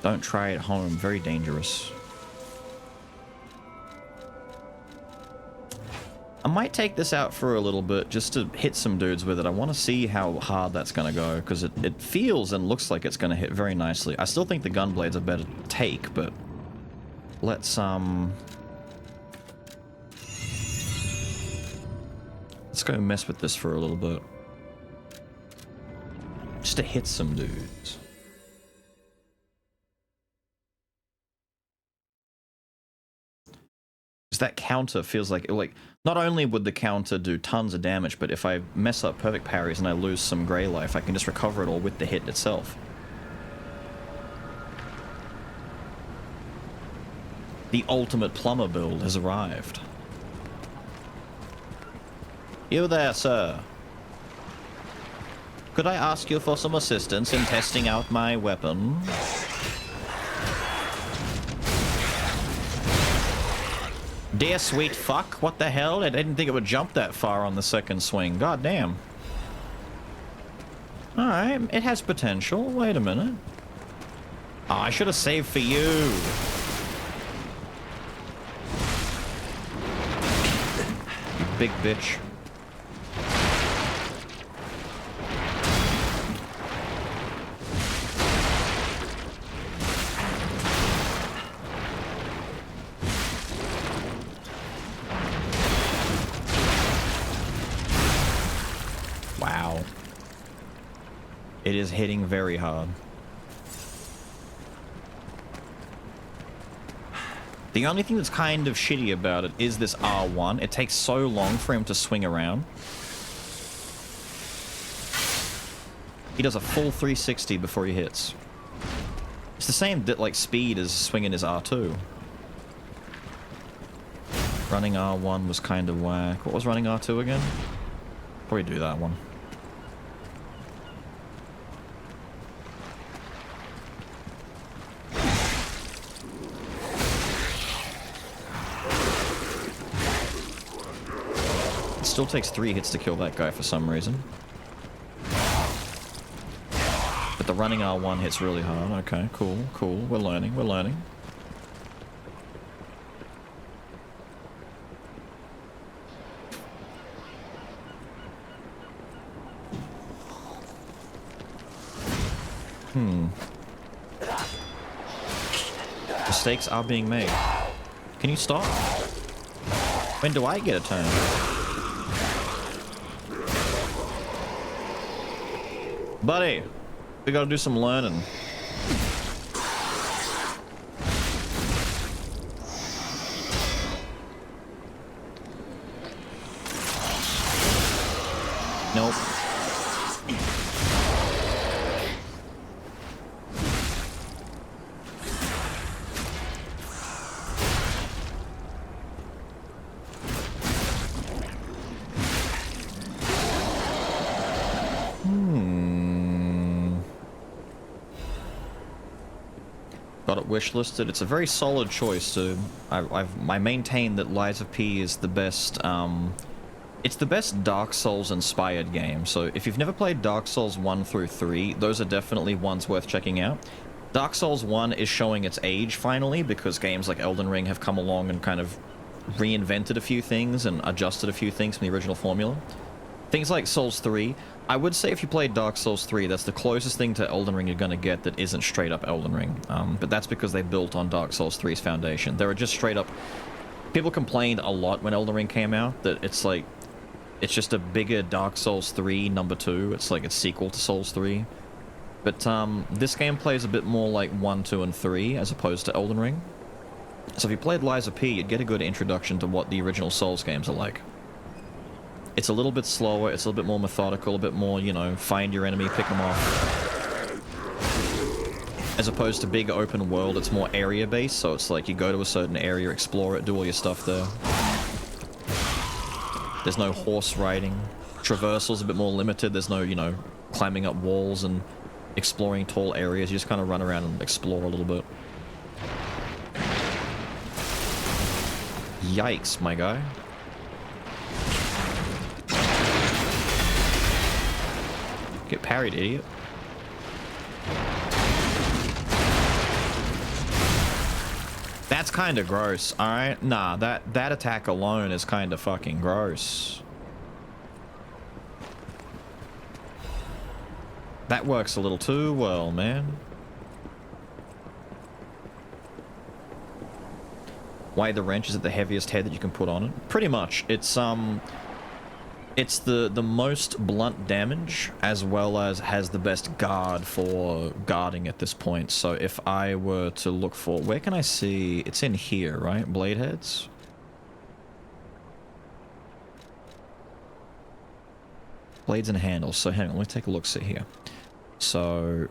Don't try it at home. Very dangerous. I might take this out for a little bit just to hit some dudes with it. I want to see how hard that's going to go, because it feels and looks like it's going to hit very nicely. I still think the gun blades are better to take, but let's go mess with this for a little bit. Just to hit some dudes. That counter feels like not only would the counter do tons of damage, but if I mess up perfect parries and I lose some gray life, I can just recover it all with the hit itself. The ultimate plumber build has arrived. You there, sir. Could I ask you for some assistance in testing out my weapon? Dear sweet fuck, what the hell? I didn't think it would jump that far on the second swing. God damn. Alright, it has potential. Wait a minute. Oh, I should have saved for you. You big bitch. Wow. It is hitting very hard. The only thing that's kind of shitty about it is this R1. It takes so long for him to swing around. He does a full 360 before he hits. It's the same like speed as swinging his R2. Running R1 was kind of whack. What was running R2 again? Probably do that one. Still takes 3 hits to kill that guy for some reason. But the running R1 hits really hard. Okay, cool, cool. We're learning, we're learning. Mistakes are being made. Can you stop? When do I get a turn? Buddy, we gotta do some learning. Nope. Got it wishlisted. It's a very solid choice too. I maintain that Lies of P is the best. It's the best Dark Souls inspired game. So if you've never played Dark Souls 1 through 3, those are definitely ones worth checking out. Dark Souls 1 is showing its age finally because games like Elden Ring have come along and kind of reinvented a few things and adjusted a few things from the original formula. Things like Souls 3, I would say if you played Dark Souls 3, that's the closest thing to Elden Ring you're going to get that isn't straight up Elden Ring. But that's because they built on Dark Souls 3's foundation. There are just straight up... People complained a lot when Elden Ring came out that it's like... It's just a bigger Dark Souls 3 number 2. It's like a sequel to Souls 3. But this game plays a bit more like 1, 2, and 3 as opposed to Elden Ring. So if you played Lies of P, you'd get a good introduction to what the original Souls games are like. It's a little bit slower, it's a little bit more methodical, a bit more, you know, find your enemy, pick them off. As opposed to big open world, it's more area-based, so it's like you go to a certain area, explore it, do all your stuff there. There's no horse riding. Traversal's a bit more limited, there's no, you know, climbing up walls and exploring tall areas, you just kind of run around and explore a little bit. Yikes, my guy. Get parried, idiot. That's kind of gross, alright? Nah, that attack alone is kind of fucking gross. That works a little too well, man. Why the wrench is at the heaviest head that you can put on it? Pretty much. It's the most blunt damage, as well as has the best guard for guarding at this point. So if I were to look for... Where can I see... It's in here, right? Blade heads? Blades and handles. So hang on, let me take a look, see here. So...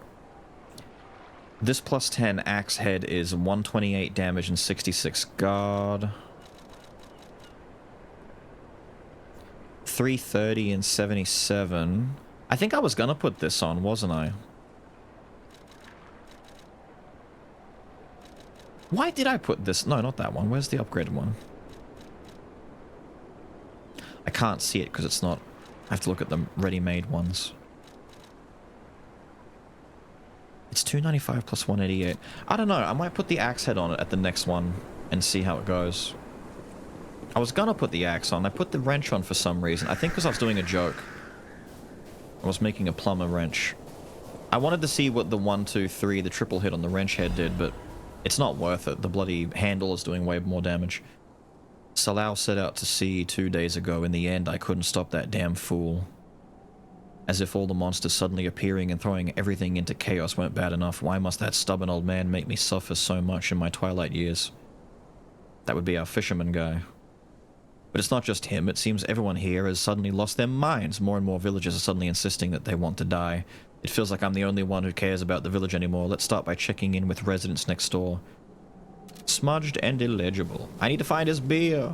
This plus 10 axe head is 128 damage and 66 guard. 330 and 77. I think I was gonna put this on, wasn't I? Why did I put this? No, not that one. Where's the upgraded one? I can't see it because it's not... I have to look at the ready-made ones. It's 295 plus 188. I don't know. I might put the axe head on it at the next one and see how it goes. I was gonna put the axe on. I put the wrench on for some reason. I think because I was doing a joke. I was making a plumber wrench. I wanted to see what the 1, 2, 3, the triple hit on the wrench head did, but it's not worth it. The bloody handle is doing way more damage. Salau set out to sea 2 days ago. In the end, I couldn't stop that damn fool. As if all the monsters suddenly appearing and throwing everything into chaos weren't bad enough, why must that stubborn old man make me suffer so much in my twilight years? That would be our fisherman guy. But it's not just him, it seems everyone here has suddenly lost their minds. More and more villagers are suddenly insisting that they want to die. It feels like I'm the only one who cares about the village anymore. Let's start by checking in with residents next door. Smudged and illegible. I need to find his beer.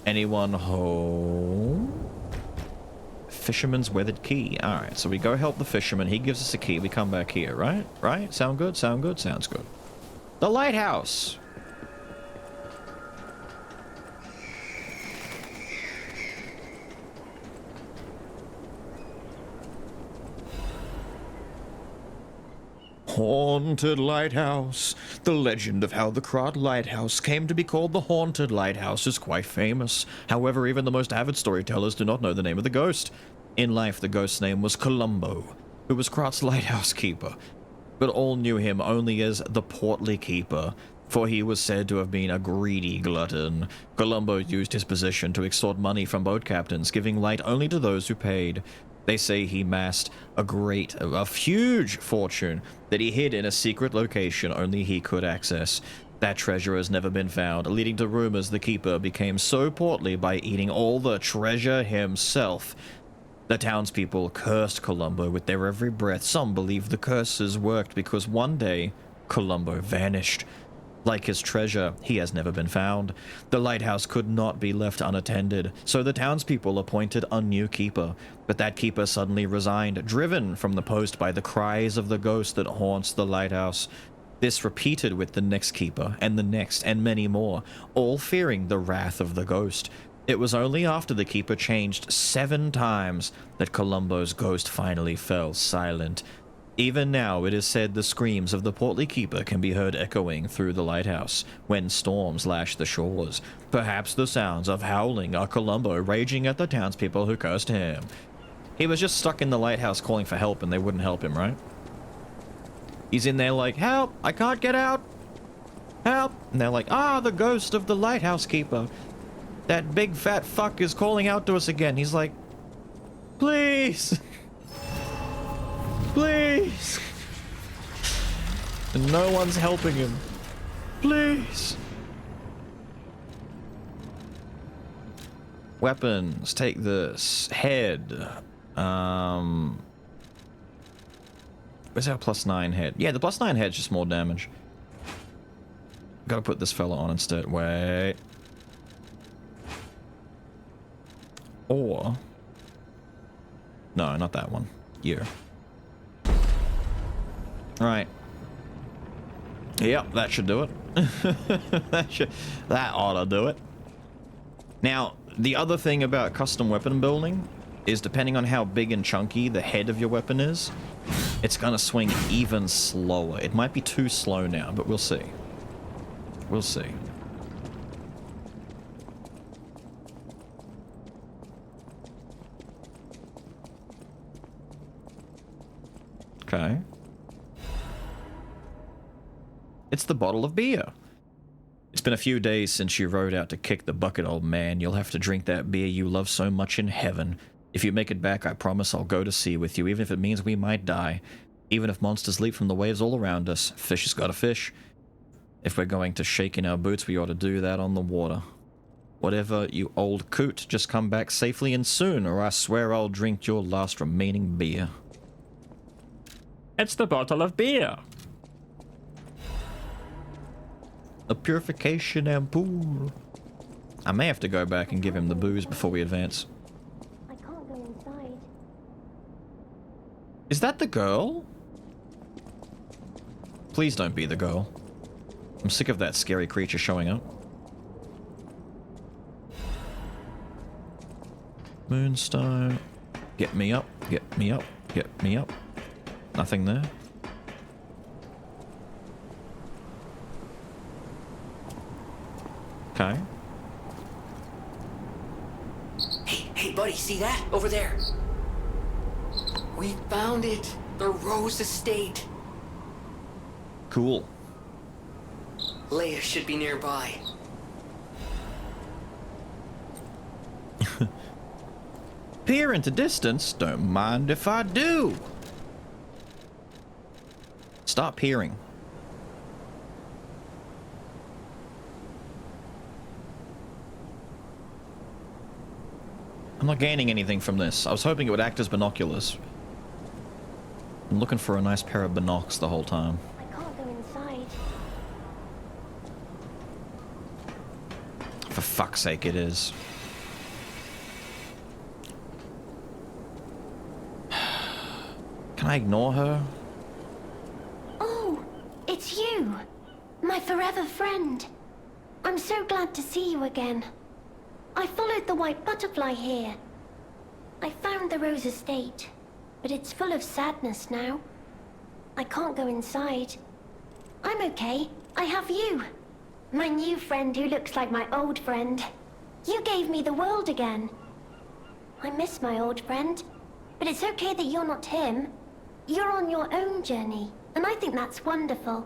Anyone home? Fisherman's weathered key. Alright, so we go help the fisherman. He gives us a key. We come back here, right? Right? Sound good? Sound good? Sounds good. The lighthouse! Haunted Lighthouse. The legend of how the Krat Lighthouse came to be called the Haunted Lighthouse is quite famous. However, even the most avid storytellers do not know the name of the ghost. In life, the ghost's name was Columbo, who was Krat's lighthouse keeper. But all knew him only as the Portly Keeper, for he was said to have been a greedy glutton. Columbo used his position to extort money from boat captains, giving light only to those who paid. They say he amassed a huge fortune that he hid in a secret location only he could access. That treasure has never been found, leading to rumors the keeper became so portly by eating all the treasure himself. The townspeople cursed Columbo with their every breath. Some believe the curses worked because one day, Columbo vanished. Like his treasure, he has never been found. The lighthouse could not be left unattended, so the townspeople appointed a new keeper. But that keeper suddenly resigned, driven from the post by the cries of the ghost that haunts the lighthouse. This repeated with the next keeper, and the next, and many more, all fearing the wrath of the ghost. It was only after the keeper changed 7 times that Columbo's ghost finally fell silent. Even now, it is said the screams of the portly keeper can be heard echoing through the lighthouse when storms lash the shores. Perhaps the sounds of howling are Columbo raging at the townspeople who cursed him. He was just stuck in the lighthouse calling for help and they wouldn't help him, right? He's in there like, help, I can't get out. Help. And they're like, the ghost of the lighthouse keeper. That big fat fuck is calling out to us again. He's like, please. Please. And no one's helping him. Please. Weapons. Take this. Head. Where's our +9 head? Yeah, the +9 head's just more damage. Gotta put this fella on instead. Wait. Or... no, not that one. You. Alright. Yep, that should do it. That ought to do it. Now, the other thing about custom weapon building is depending on how big and chunky the head of your weapon is, it's gonna swing even slower. It might be too slow now, but we'll see. We'll see. Okay. It's the bottle of beer. It's been a few days since you rode out to kick the bucket, old man. You'll have to drink that beer you love so much in heaven. If you make it back, I promise I'll go to sea with you, even if it means we might die. Even if monsters leap from the waves all around us, fish has got to fish. If we're going to shake in our boots, we ought to do that on the water. Whatever, you old coot, just come back safely and soon, or I swear I'll drink your last remaining beer. It's the bottle of beer. A purification ampoule. I may have to go back and give him the booze before we advance. I can't go inside. Is that the girl? Please don't be the girl. I'm sick of that scary creature showing up. Moonstone. Get me up, get me up, get me up. Nothing there. Okay. Hey, buddy, see that? Over there. We found it. The Rose Estate. Cool. Leia should be nearby. Peer into distance, don't mind if I do. Stop peering. I'm not gaining anything from this. I was hoping it would act as binoculars. I'm looking for a nice pair of binocs the whole time. I can't go inside. For fuck's sake, it is. Can I ignore her? Oh, it's you. My forever friend. I'm so glad to see you again. I followed the white butterfly here. I found the Rose Estate, but it's full of sadness now. I can't go inside. I'm okay. I have you. My new friend who looks like my old friend. You gave me the world again. I miss my old friend, but it's okay that you're not him. You're on your own journey, and I think that's wonderful.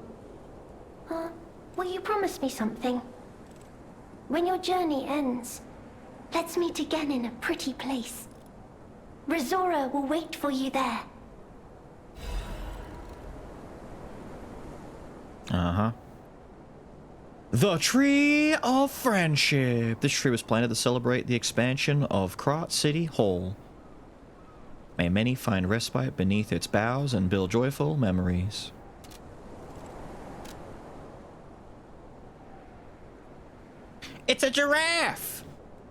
Will you promise me something? When your journey ends, let's meet again in a pretty place. Rizora will wait for you there. Uh-huh. The Tree of Friendship. This tree was planted to celebrate the expansion of Krat City Hall. May many find respite beneath its boughs and build joyful memories. It's a giraffe!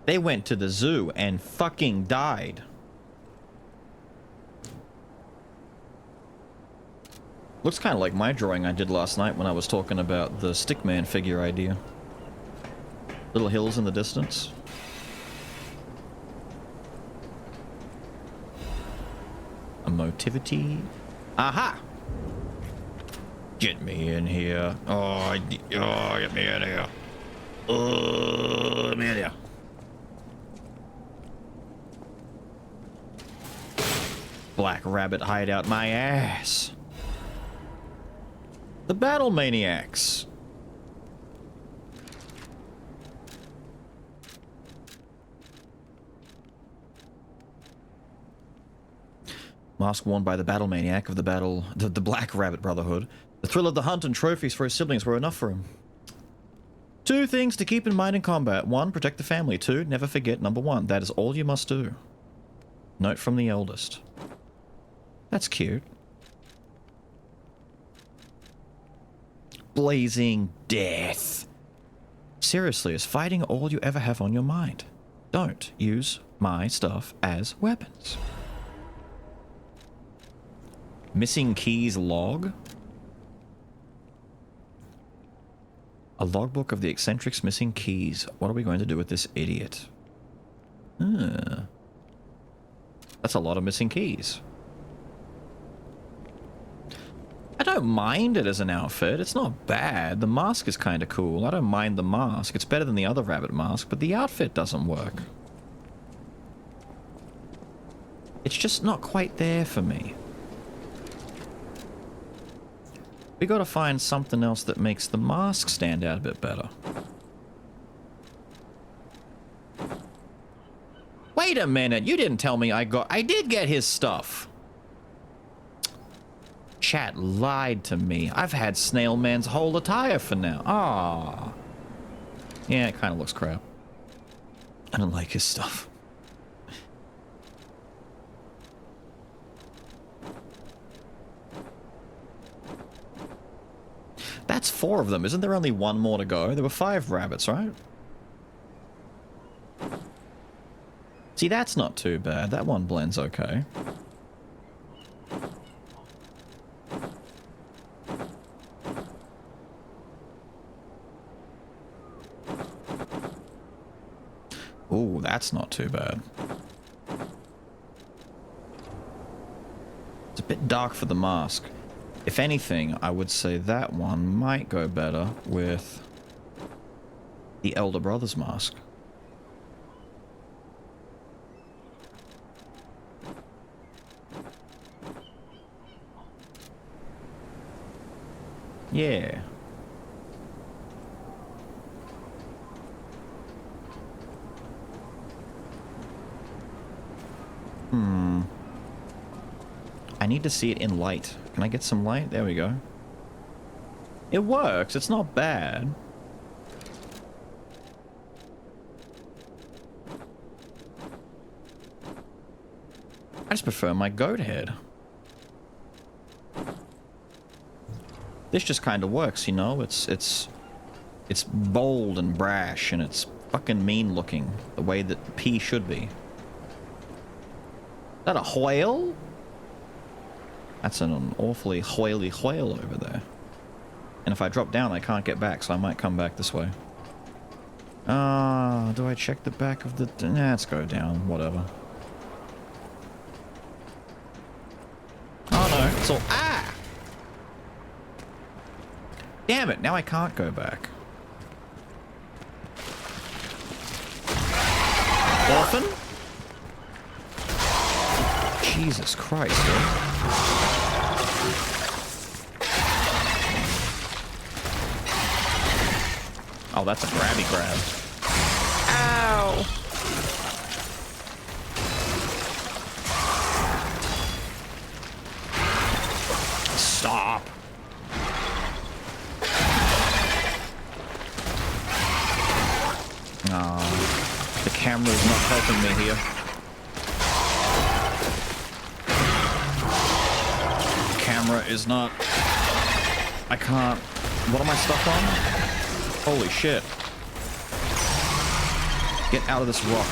They went to the zoo and fucking died. Looks kind of like my drawing I did last night when I was talking about the Stickman figure idea. Little hills in the distance. Emotivity. Aha! Get me in here. Oh, get me in here. Get me in here. Black Rabbit hideout my ass. The Battle Maniacs. Mask worn by the Battle Maniac of the Black Rabbit Brotherhood. The thrill of the hunt and trophies for his siblings were enough for him. 2 things to keep in mind in combat. 1, protect the family. 2, never forget number 1. That is all you must do. Note from the eldest. That's cute. Blazing death. Seriously, is fighting all you ever have on your mind? Don't use my stuff as weapons. Missing keys log. A logbook of the eccentric's missing keys. What are we going to do with this idiot? That's a lot of missing keys. I don't mind it as an outfit. It's not bad. The mask is kind of cool. I don't mind the mask. It's better than the other rabbit mask, but the outfit doesn't work. It's just not quite there for me. We gotta find something else that makes the mask stand out a bit better. Wait a minute, you didn't tell me I did get his stuff. Chat lied to me. I've had Snail Man's whole attire for now. Ah. Yeah, it kind of looks crap. I don't like his stuff. That's 4 of them. Isn't there only 1 more to go? There were 5 rabbits, right? See, that's not too bad. That one blends okay. Ooh, that's not too bad. It's a bit dark for the mask. If anything, I would say that one might go better with the Elder Brother's mask. Yeah. I need to see it in light. Can I get some light? There we go. It works. It's not bad. I just prefer my goat head. This just kind of works, you know? It's bold and brash, and it's fucking mean looking, the way that P should be. Is that a whale? That's an awfully whaley whale over there. And if I drop down, I can't get back, so I might come back this way. Do I check the back of the... Nah, let's go down, whatever. Oh no, it's all... Ah! Damn it, now I can't go back. Orphan? Jesus Christ, dude. Oh, that's a grabby grab. Ow! Stop. Oh, the camera is not helping me here. The camera is not... I can't... What am I stuck on? Holy shit. Get out of this rock.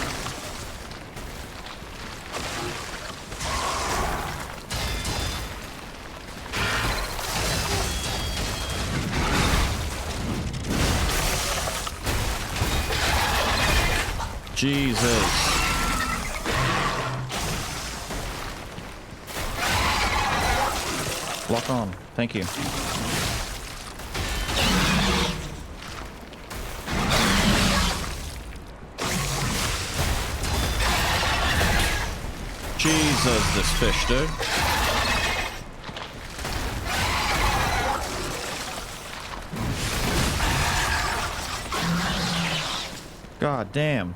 Jesus. Lock on. Thank you. Jesus, this fish, dude. God damn.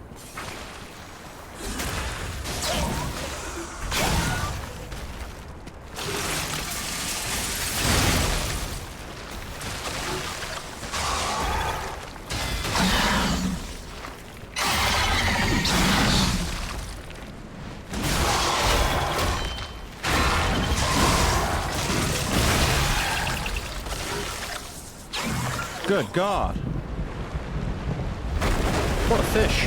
Good God. What a fish.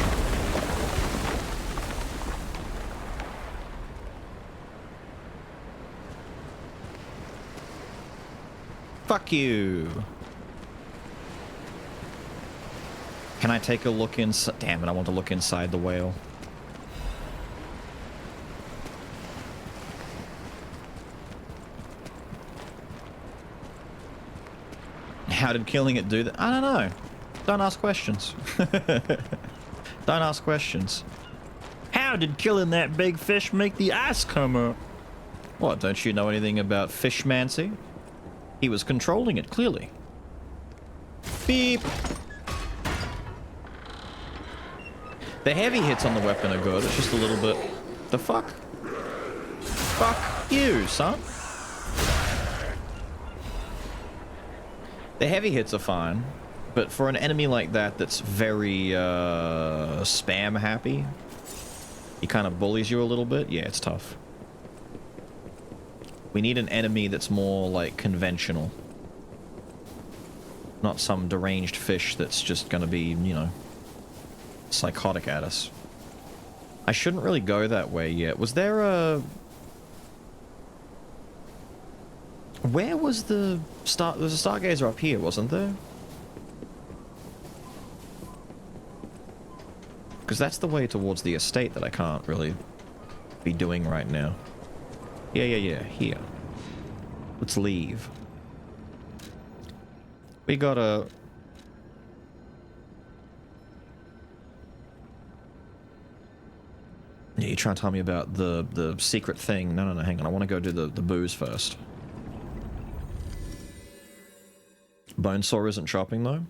Fuck you. Can I take a look inside? Damn it, I want to look inside the whale. How did killing it do that? I don't know. Don't ask questions. Don't ask questions. How did killing that big fish make the ice come up? What, don't you know anything about fishmancy? He was controlling it, clearly. Beep. The heavy hits on the weapon are good. It's just a little bit... The fuck? Fuck you, son. The heavy hits are fine, but for an enemy like that that's very spam happy, he kind of bullies you a little bit, yeah, it's tough. We need an enemy that's more like conventional. Not some deranged fish that's just gonna be, you know, psychotic at us. I shouldn't really go that way yet. Was there a... Where was the star? There was a stargazer up here, wasn't there? Because that's the way towards the estate that I can't really be doing right now. Yeah, here. Let's leave. We gotta... Yeah, you trying to tell me about the secret thing? No, hang on. I want to go do the booze first. Bonesaw isn't chopping, though.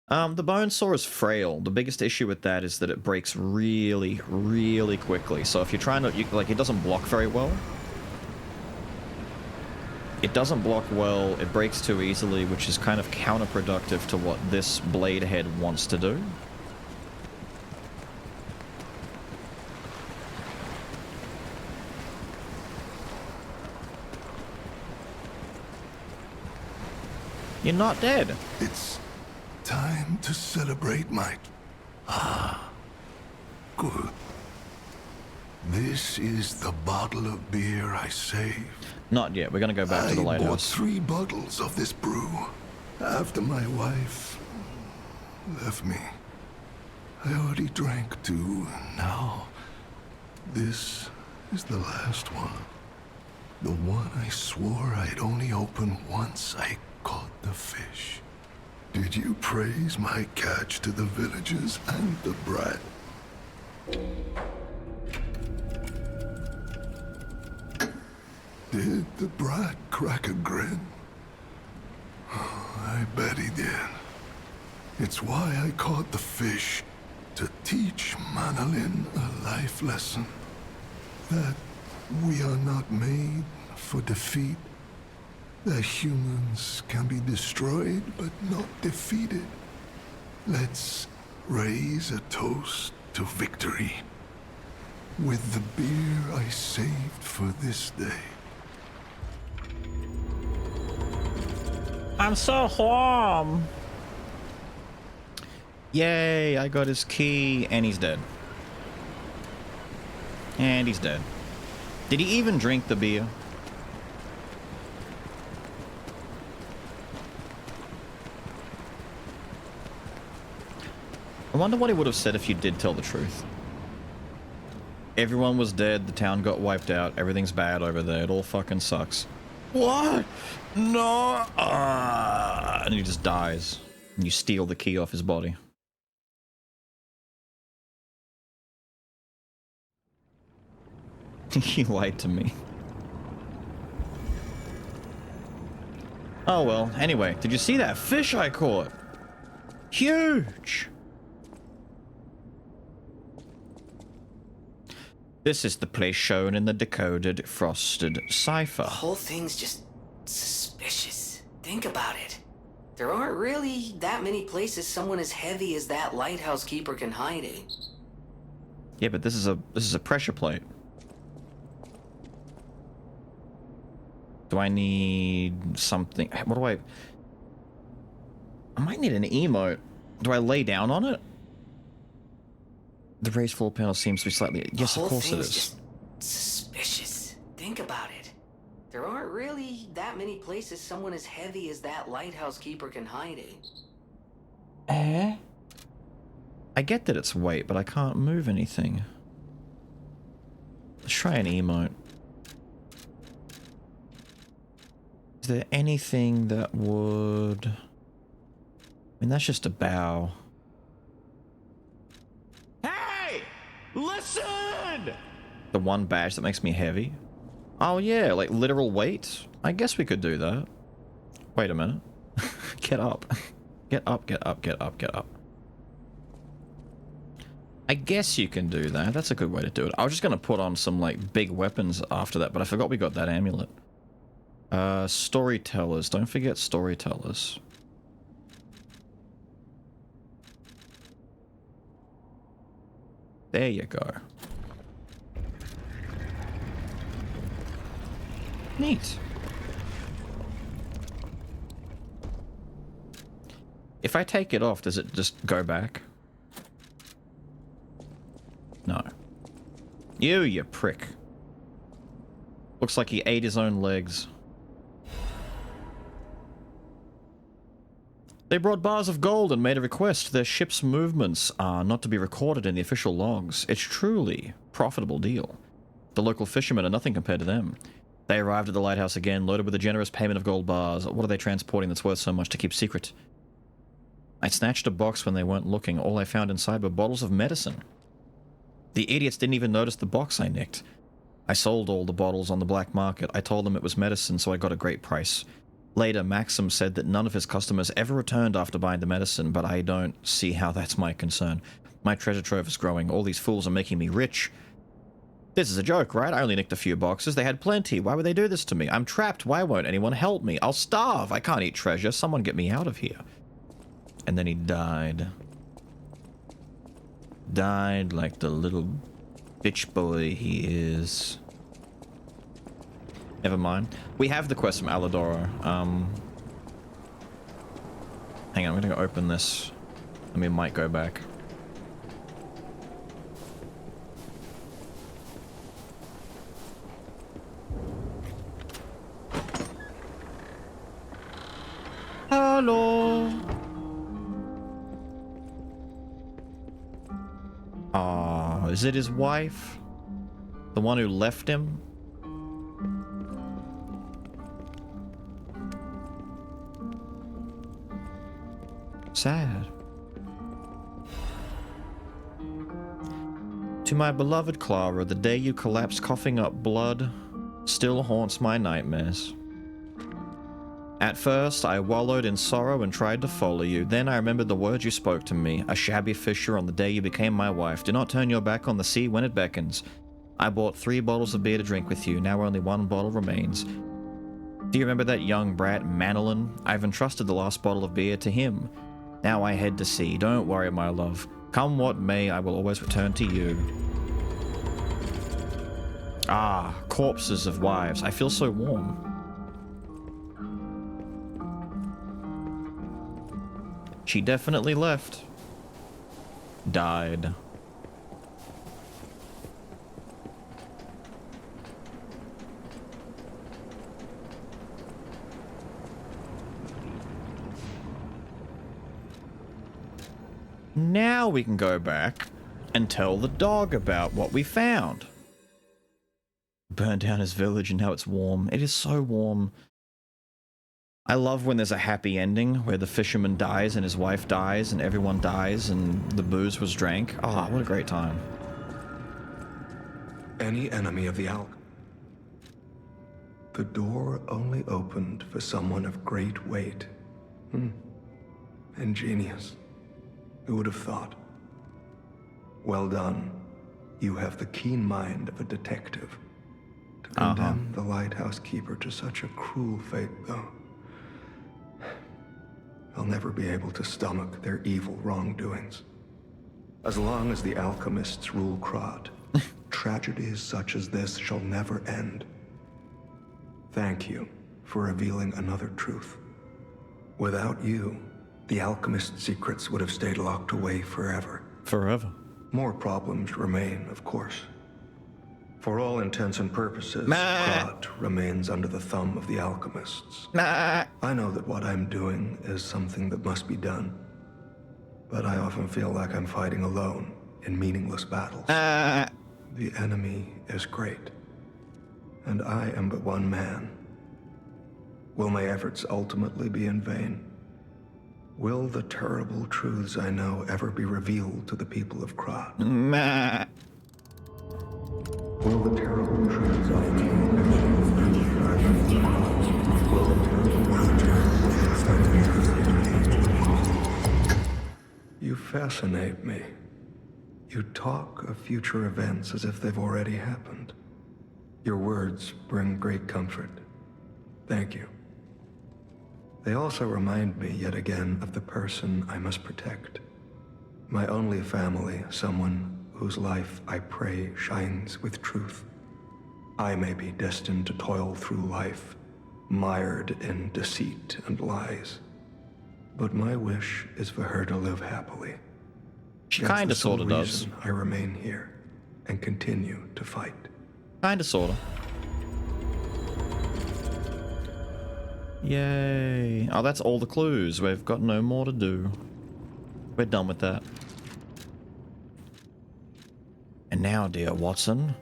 The Bonesaw is frail. The biggest issue with that is that it breaks really, really quickly. So if you're trying to... like, it doesn't block very well. It doesn't block well, it breaks too easily, which is kind of counterproductive to what this blade head wants to do. You're not dead. It's time to celebrate my... Ah, good. This is the bottle of beer I saved. Not yet. We're gonna go back to the I bought lighthouse. 3 bottles of this brew after my wife left me. I already drank 2, and now this is the last one. The one I swore I'd only open once I caught the fish. Did you praise my catch to the villagers and the brat? Did the brat crack a grin? Oh, I bet he did. It's why I caught the fish, to teach Manolin a life lesson. That we are not made for defeat. That humans can be destroyed but not defeated. Let's raise a toast to victory with the beer I saved for this day. I'm so warm. Yay, I got his key, and he's dead. And he's dead. Did he even drink the beer? I wonder what he would have said if you did tell the truth. Everyone was dead, the town got wiped out, everything's bad over there, it all fucking sucks. What? No! And he just dies. And you steal the key off his body. He lied to me. Oh well, anyway, did you see that fish I caught? Huge! This is the place shown in the decoded frosted cipher. The whole thing's just suspicious. Think about it. There aren't really that many places someone as heavy as that lighthouse keeper can hide in. Yeah, but this is a pressure plate. Do I need something? What do I might need an emote. Do I lay down on it? The raised floor panel seems to be slightly... Yes, of course it is. Just suspicious. Think about it. There aren't really that many places someone as heavy as that lighthouse keeper can hide in. I get that it's weight, but I can't move anything. Let's try an emote. Is there anything that would... I mean, that's just a bow. Hey! Listen! The one badge that makes me heavy? Oh yeah, like literal weight? I guess we could do that. Wait a minute. Get up. Get up, get up, get up, get up. I guess you can do that. That's a good way to do it. I was just going to put on some, like, big weapons after that, but I forgot we got that amulet. Storytellers. Don't forget storytellers. There you go. Neat. If I take it off, does it just go back? No. You prick. Looks like he ate his own legs. They brought bars of gold and made a request. Their ship's movements are not to be recorded in the official logs. It's truly a profitable deal. The local fishermen are nothing compared to them. They arrived at the lighthouse again, loaded with a generous payment of gold bars. What are they transporting that's worth so much to keep secret? I snatched a box when they weren't looking. All I found inside were bottles of medicine. The idiots didn't even notice the box I nicked. I sold all the bottles on the black market. I told them it was medicine, so I got a great price. Later, Maxim said that none of his customers ever returned after buying the medicine, but I don't see how that's my concern. My treasure trove is growing. All these fools are making me rich. This is a joke, right? I only nicked a few boxes. They had plenty. Why would they do this to me? I'm trapped. Why won't anyone help me? I'll starve. I can't eat treasure. Someone get me out of here. And then he died. Died like the little bitch boy he is. Never mind. We have the quest from Aladoro. Hang on, I'm gonna go open this. I mean, might go back. Hello. Ah, is it his wife? The one who left him? Sad. To my beloved Clara, the day you collapsed coughing up blood still haunts my nightmares. At first, I wallowed in sorrow and tried to follow you. Then I remembered the words you spoke to me, a shabby fisher on the day you became my wife. Do not turn your back on the sea when it beckons. I bought 3 bottles of beer to drink with you. Now only 1 bottle remains. Do you remember that young brat, Manolin? I've entrusted the last bottle of beer to him. Now I head to sea. Don't worry, my love. Come what may, I will always return to you. Ah, corpses of wives. I feel so warm. She definitely left. Died. Now we can go back and tell the dog about what we found. Burned down his village and now it's warm. It is so warm. I love when there's a happy ending where the fisherman dies and his wife dies and everyone dies and the booze was drank. Ah, oh, what a great time. Any enemy of the Alk. The door only opened for someone of great weight. Ingenious. Who would have thought? Well done. You have the keen mind of a detective. To condemn the lighthouse keeper to such a cruel fate, though. I'll never be able to stomach their evil wrongdoings. As long as the alchemists rule Krat, tragedies such as this shall never end. Thank you for revealing another truth. Without you, the alchemist's secrets would have stayed locked away forever. Forever. More problems remain, of course. For all intents and purposes, Krat remains under the thumb of the alchemists. I know that what I'm doing is something that must be done, but I often feel like I'm fighting alone in meaningless battles. The enemy is great, and I am but one man. Will my efforts ultimately be in vain? Will the terrible truths I know ever be revealed to the people of Krat? Will the terrible truths I know You fascinate me. You talk of future events as if they've already happened. Your words bring great comfort. Thank you. They also remind me yet again of the person I must protect. My only family, someone whose life I pray shines with truth. I may be destined to toil through life, mired in deceit and lies. But my wish is for her to live happily. She kinda sorta does. I remain here and continue to fight. Kinda sorta. Yay. Oh, that's all the clues. We've got no more to do. We're done with that. And now, dear Watson,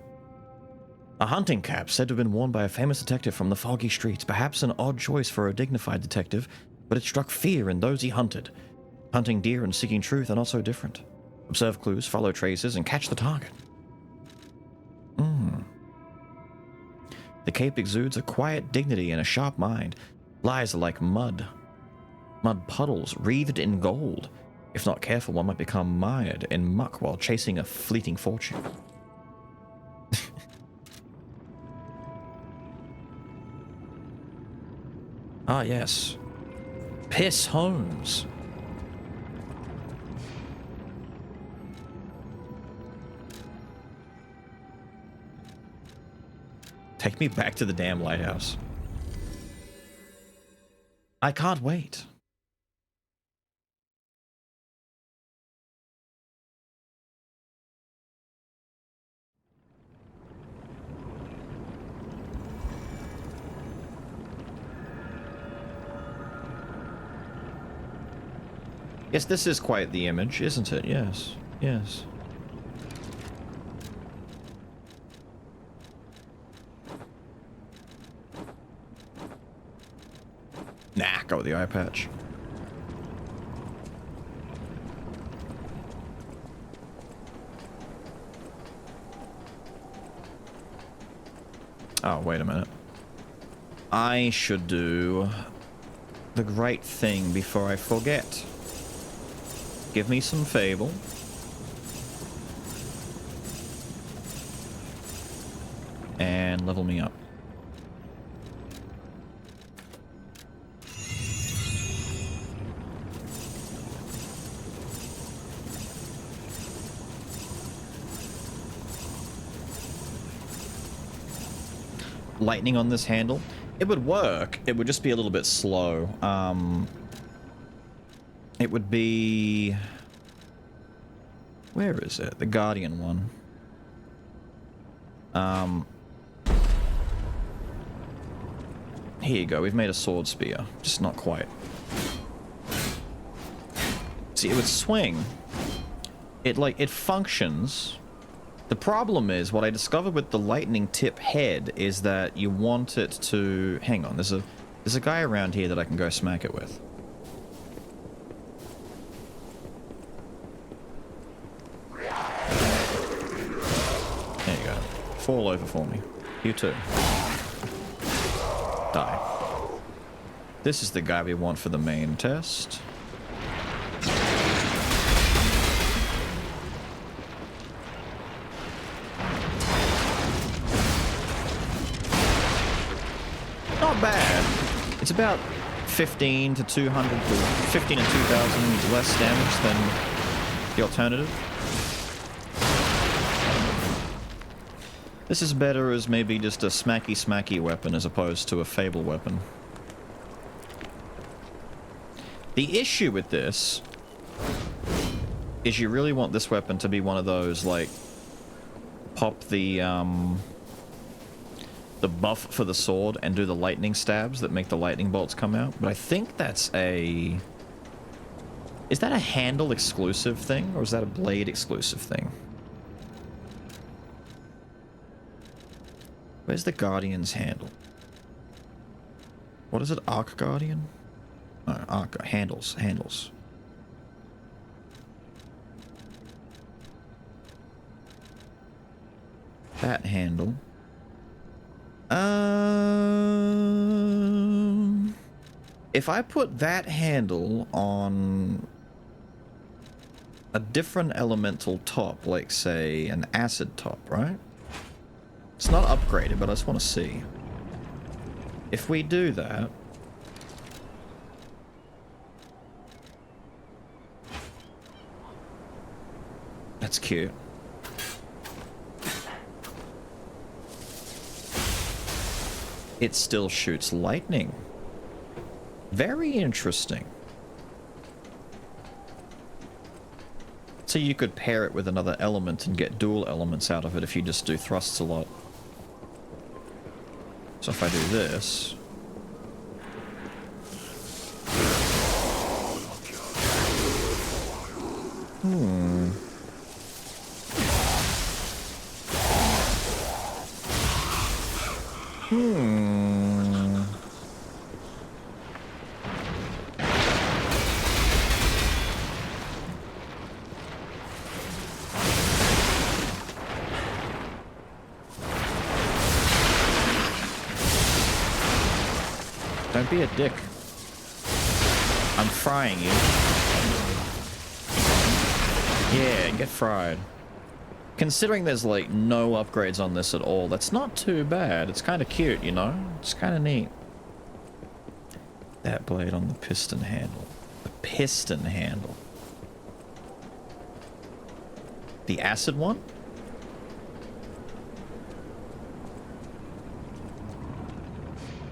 A hunting cap said to have been worn by a famous detective from the foggy streets, perhaps an odd choice for a dignified detective, but it struck fear in those he hunted. Hunting deer and seeking truth are not so different. Observe clues, follow traces, and catch the target. The cape exudes a quiet dignity and a sharp mind. Lies are like mud. Mud puddles wreathed in gold. If not careful, one might become mired in muck while chasing a fleeting fortune. Ah, yes. Piss Holmes. Take me back to the damn lighthouse. I can't wait. Yes, this is quite the image, isn't it? Yes, yes. Nah, go with the eye patch. Oh, wait a minute. I should do the right thing before I forget. Give me some Fable. And level me up. Lightning on this handle, it would work. It would just be a little bit slow. It would be... Where is it? The Guardian one. Here you go. We've made a sword spear. Just not quite. See, it would swing. It functions. The problem is, what I discovered with the lightning tip head is that you want it to... Hang on, there's a guy around here that I can go smack it with. There you go. Fall over for me. You too. Die. This is the guy we want for the main test. Not bad. It's about 15 to 200, 15 and 2,000 less damage than the alternative. This is better as maybe just a smacky weapon as opposed to a Fable weapon. The issue with this is you really want this weapon to be one of those, like, pop the buff for the sword and do the lightning stabs that make the lightning bolts come out. But I think that's a... Is that a handle exclusive thing, or is that a blade exclusive thing? Where's the Guardian's handle? What is it? Arc Guardian? No, Arc... Handles. That handle. If I put that handle on a different elemental top, like say an acid top, right? It's not upgraded, but I just want to see. If we do that, that's cute. It still shoots lightning. Very interesting. So you could pair it with another element and get dual elements out of it if you just do thrusts a lot. So if I do this... Don't be a dick. I'm frying you. Yeah, get fried. Considering there's like no upgrades on this at all, that's not too bad. It's kind of cute, you know? It's kind of neat. That blade on the piston handle. The piston handle. The acid one?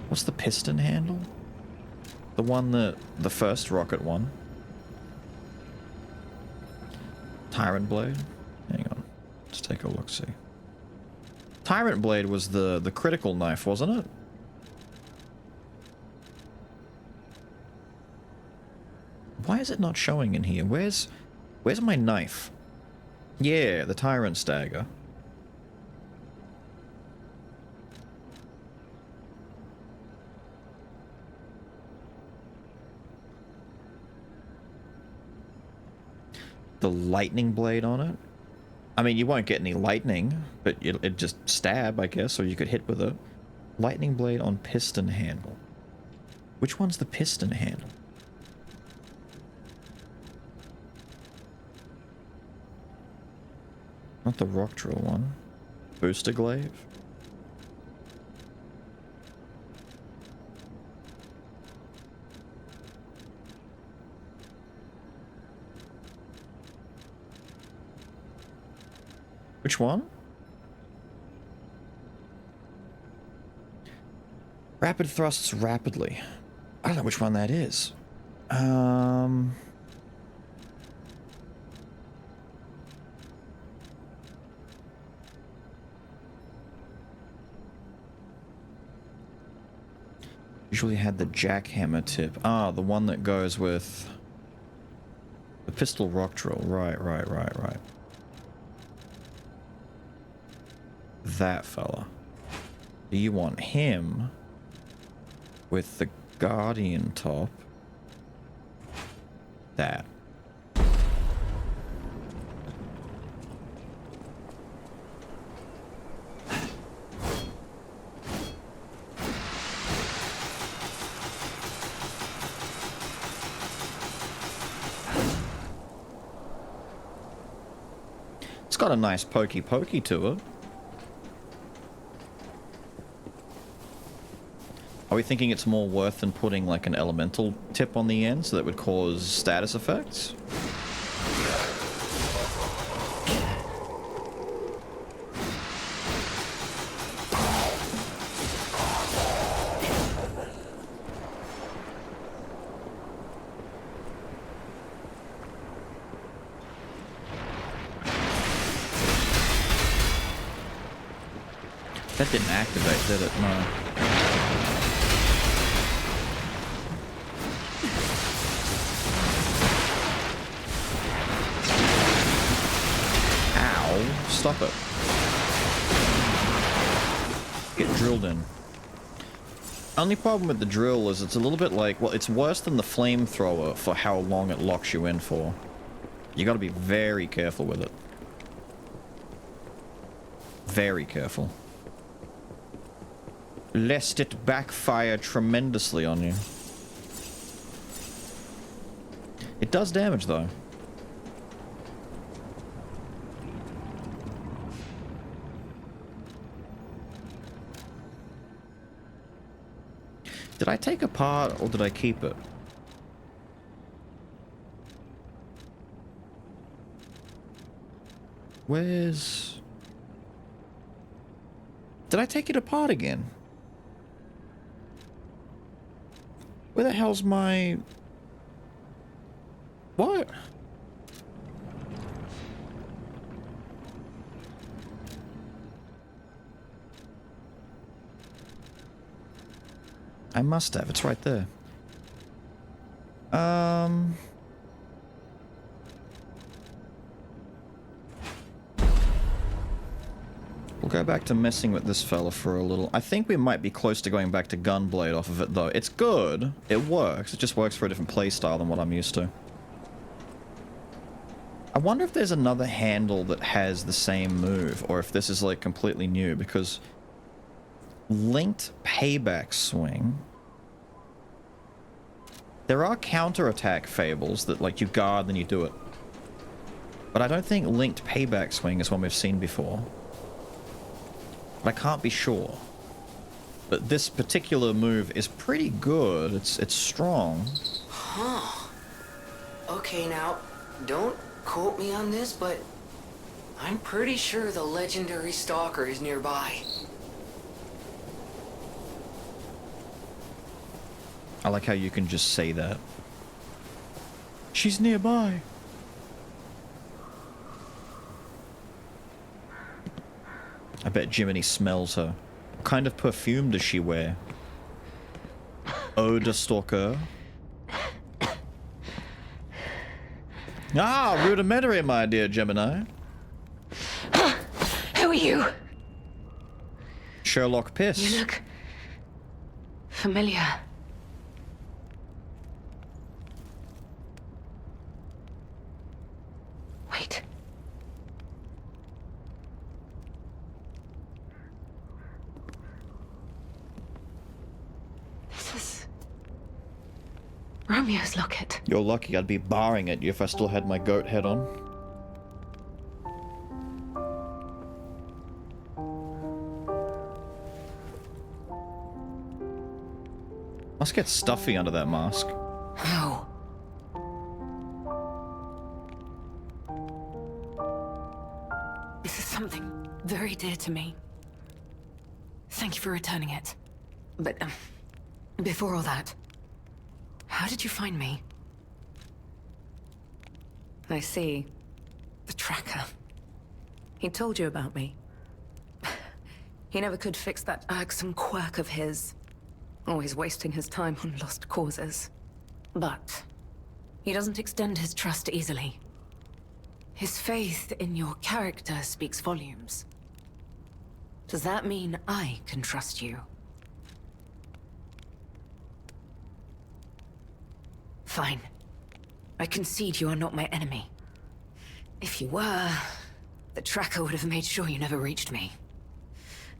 What's the piston handle? The one that... the first rocket one. Tyrant blade? Hang on. Let's take a look-see. Tyrant blade was the critical knife, wasn't it? Why is it not showing in here? Where's my knife? Yeah, the Tyrant's dagger. The lightning blade on it? I mean, you won't get any lightning, but it'd just stab, I guess, or you could hit with it. Lightning blade on piston handle. Which one's the piston handle? Not the rock drill one. Booster glaive? Which one? Rapid thrusts rapidly. I don't know which one that is. Usually had the jackhammer tip. Ah, the one that goes with the pistol rock drill. Right. That fella. Do you want him with the guardian top? That. It's got a nice pokey to it. Are we thinking it's more worth than putting like an elemental tip on the end so that would cause status effects? That didn't activate, did it? No. Stop it. Get drilled in. Only problem with the drill is it's a little bit like, well, it's worse than the flamethrower for how long it locks you in for. You gotta be very careful with it. Very careful. Lest it backfire tremendously on you. It does damage though. Did I take apart or did I keep it? Where's... Did I take it apart again? Where the hell's my... What? I must have. It's right there. We'll go back to messing with this fella for a little. I think we might be close to going back to Gunblade off of it, though. It's good. It works. It just works for a different playstyle than what I'm used to. I wonder if there's another handle that has the same move, or if this is, like, completely new, because... Linked payback swing. There are counterattack fables that, like, you guard, then you do it. But I don't think linked payback swing is one we've seen before. But I can't be sure. But this particular move is pretty good. It's strong. Huh. Okay, now, don't quote me on this, but I'm pretty sure the legendary stalker is nearby. I like how you can just say that. She's nearby. I bet Jiminy smells her. What kind of perfume does she wear? Eau de Stalker. Ah, rudimentary, my dear Gemini. Who are you? Sherlock Piss. You look familiar. Wait. This is Romeo's locket. You're lucky I'd be barring it if I still had my goat head on. Must get stuffy under that mask. How? This is something very dear to me. Thank you for returning it. But, before all that, how did you find me? I see. The tracker. He told you about me. He never could fix that irksome quirk of his. Always wasting his time on lost causes. But he doesn't extend his trust easily. His faith in your character speaks volumes. Does that mean I can trust you? Fine. I concede you are not my enemy. If you were, the tracker would have made sure you never reached me.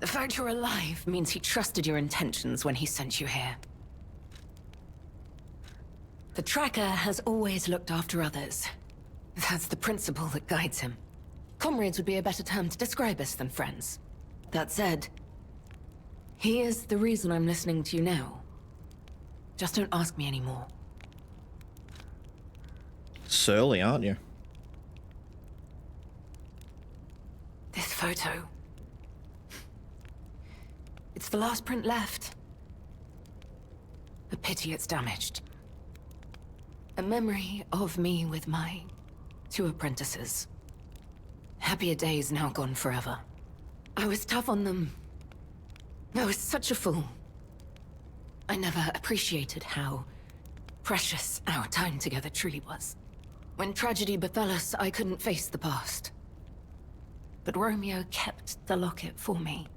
The fact you're alive means he trusted your intentions when he sent you here. The tracker has always looked after others. That's the principle that guides him. Comrades would be a better term to describe us than friends. That said, he is the reason I'm listening to you now. Just don't ask me anymore. Surly, aren't you? This photo. It's the last print left. A pity it's damaged. A memory of me with my 2 apprentices. Happier days now gone forever. I was tough on them. I was such a fool. I never appreciated how precious our time together truly was. When tragedy befell us, I couldn't face the past. But Romeo kept the locket for me.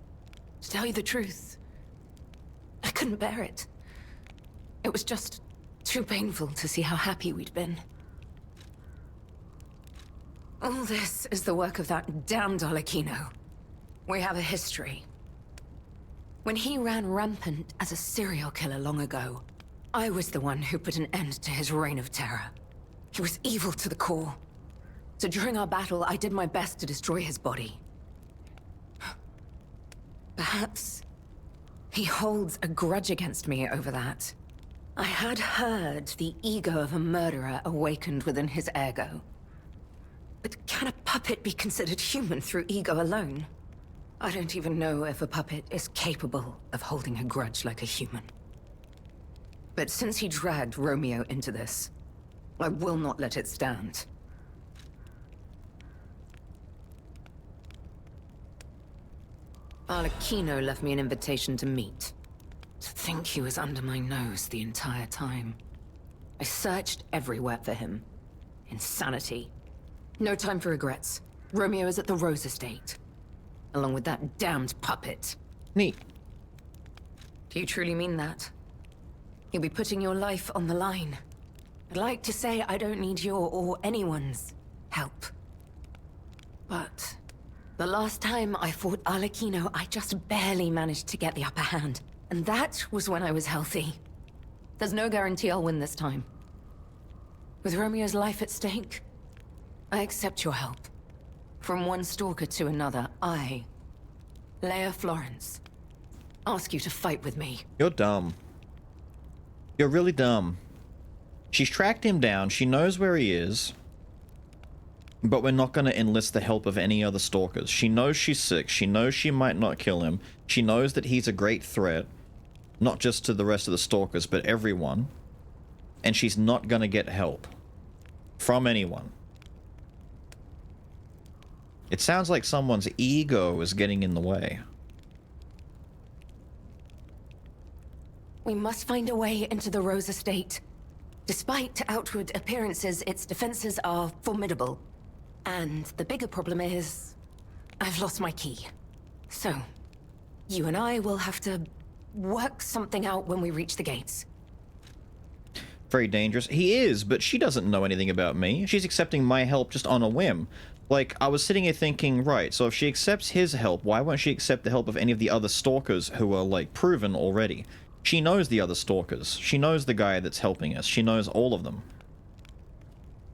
To tell you the truth, I couldn't bear it. It was just too painful to see how happy we'd been. All this is the work of that damned Alecchino. We have a history. When he ran rampant as a serial killer long ago, I was the one who put an end to his reign of terror. He was evil to the core. So during our battle, I did my best to destroy his body. Perhaps he holds a grudge against me over that. I had heard the ego of a murderer awakened within his ego. But can a puppet be considered human through ego alone? I don't even know if a puppet is capable of holding a grudge like a human. But since he dragged Romeo into this, I will not let it stand. Alecchino left me an invitation to meet. To think he was under my nose the entire time. I searched everywhere for him. Insanity. No time for regrets. Romeo is at the Rose Estate. Along with that damned puppet. Neat. Do you truly mean that? You'll be putting your life on the line. I'd like to say I don't need your or anyone's help. But the last time I fought Alecchino, I just barely managed to get the upper hand. And that was when I was healthy. There's no guarantee I'll win this time. With Romeo's life at stake, I accept your help. From one stalker to another, I, Leia Florence, ask you to fight with me. You're dumb. You're really dumb. She's tracked him down, she knows where he is, but we're not going to enlist the help of any other stalkers. She knows she's sick, she knows she might not kill him, she knows that he's a great threat, not just to the rest of the stalkers, but everyone, and she's not going to get help from anyone. It sounds like someone's ego is getting in the way. We must find a way into the Rose Estate. Despite outward appearances, its defenses are formidable. And the bigger problem is, I've lost my key. So, you and I will have to work something out when we reach the gates. Very dangerous. He is, but she doesn't know anything about me. She's accepting my help just on a whim. Like, I was sitting here thinking, right, so if she accepts his help, why won't she accept the help of any of the other stalkers who are, like, proven already? She knows the other stalkers. She knows the guy that's helping us. She knows all of them.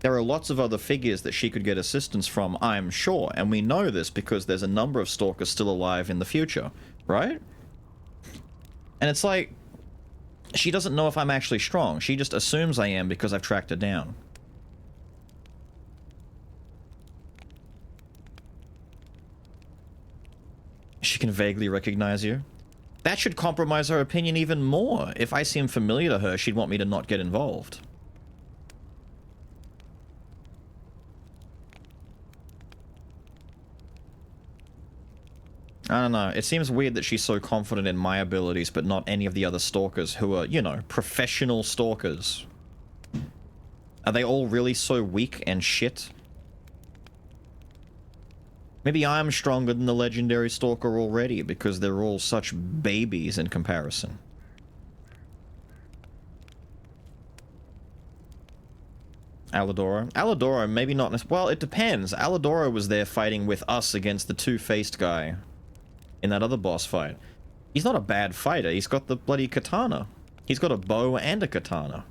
There are lots of other figures that she could get assistance from, I'm sure, and we know this because there's a number of stalkers still alive in the future, right? And it's like, she doesn't know if I'm actually strong. She just assumes I am because I've tracked her down. She can vaguely recognize you. That should compromise her opinion even more. If I seem familiar to her, she'd want me to not get involved. I don't know. It seems weird that she's so confident in my abilities, but not any of the other stalkers who are, you know, professional stalkers. Are they all really so weak and shit? Maybe I'm stronger than the legendary stalker already, because they're all such babies in comparison. Alidoro? Alidoro, maybe not. Well, it depends. Alidoro was there fighting with us against the two-faced guy in that other boss fight. He's not a bad fighter. He's got the bloody katana. He's got a bow and a katana.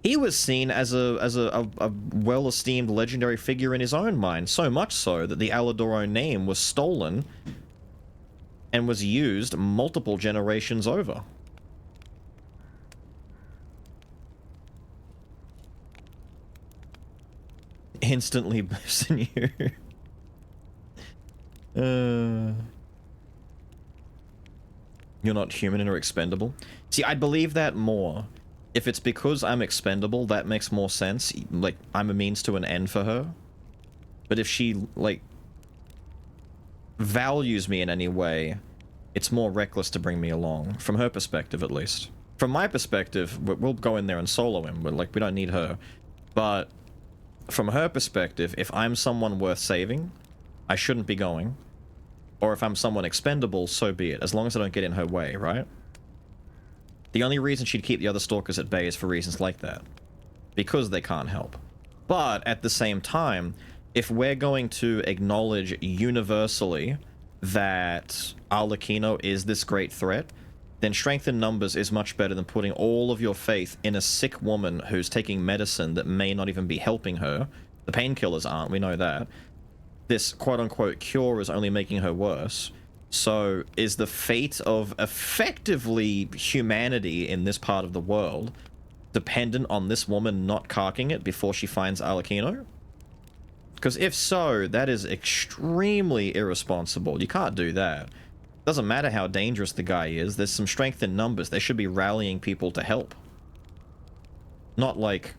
He was seen as a well-esteemed legendary figure in his own mind, so much so that the Alidoro name was stolen and was used multiple generations over. Instantly boosting you. You're not human and are expendable. See, I'd believe that more. If it's because I'm expendable, that makes more sense. Like, I'm a means to an end for her. But if she, like, values me in any way, it's more reckless to bring me along. From her perspective, at least. From my perspective, we'll go in there and solo him. But, like, we don't need her. But from her perspective, if I'm someone worth saving, I shouldn't be going. Or if I'm someone expendable, so be it. As long as I don't get in her way, right? The only reason she'd keep the other stalkers at bay is for reasons like that. Because they can't help. But at the same time, if we're going to acknowledge universally that Arlecchino is this great threat, then strength in numbers is much better than putting all of your faith in a sick woman who's taking medicine that may not even be helping her. The painkillers aren't, we know that. This quote-unquote cure is only making her worse. So, is the fate of effectively humanity in this part of the world dependent on this woman not carking it before she finds Arlecchino? Because if so, that is extremely irresponsible. You can't do that. Doesn't matter how dangerous the guy is, there's some strength in numbers. They should be rallying people to help. Not like...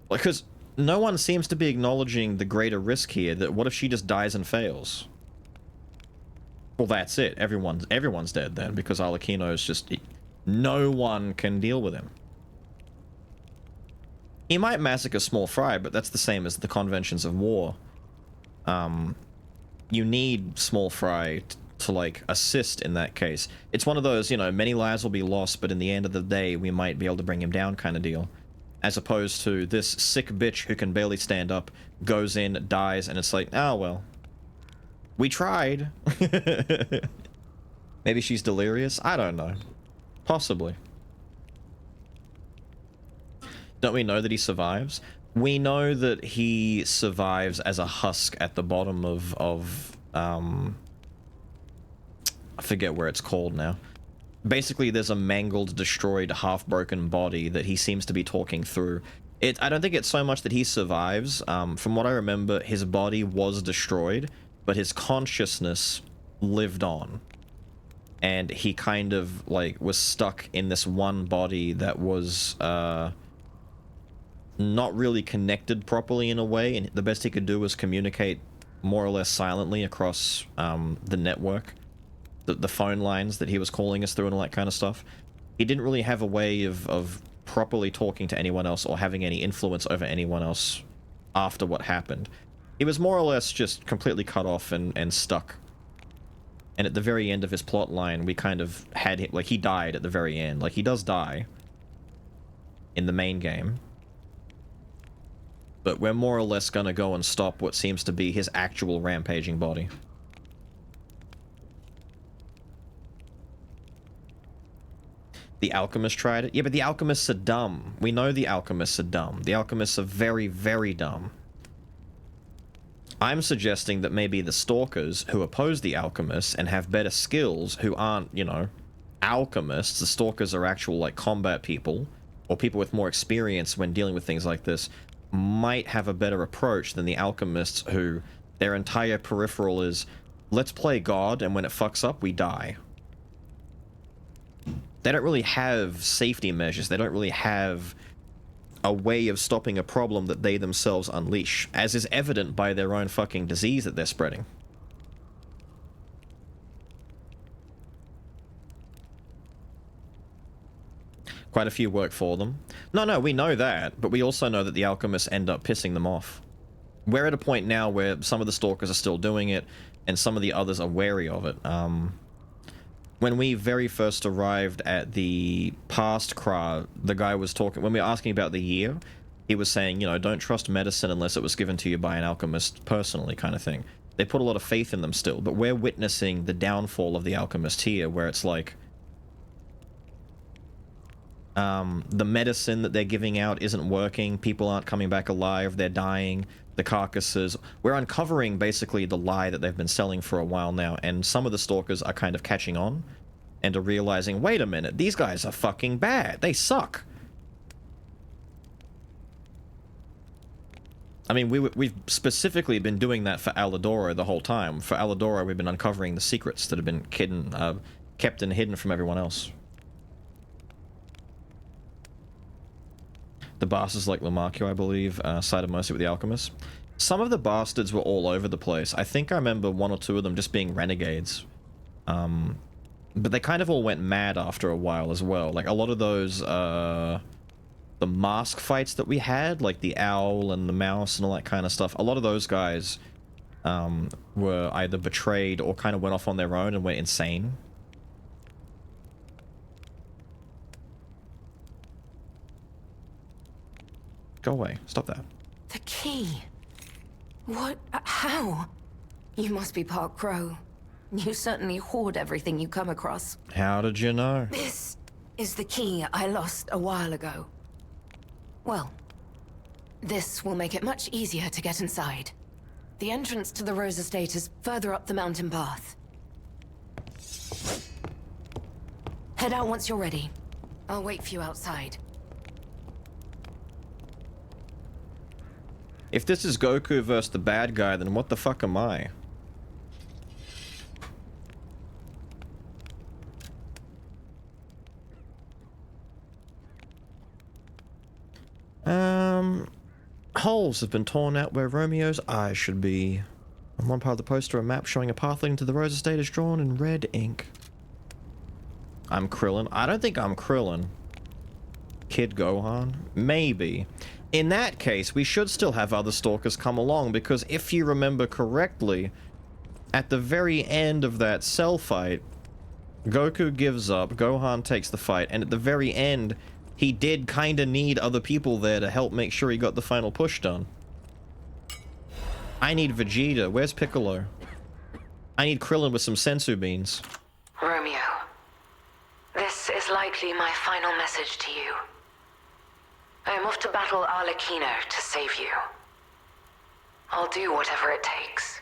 Because no one seems to be acknowledging the greater risk here, that what if she just dies and fails? Well, that's it. Everyone's dead then, because Arlecchino's just... No one can deal with him. He might massacre Small Fry, but that's the same as the conventions of war. You need Small Fry to, like, assist in that case. It's one of those, you know, many lives will be lost, but in the end of the day, we might be able to bring him down kind of deal. As opposed to this sick bitch who can barely stand up, goes in, dies, and it's like, oh, well. We tried. Maybe she's delirious? I don't know. Possibly. Don't we know that he survives? We know that he survives as a husk at the bottom of I forget where it's called now. Basically, there's a mangled, destroyed, half-broken body that he seems to be talking through. I don't think it's so much that he survives. From what I remember, his body was destroyed, but his consciousness lived on. And he kind of, like, was stuck in this one body that was, not really connected properly in a way, and the best he could do was communicate more or less silently across, the network. The phone lines that he was calling us through and all that kind of stuff. He didn't really have a way of properly talking to anyone else or having any influence over anyone else after what happened. He was more or less just completely cut off and stuck. And at the very end of his plot line, we kind of had him, like, he died at the very end. Like, he does die in the main game. But we're more or less gonna go and stop what seems to be his actual rampaging body. The alchemists tried it? Yeah, but the alchemists are dumb. We know the alchemists are dumb. The alchemists are very, very dumb. I'm suggesting that maybe the stalkers who oppose the alchemists and have better skills, who aren't, you know, alchemists, the stalkers are actual, like, combat people, or people with more experience when dealing with things like this, might have a better approach than the alchemists who their entire peripheral is, let's play God, and when it fucks up, we die. They don't really have safety measures. They don't really have a way of stopping a problem that they themselves unleash, as is evident by their own fucking disease that they're spreading. Quite a few work for them. No, we know that, but we also know that the alchemists end up pissing them off. We're at a point now where some of the stalkers are still doing it, and some of the others are wary of it. When we very first arrived at the past Kra, the guy was talking, when we were asking about the year, he was saying, you know, don't trust medicine unless it was given to you by an alchemist personally, kind of thing. They put a lot of faith in them still, but we're witnessing the downfall of the alchemist here, where it's like, the medicine that they're giving out isn't working, people aren't coming back alive, they're dying, the carcasses. We're uncovering basically the lie that they've been selling for a while now, and some of the stalkers are kind of catching on and are realizing, wait a minute, these guys are fucking bad, they suck. I mean, we've specifically been doing that for Aladora the whole time. For Aladora, we've been uncovering the secrets that have been kept and hidden from everyone else. The bastards like Lamarckio, I believe, sided mostly with the alchemists. Some of the bastards were all over the place. I think I remember one or two of them just being renegades. But they kind of all went mad after a while as well. Like, a lot of those, the mask fights that we had, like the owl and the mouse and all that kind of stuff, a lot of those guys were either betrayed or kind of went off on their own and went insane. Go away. Stop that. The key. What? How? You must be part Crow. You certainly hoard everything you come across. How did you know? This is the key I lost a while ago. Well, this will make it much easier to get inside. The entrance to the Rose Estate is further up the mountain path. Head out once you're ready. I'll wait for you outside. If this is Goku versus the bad guy, then what the fuck am I? Holes have been torn out where Romeo's eyes should be. On one part of the poster, a map showing a path leading to the Rose Estate is drawn in red ink. I'm Krillin. I don't think I'm Krillin. Kid Gohan? Maybe. In that case, we should still have other stalkers come along, because if you remember correctly, at the very end of that Cell fight, Goku gives up, Gohan takes the fight, and at the very end, he did kinda need other people there to help make sure he got the final push done. I need Vegeta. Where's Piccolo? I need Krillin with some sensu beans. Romeo, this is likely my final message to you. I am off to battle Arlecchino to save you. I'll do whatever it takes.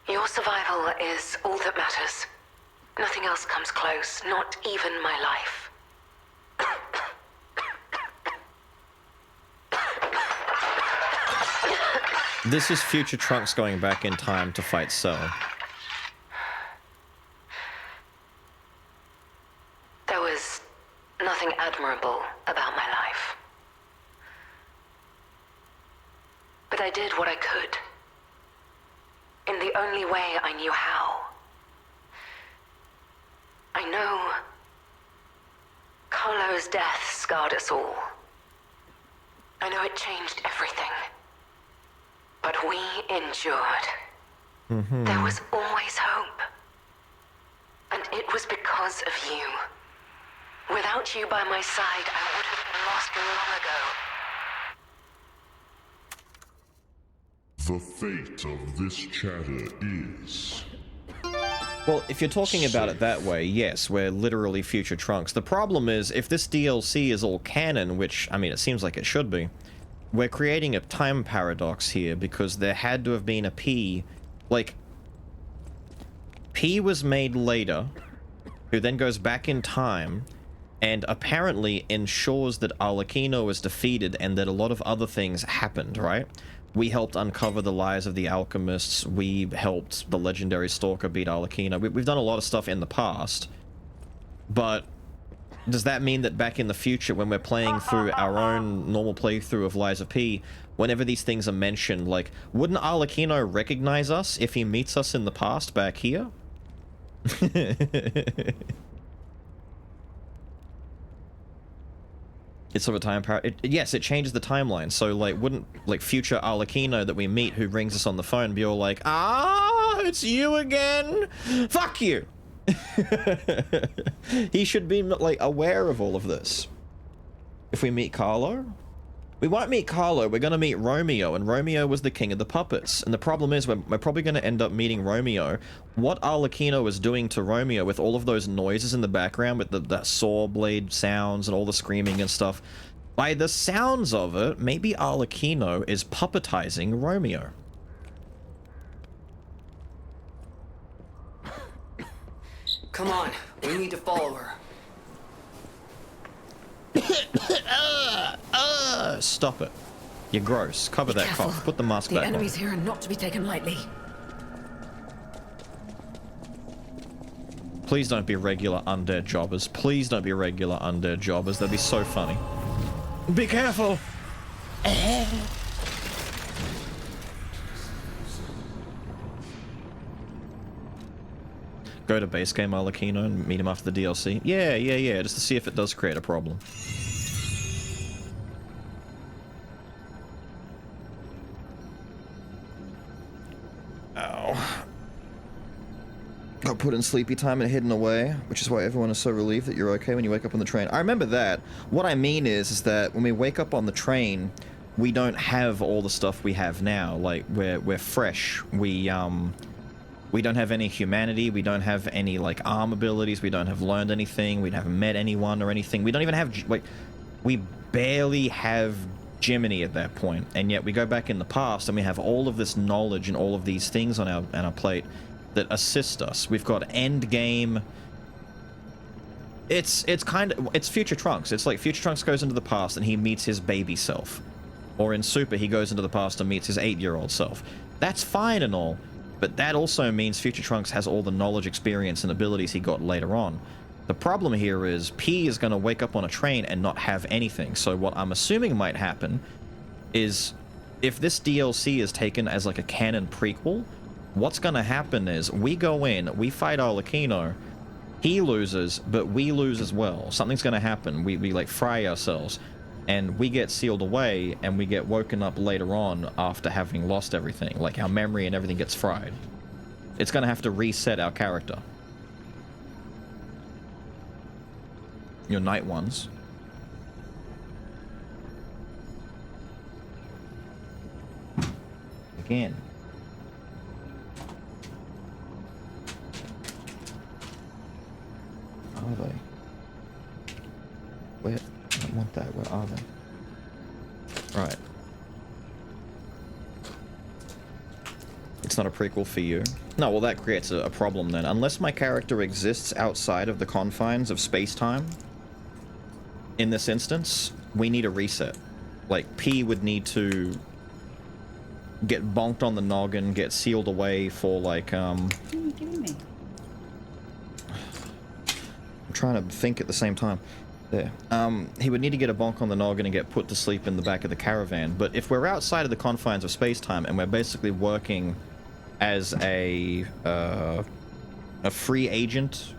Your survival is all that matters. Nothing else comes close, not even my life. This is future Trunks going back in time to fight Cell. There was nothing admirable about my life. But I did what I could. In the only way I knew how. I know Carlo's death scarred us all. I know it changed everything. But we endured. There was always hope. And it was because of you. Without you by my side, I would have been lost long ago. The fate of this chatter is... Well, if you're talking about it that way, yes, we're literally future Trunks. The problem is, if this DLC is all canon, which, I mean, it seems like it should be, we're creating a time paradox here, because there had to have been a P, like, P was made later, who then goes back in time, and apparently ensures that Arlecchino is defeated and that a lot of other things happened, right? We helped uncover the lies of the alchemists, we helped the legendary Stalker beat Arlecchino, we've done a lot of stuff in the past, but does that mean that back in the future, when we're playing through our own normal playthrough of Lies of P, whenever these things are mentioned, like, wouldn't Arlecchino recognize us if he meets us in the past back here? It's sort of a time yes, it changes the timeline. So, like, wouldn't, like, future Arlecchino that we meet who rings us on the phone be all like, "Ah, it's you again? Fuck you!" He should be, like, aware of all of this. If we meet Carlo, we won't meet Carlo, we're gonna meet Romeo, and Romeo was the king of the puppets. And the problem is, we're probably gonna end up meeting Romeo. What Arlecchino is doing to Romeo with all of those noises in the background, with the saw blade sounds and all the screaming and stuff, by the sounds of it, maybe Arlecchino is puppetizing Romeo. Come on, we need to follow her. Stop it. You're gross. Cover that Careful. cough. Put the mask The back enemies on. here are not to be taken lightly. Please don't be regular undead jobbers. Please don't be regular undead jobbers. That'd be so funny. Be careful! Go to base game Arlecchino and meet him after the DLC. Yeah, just to see if it does create a problem. Ow. Got put in sleepy time and hidden away, which is why everyone is so relieved that you're okay when you wake up on the train. I remember that. What I mean is that when we wake up on the train, we don't have all the stuff we have now. Like, we're fresh. We don't have any humanity, we don't have any, like, arm abilities, we don't have learned anything, we haven't met anyone or anything. We don't even have, like, we barely have Jiminy at that point, and yet we go back in the past and we have all of this knowledge and all of these things on our plate that assist us. We've got endgame. It's future Trunks. It's like future Trunks goes into the past and he meets his baby self. Or in Super, he goes into the past and meets his 8-year-old self. That's fine and all, but that also means future Trunks has all the knowledge, experience, and abilities he got later on. The problem here is P is going to wake up on a train and not have anything. So what I'm assuming might happen is if this DLC is taken as like a canon prequel, what's going to happen is we go in, we fight Arlecchino, he loses, but we lose as well. Something's going to happen. We like fry ourselves, and we get sealed away, and we get woken up later on after having lost everything. Like, our memory and everything gets fried. It's going to have to reset our character. Your night ones. Again. Are they? Where? I don't want that. Where are they? Right. It's not a prequel for you. No, well that creates a problem then. Unless my character exists outside of the confines of space-time, in this instance, we need a reset. Like, P would need to get bonked on the noggin, get sealed away for, like, What are you giving me? I'm trying to think at the same time. There. He would need to get a bonk on the noggin and get put to sleep in the back of the caravan. But if we're outside of the confines of space-time and we're basically working as a free agent,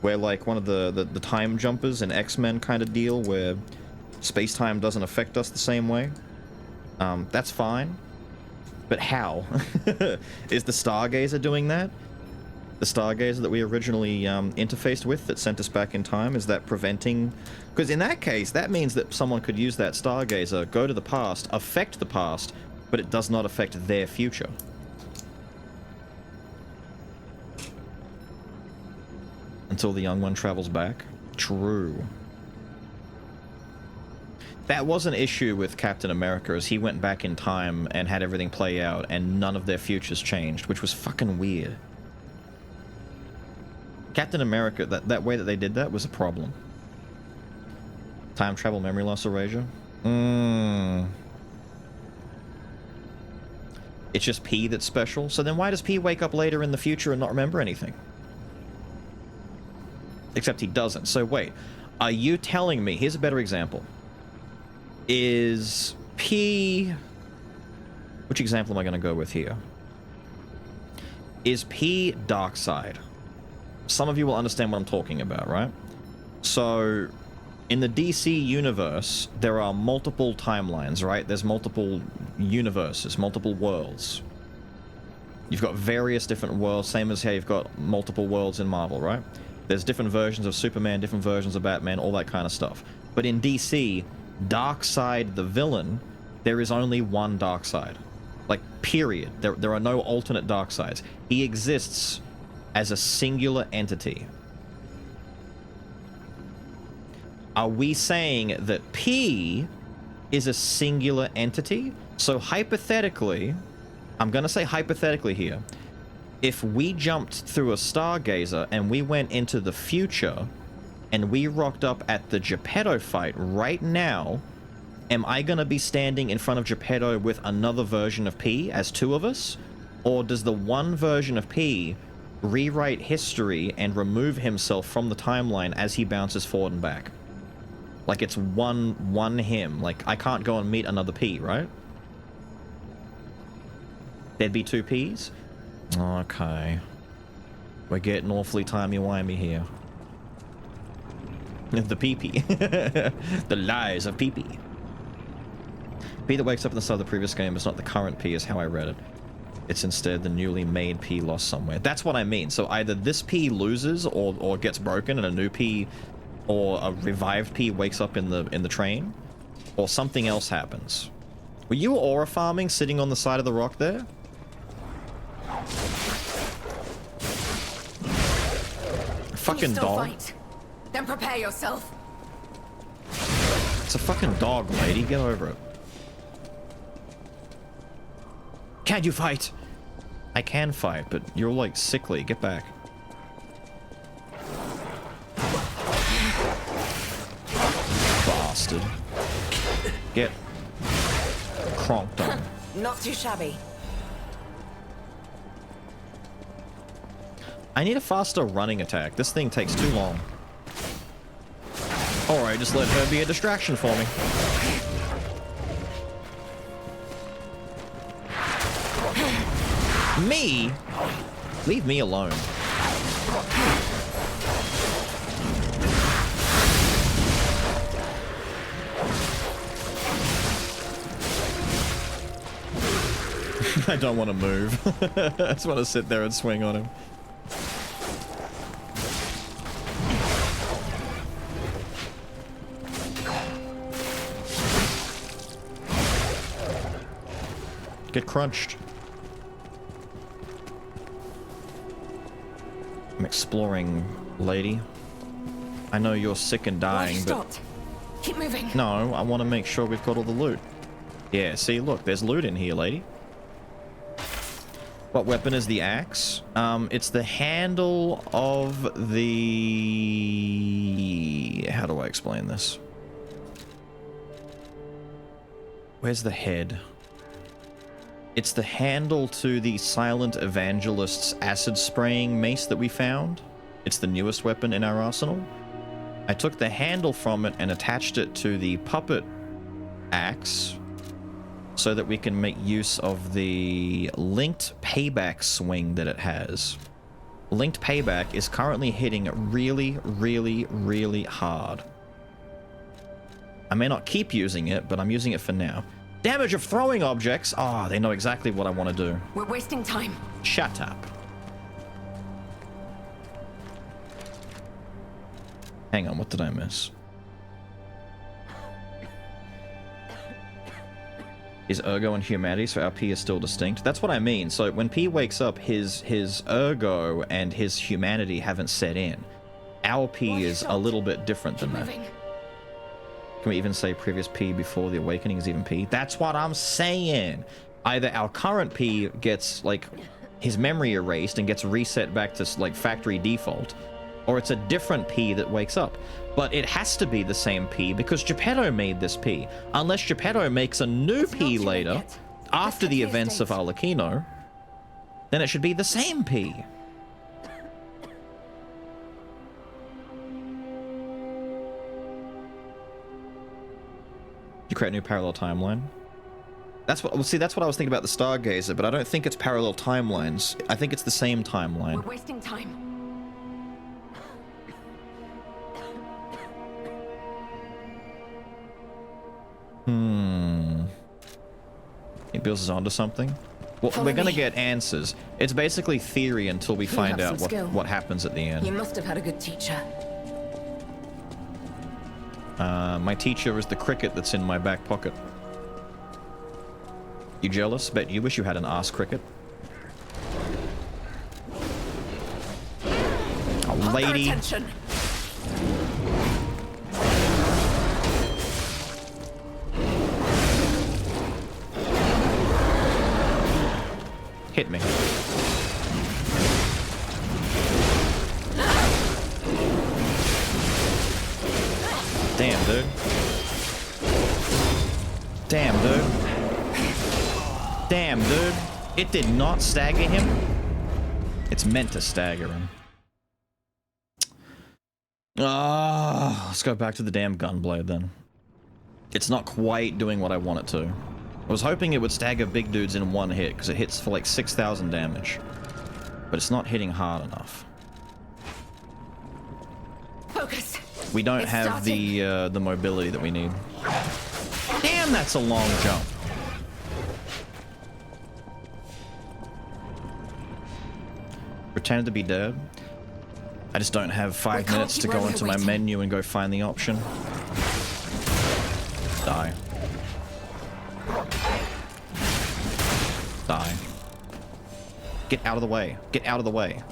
we're like one of the time jumpers in X-Men kind of deal where space-time doesn't affect us the same way, that's fine. But how? Is the Stargazer doing that? The Stargazer that we originally interfaced with that sent us back in time, is that preventing... Because in that case, that means that someone could use that Stargazer, go to the past, affect the past, but it does not affect their future. Until the young one travels back? True. That was an issue with Captain America, as he went back in time and had everything play out, and none of their futures changed, which was fucking weird. Captain America, that way that they did that was a problem. Time travel, memory loss, erasure? It's just P that's special? So then why does P wake up later in the future and not remember anything? Except he doesn't. So wait, are you telling me... Here's a better example. Is P... Which example am I going to go with here? Is P Darkseid? Some of you will understand what I'm talking about, right? So, in the DC universe, there are multiple timelines, right? There's multiple universes, multiple worlds. You've got various different worlds, same as how you've got multiple worlds in Marvel, right? There's different versions of Superman, different versions of Batman, all that kind of stuff. But in DC, Darkseid the villain, there is only one Darkseid. Like, period. There are no alternate Darkseids. He exists as a singular entity. Are we saying that P is a singular entity? So hypothetically, I'm gonna say hypothetically here, if we jumped through a Stargazer and we went into the future and we rocked up at the Geppetto fight right now, am I gonna be standing in front of Geppetto with another version of P as two of us? Or does the one version of P rewrite history and remove himself from the timeline as he bounces forward and back? Like it's one him. Like I can't go and meet another P, right? There'd be two Ps? Okay. We're getting awfully timey-wimey here. The PP. The lies of PP. P that wakes up in the start of the previous game is not the current P, is how I read it. It's instead the newly made P lost somewhere. That's what I mean. So either this P loses or gets broken and a new P or a revived P wakes up in the train, or something else happens. Were you aura farming sitting on the side of the rock there? Fucking dog. Fight? Then prepare yourself. It's a fucking dog, lady. Get over it. Can you fight? I can fight, but you're like sickly. Get back. Bastard. Get cronked on. Not too shabby. I need a faster running attack. This thing takes too long. Alright, just let her be a distraction for me. Me? Leave me alone. I don't want to move. I just want to sit there and swing on him. Get crunched. I'm exploring, lady. I know you're sick and dying, but... Keep moving. No, I want to make sure we've got all the loot. Yeah, see, look, there's loot in here, lady. What weapon is the axe? It's the handle of the... How do I explain this? Where's the head? It's the handle to the Silent Evangelist's acid spraying mace that we found. It's the newest weapon in our arsenal. I took the handle from it and attached it to the puppet axe so that we can make use of the linked payback swing that it has. Linked payback is currently hitting really, really, really hard. I may not keep using it, but I'm using it for now. Damage of throwing objects. Ah, they know exactly what I want to do. We're wasting time. Shut up. Hang on, what did I miss? His ergo and humanity, so our P is still distinct. That's what I mean. So when P wakes up, his ergo and his humanity haven't set in. Our P is a little bit different than that. Can we even say previous P before the awakening is even P? That's what I'm saying. Either our current P gets, like, his memory erased and gets reset back to, like, factory default, or it's a different P that wakes up. But it has to be the same P because Geppetto made this P. Unless Geppetto makes a new P later, after the events of Arlecchino, then it should be the same P. You create a new parallel timeline. That's what. Well, see, that's what I was thinking about the Stargazer, but I don't think it's parallel timelines. I think it's the same timeline. We're wasting time. It builds us onto something. Well, we're gonna get answers. It's basically theory until we find out what happens at the end. You must have had a good teacher. My teacher is the cricket that's in my back pocket. You jealous? Bet you wish you had an ass cricket. Oh, lady. Attention. Hit me. Damn, dude. Damn, dude. Damn, dude. It did not stagger him. It's meant to stagger him. Ah, let's go back to the damn gunblade then. It's not quite doing what I want it to. I was hoping it would stagger big dudes in one hit, because it hits for like 6,000 damage. But it's not hitting hard enough. Focus. We don't have the mobility that we need. Damn, that's a long jump. Pretend to be dead. I just don't have 5 minutes to go into my menu and go find the option. Die. Die. Get out of the way. Get out of the way.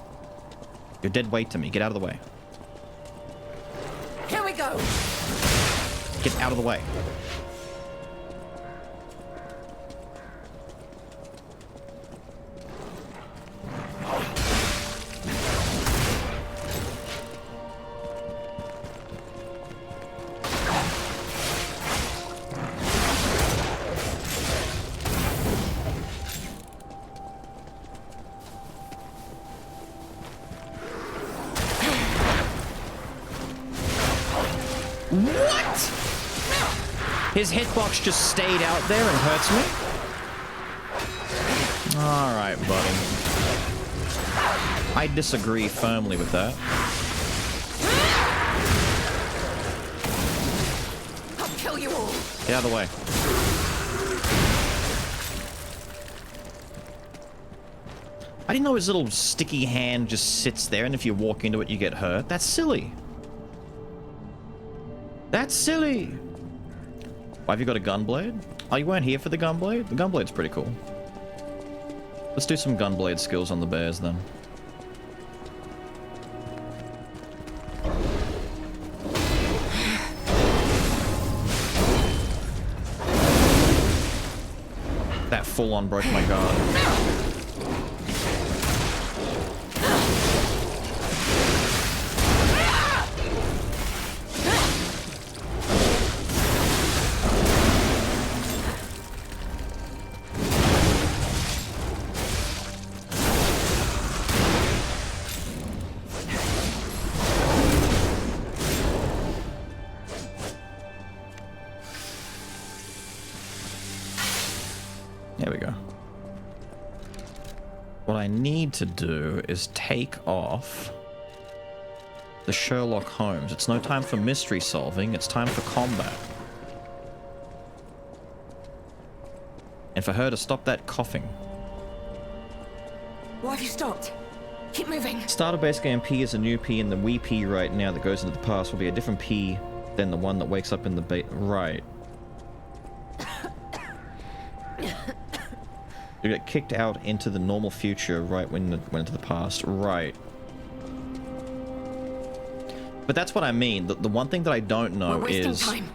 You're dead weight to me. Get out of the way. Here we go. Get out of the way. His hitbox just stayed out there and hurts me? Alright, buddy. I disagree firmly with that. I'll kill you all. Get out of the way. I didn't know his little sticky hand just sits there and if you walk into it you get hurt. That's silly. That's silly. Why have you got a gunblade? Oh, you weren't here for the gunblade? The gunblade's pretty cool. Let's do some gunblade skills on the bears then. full on broke my guard. There we go. What I need to do is take off the Sherlock Holmes. It's no time for mystery solving, it's time for combat. And for her to stop that coughing. Why have you stopped? Keep moving. Starter base game P is a new P, and the Wii P right now that goes into the past will be a different P than the one that wakes up in the right. You get kicked out into the normal future right when it went into the past. Right. But that's what I mean. The one thing that I don't know is... time.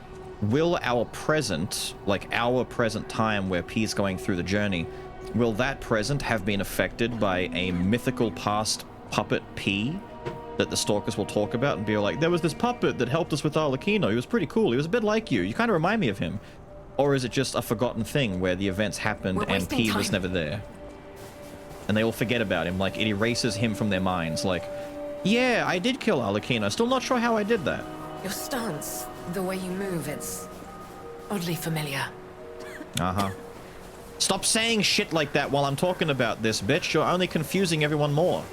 Will our present, like our present time where P's going through the journey, will that present have been affected by a mythical past puppet P that the stalkers will talk about and be like, there was this puppet that helped us with Arlecchino. He was pretty cool. He was a bit like you. You kind of remind me of him. Or is it just a forgotten thing where the events happened and P was never there? And they all forget about him, like it erases him from their minds, like, yeah, I did kill Arlecchino, still not sure how I did that. Your stance, the way you move, it's oddly familiar. Uh-huh. Stop saying shit like that while I'm talking about this, bitch. You're only confusing everyone more.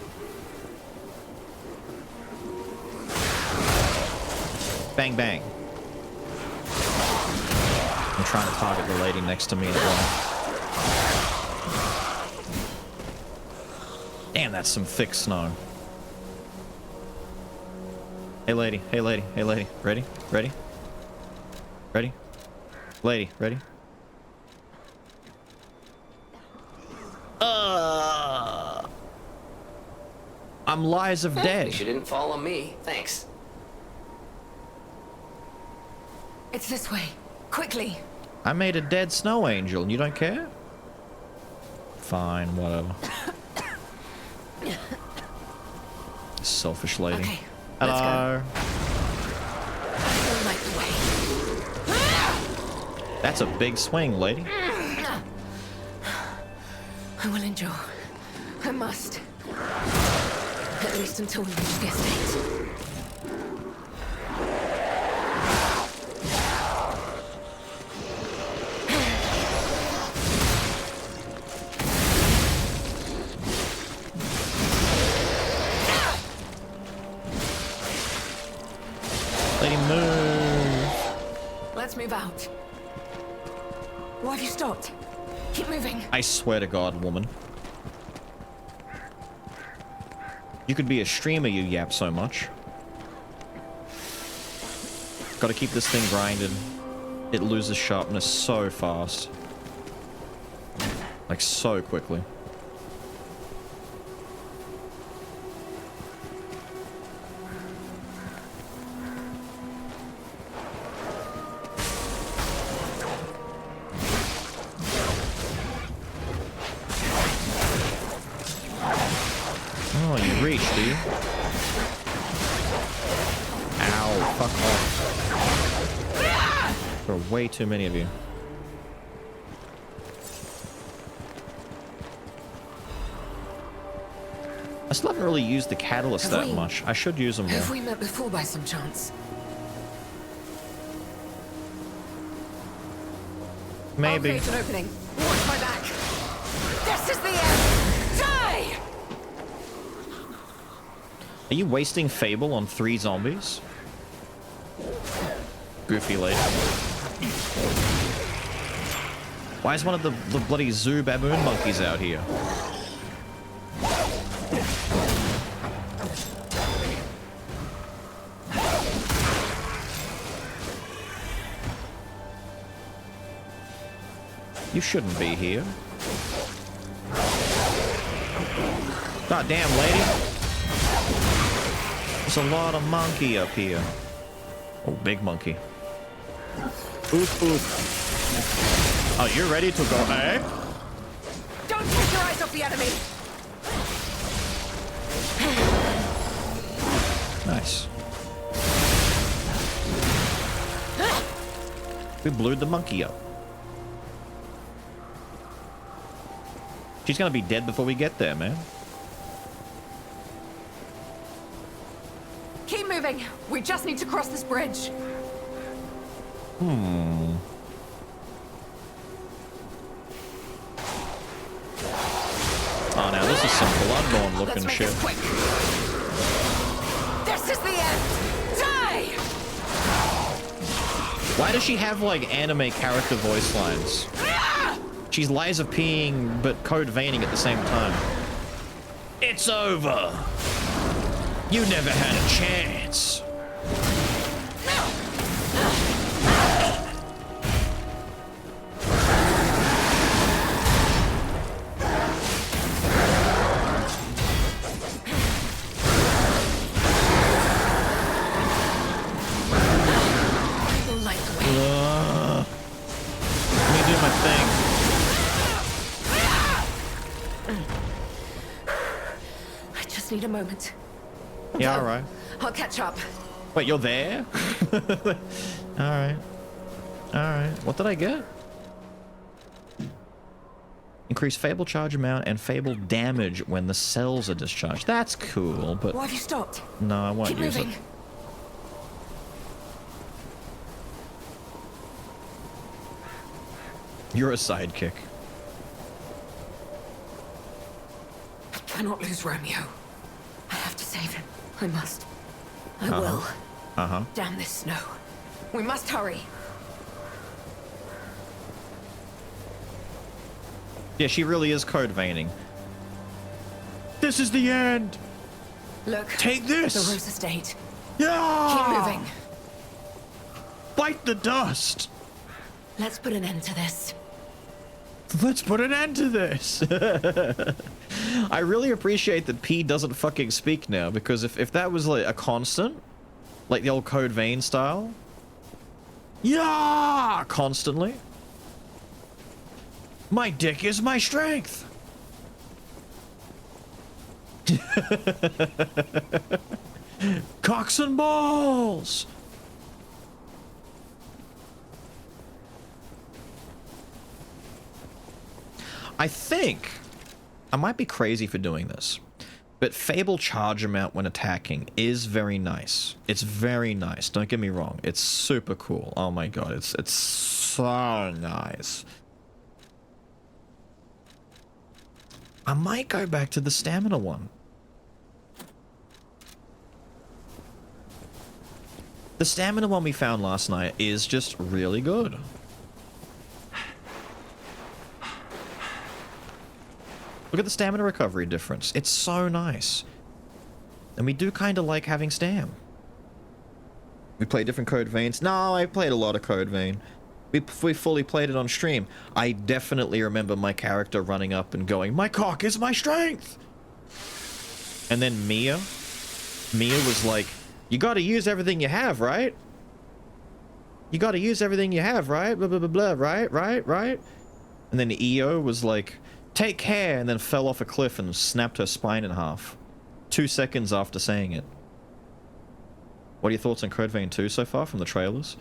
Bang, bang. I'm trying to target the lady next to me as well. Damn, that's some thick snow. Hey lady, hey lady, hey lady. Ready? Ready? Ready? Lady, ready? I'm Lies of Dead. She didn't follow me. Thanks. It's this way. Quickly. I made a dead snow angel and you don't care? Fine, whatever. Selfish lady. Okay, hello. Light the way. That's a big swing, lady. I will endure. I must. At least until we reach the estate. Lady, move. Let's move out. Why have you stopped? Keep moving. I swear to God, woman. You could be a streamer, you yap so much. Gotta keep this thing grinded. It loses sharpness so fast. Like, so quickly. Oh, you reach, do you? Ow, fuck off. There are way too many of you. I still haven't really used the catalyst that much. I should use them more. Have we met before by some chance? Maybe. I'll create an opening. Watch my back. This is the end. Die! Are you wasting Fable on 3 zombies? Goofy lady. Why is one of the bloody zoo baboon monkeys out here? You shouldn't be here. God damn, lady. There's a lot of monkey up here. Oh, big monkey. Oof, oof. Oh, you're ready to go, eh? Don't take your eyes off the enemy! Nice. We blew the monkey up. She's gonna be dead before we get there, man. Keep moving. We just need to cross this bridge. Hmm. Oh, now this is some Bloodborne looking Let's make shit. this quick. This is the end. Die! Why does she have like anime character voice lines? She's Lies of Peeing, but Code Veining at the same time. It's over. You never had a chance. Let me do my thing. I just need a moment. Yeah, all right. I'll catch up. Wait, you're there? All right. All right. What did I get? Increase Fable charge amount and Fable damage when the cells are discharged. That's cool, but... Why have you stopped? No, I won't Keep use moving. it. You're a sidekick. I cannot lose Romeo. I have to save him. I must. I Uh-huh. will. Uh-huh. Damn this snow. We must hurry. Yeah, she really is Code Veining. This is the end! Look. Take this! The Rose Estate. Yeah! Keep moving. Bite the dust! Let's put an end to this. Let's put an end to this! I really appreciate that P doesn't fucking speak now, because if that was like a constant, like the old Code Vein style, yeah, constantly, my dick is my strength! Cocks and balls! I think I might be crazy for doing this, but Fable charge amount when attacking is very nice. It's very nice. Don't get me wrong. It's super cool. Oh my god, it's so nice. I might go back to the stamina one. The stamina one we found last night is just really good. Look at the stamina recovery difference. It's so nice. And we do kind of like having stam. We play different Code Veins. No, I played a lot of Code Vein. We fully played it on stream. I definitely remember my character running up and going, "My cock is my strength!" And then Mia was like, "You gotta use everything you have, right? You gotta use everything you have, right? Blah, blah, blah, blah, right? And then EO was like, "Take care," and then fell off a cliff and snapped her spine in half. 2 seconds after saying it. What are your thoughts on Code Vein 2 so far from the trailers?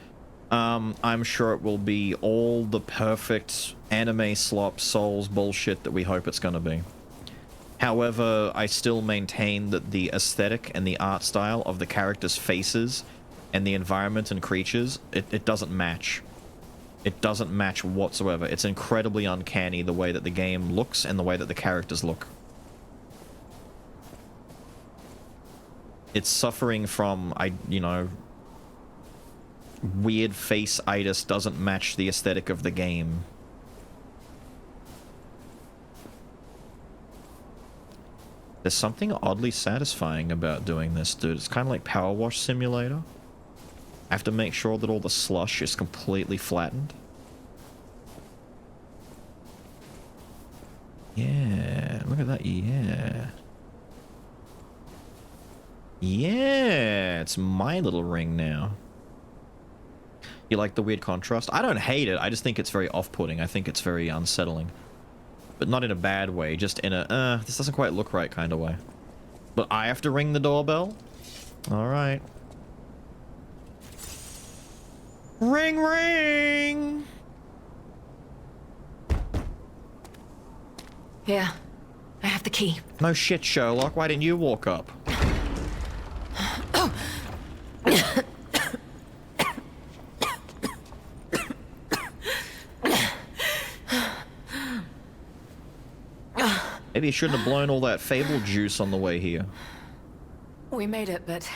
I'm sure it will be all the perfect anime slop Souls bullshit that we hope it's gonna be. However, I still maintain that the aesthetic and the art style of the characters' faces and the environment and creatures, it doesn't match. It doesn't match whatsoever. It's incredibly uncanny the way that the game looks and the way that the characters look. It's suffering from, weird face-itis doesn't match the aesthetic of the game. There's something oddly satisfying about doing this, dude. It's kind of like Power Wash Simulator. I have to make sure that all the slush is completely flattened. Yeah, look at that, yeah. Yeah, it's my little ring now. You like the weird contrast? I don't hate it, I just think it's very off-putting. I think it's very unsettling. But not in a bad way, just in a, this doesn't quite look right kind of way. But I have to ring the doorbell? Alright. Ring, ring! Yeah, I have the key. No shit, Sherlock. Why didn't you walk up? Maybe you shouldn't have blown all that Fable juice on the way here. We made it, but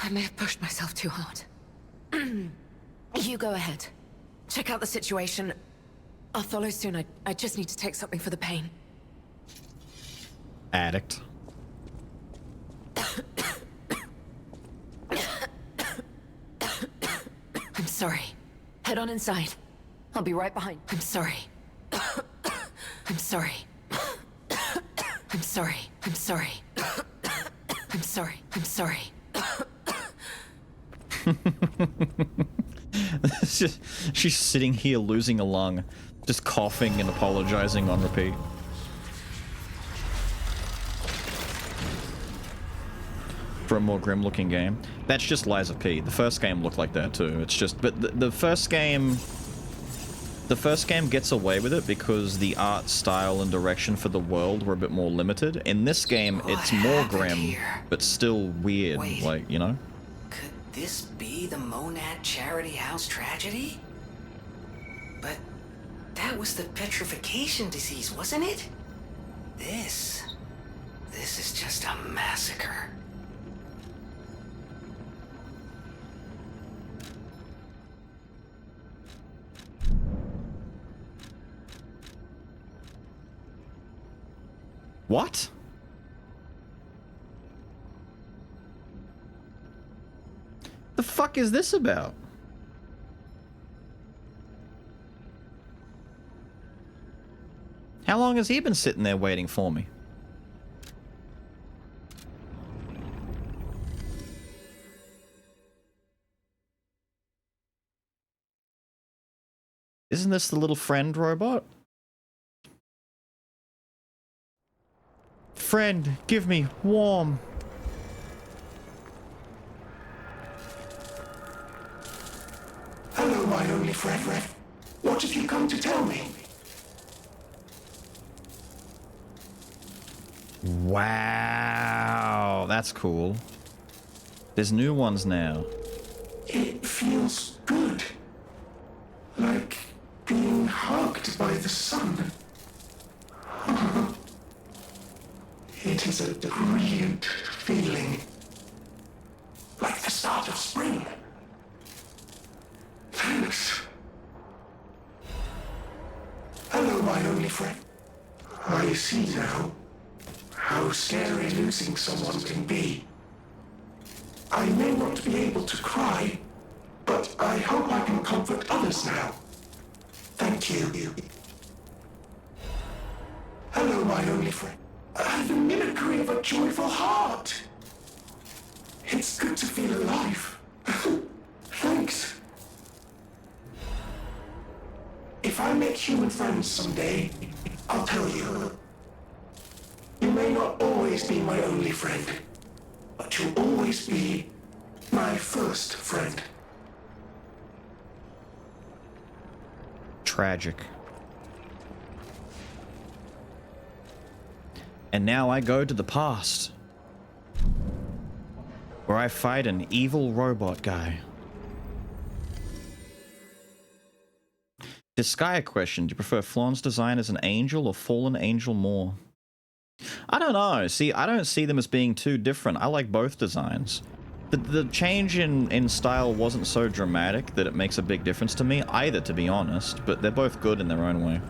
I may have pushed myself too hard. You go ahead. Check out the situation. I'll follow soon. I just need to take something for the pain. Addict. I'm sorry. Head on inside. I'll be right behind. I'm sorry. I'm sorry. I'm sorry. I'm sorry. I'm sorry. I'm sorry. She's sitting here losing a lung, just coughing and apologizing on repeat. For a more grim-looking game. That's just Lies of P. The first game looked like that too. It's just, but the first game gets away with it because the art style and direction for the world were a bit more limited. In this game, it's more grim, but still weird. Wait. Like, you know? Could this be the Monad Charity House tragedy? But that was the petrification disease, wasn't it? This is just a massacre. What? The fuck is this about? How long has he been sitting there waiting for me? Isn't this the little friend robot? Friend, give me warm. Hello, my only friend. What have you come to tell me? Wow, that's cool. There's new ones now. It feels good. Like being hugged by the sun. It is a brilliant feeling. Like the start of spring. Thanks. Hello, my only friend. I see now how scary losing someone can be. I may not be able to cry, but I hope I can comfort others now. Thank you. Hello, my only friend. The mimicry of a joyful heart. It's good to feel alive. Thanks. If I make human friends someday, I'll tell you. You may not always be my only friend, but you'll always be my first friend. Tragic. And now I go to the past, where I fight an evil robot guy. Disgaea question, do you prefer Flawn's design as an angel or fallen angel more? I don't know. See, I don't see them as being too different. I like both designs. The change in style wasn't so dramatic that it makes a big difference to me either, to be honest, but they're both good in their own way.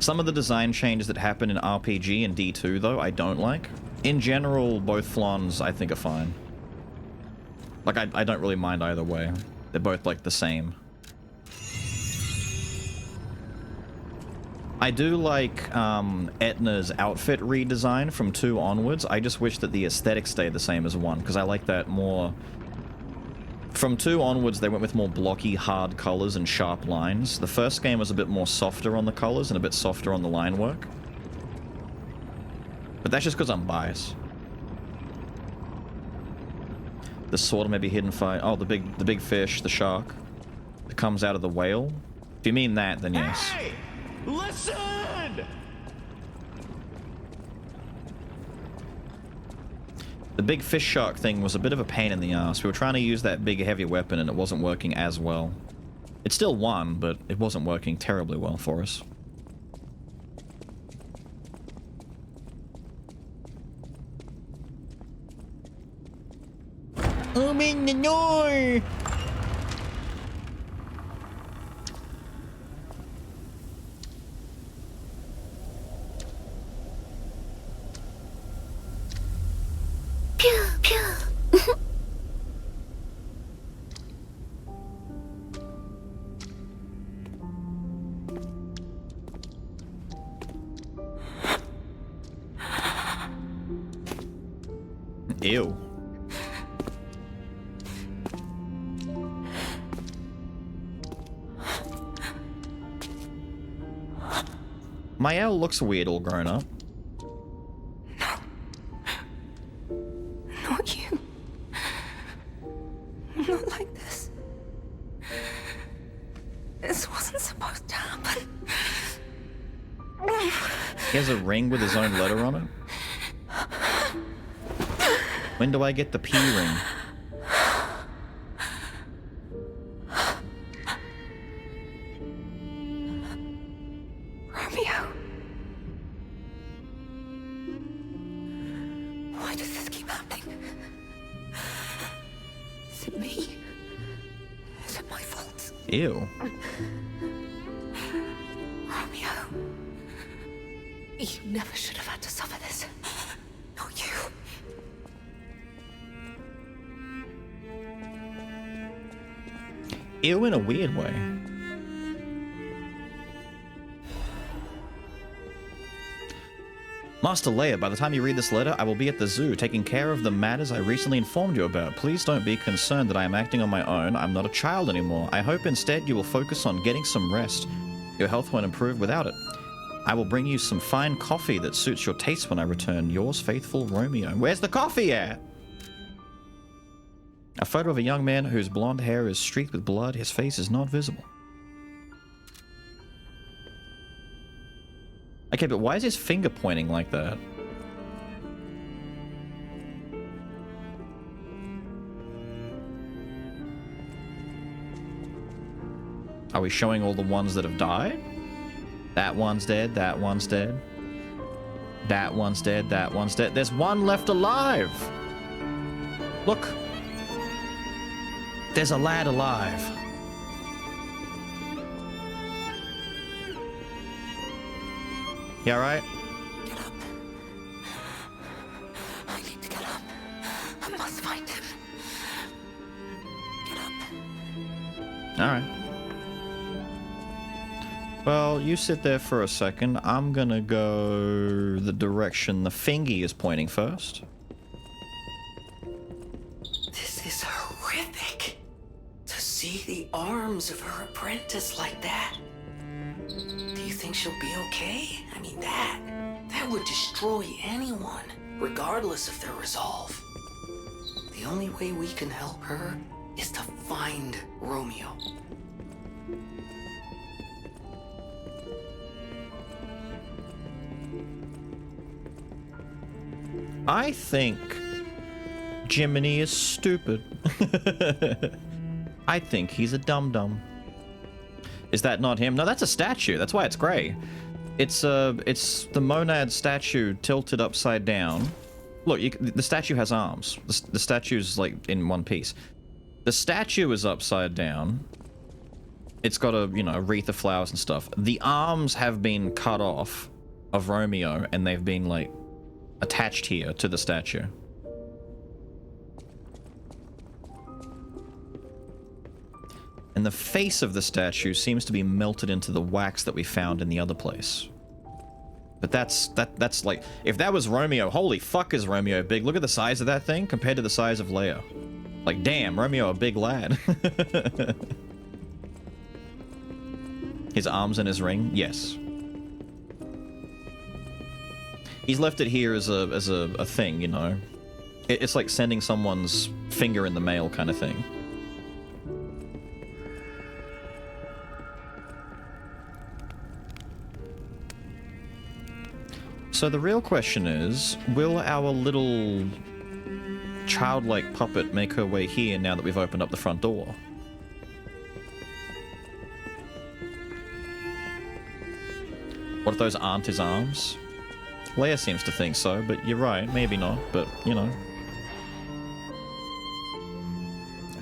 Some of the design changes that happen in RPG and D2, though, I don't like. In general, both Flans, I think, are fine. Like, I don't really mind either way. They're both, like, the same. I do like Etna's outfit redesign from 2 onwards. I just wish that the aesthetic stayed the same as 1, because I like that more From 2 onwards, they went with more blocky, hard colors and sharp lines. The first game was a bit more softer on the colors and a bit softer on the line work. But that's just because I'm biased. The sword may be hidden fight. Oh, the big fish, the shark that comes out of the whale. If you mean that, then yes. Hey! Listen! The big fish shark thing was a bit of a pain in the ass. We were trying to use that big heavy weapon and it wasn't working as well. It still won, but it wasn't working terribly well for us. Open the door! Pew, pew. Ew. Mael looks weird all grown up. Not you. Not like this. This wasn't supposed to happen. He has a ring with his own letter on it. When do I get the P ring? Romeo. Why does this keep happening? Is it me? Is it my fault? Ew. Romeo. You never should have had to suffer this. Not you. Ew in a weird way. Master Leia, by the time you read this letter, I will be at the zoo, taking care of the matters I recently informed you about. Please don't be concerned that I am acting on my own. I'm not a child anymore. I hope instead you will focus on getting some rest. Your health won't improve without it. I will bring you some fine coffee that suits your taste when I return. Yours faithful, Romeo. Where's the coffee at? A photo of a young man whose blonde hair is streaked with blood. His face is not visible. Okay, but why is his finger pointing like that? Are we showing all the ones that have died? That one's dead, that one's dead. That one's dead, that one's dead. There's one left alive! Look! There's a lad alive. You alright? Get up. I need to get up. I must find him. Get up. Alright. Well, you sit there for a second. I'm gonna go the direction the fingy is pointing first. This is horrific. To see the arms of her apprentice like that. Do you think she'll be okay? I mean, that would destroy anyone, regardless of their resolve. The only way we can help her is to find Romeo. I think Jiminy is stupid. I think he's a dum-dum. Is that not him? No, that's a statue. That's why it's gray. It's the monad statue tilted upside down. Look, the statue has arms. The statue's like in one piece. The statue is upside down. It's got a, you know, a wreath of flowers and stuff. The arms have been cut off of Romeo and they've been like attached here to the statue. And the face of the statue seems to be melted into the wax that we found in the other place. But that's like, if that was Romeo, holy fuck is Romeo big. Look at the size of that thing compared to the size of Leia. Like, damn, Romeo, a big lad. His arms in his ring? Yes. He's left it here as a thing, you know. It's like sending someone's finger in the mail kind of thing. So the real question is, will our little childlike puppet make her way here now that we've opened up the front door? What if those aren't his arms? Leia seems to think so, but you're right, maybe not, but, you know.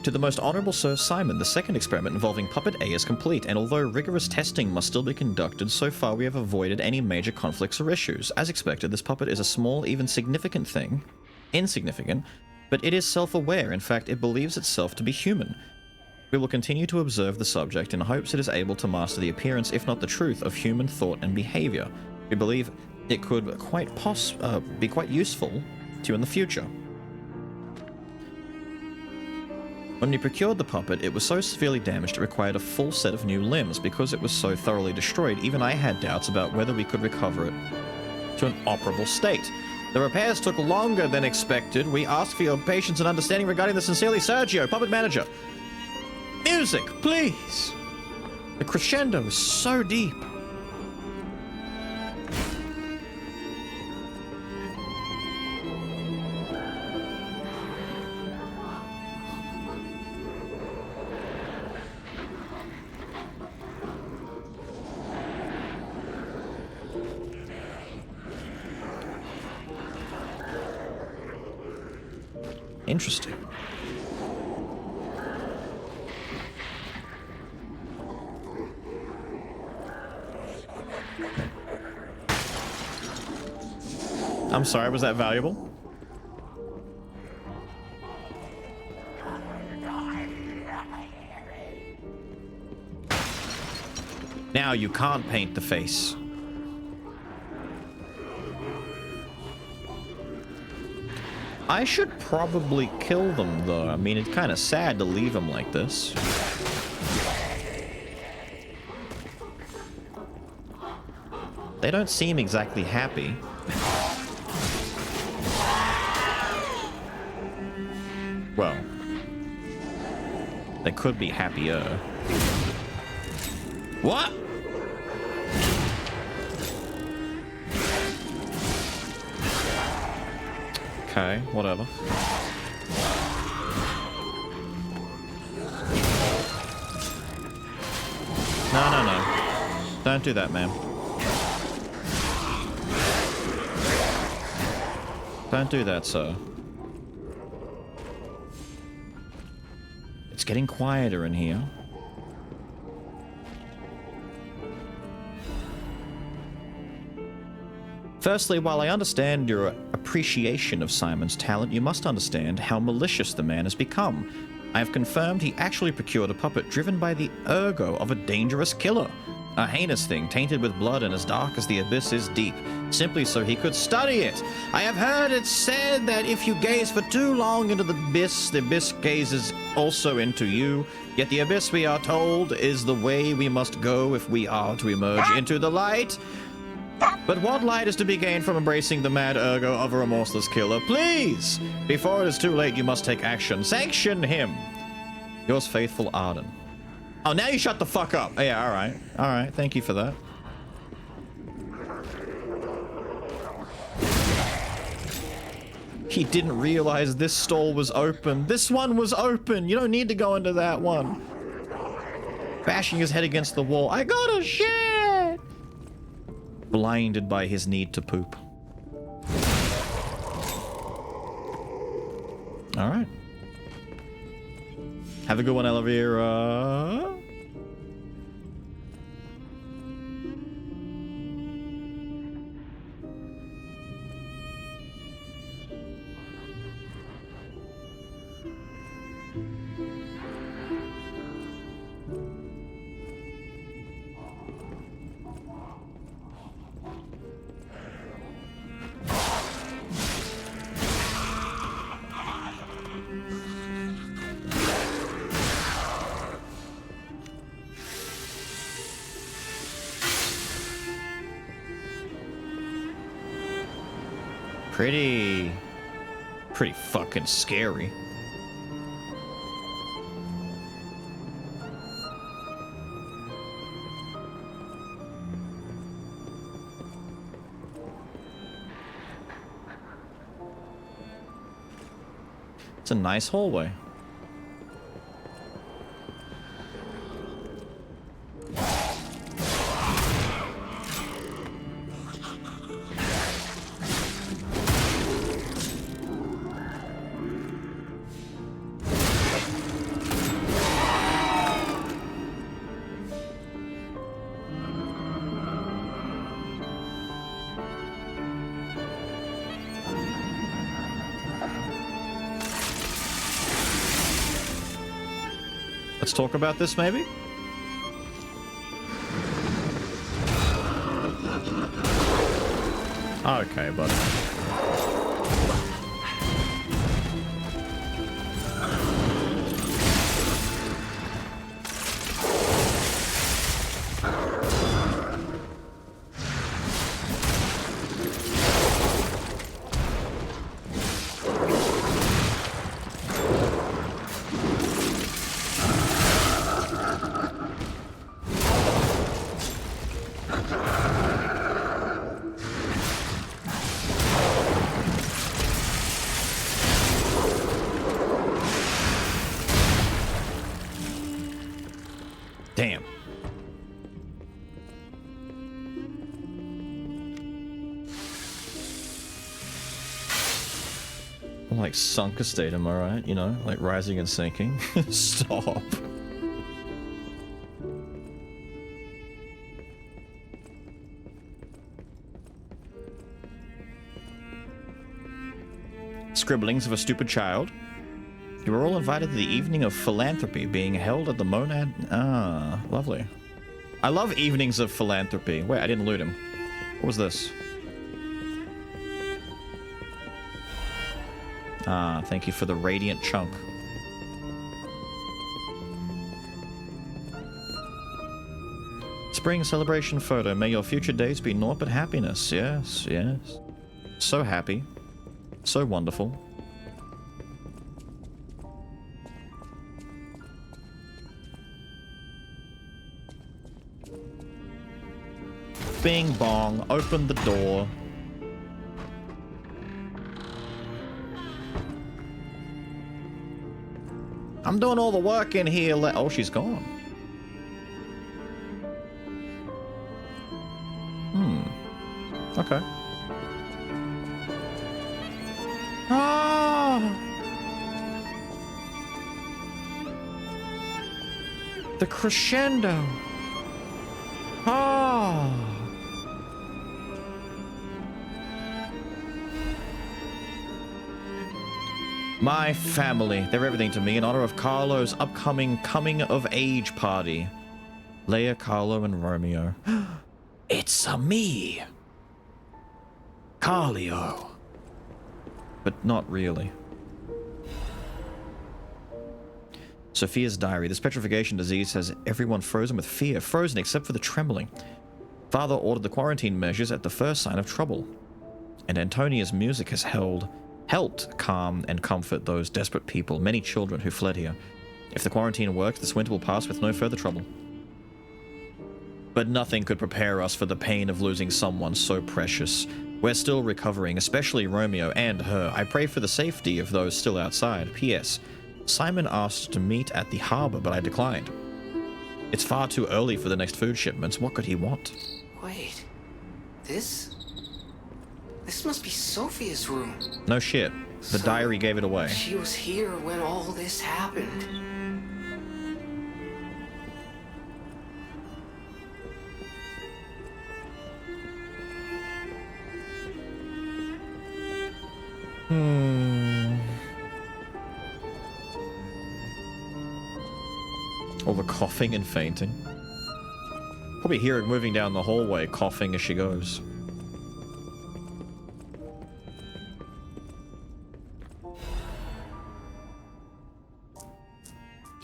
To the most honorable Sir Simon, the second experiment involving Puppet A is complete, and although rigorous testing must still be conducted, so far we have avoided any major conflicts or issues. As expected, this puppet is a small, even insignificant, but it is self-aware. In fact, it believes itself to be human. We will continue to observe the subject in hopes it is able to master the appearance, if not the truth, of human thought and behavior. We believe it could be quite useful to you in the future. When we procured the puppet, it was so severely damaged it required a full set of new limbs. Because it was so thoroughly destroyed, even I had doubts about whether we could recover it to an operable state. The repairs took longer than expected. We ask for your patience and understanding regarding this. Sincerely, Sergio, puppet manager. Music, please! The crescendo is so deep. Interesting. I'm sorry, was that valuable? Now you can't paint the face. I should probably kill them, though. I mean, it's kind of sad to leave them like this. They don't seem exactly happy. Well, they could be happier. What? Okay, whatever. No. Don't do that, ma'am. Don't do that, sir. It's getting quieter in here. Firstly, while I understand your appreciation of Simon's talent, you must understand how malicious the man has become. I have confirmed he actually procured a puppet driven by the ergo of a dangerous killer. A heinous thing, tainted with blood and as dark as the abyss is deep, simply so he could study it. I have heard it said that if you gaze for too long into the abyss gazes also into you. Yet the abyss, we are told, is the way we must go if we are to emerge into the light. But what light is to be gained from embracing the mad ergo of a remorseless killer? Please! Before it is too late, you must take action. Sanction him! Yours faithful, Arden. Oh, now you shut the fuck up! Yeah, alright. Alright, thank you for that. He didn't realize this stall was open. This one was open! You don't need to go into that one. Bashing his head against the wall. I gotta shit! Blinded by his need to poop. Alright. Have a good one, Elvira. Pretty fucking scary. It's a nice hallway. Let's talk about this, maybe? Okay, buddy. Damn. Like sunken state, am I right? You know, like rising and sinking. Stop. Scribblings of a stupid child. You were all invited to the evening of philanthropy being held at the Monad. Ah, lovely. I love evenings of philanthropy. Wait, I didn't loot him. What was this? Ah, thank you for the radiant chunk. Spring celebration photo. May your future days be naught but happiness. Yes, yes. So happy. So wonderful. Bing bong, open the door. I'm doing all the work in here. Oh, she's gone. Okay. Ah! The crescendo. Ah! My family, they're everything to me in honor of Carlo's upcoming coming-of-age party. Leia, Carlo, and Romeo. It's a me. Carlio. But not really. Sophia's diary. This petrification disease has everyone frozen with fear. Frozen except for the trembling. Father ordered the quarantine measures at the first sign of trouble. And Antonia's music has helped calm and comfort those desperate people, many children who fled here. If the quarantine works, this winter will pass with no further trouble. But nothing could prepare us for the pain of losing someone so precious. We're still recovering, especially Romeo and her. I pray for the safety of those still outside. P.S. Simon asked to meet at the harbor, but I declined. It's far too early for the next food shipments. What could he want? Wait. This must be Sophia's room. No shit. The diary gave it away. She was here when all this happened. All the coughing and fainting. Probably hear her moving down the hallway, coughing as she goes.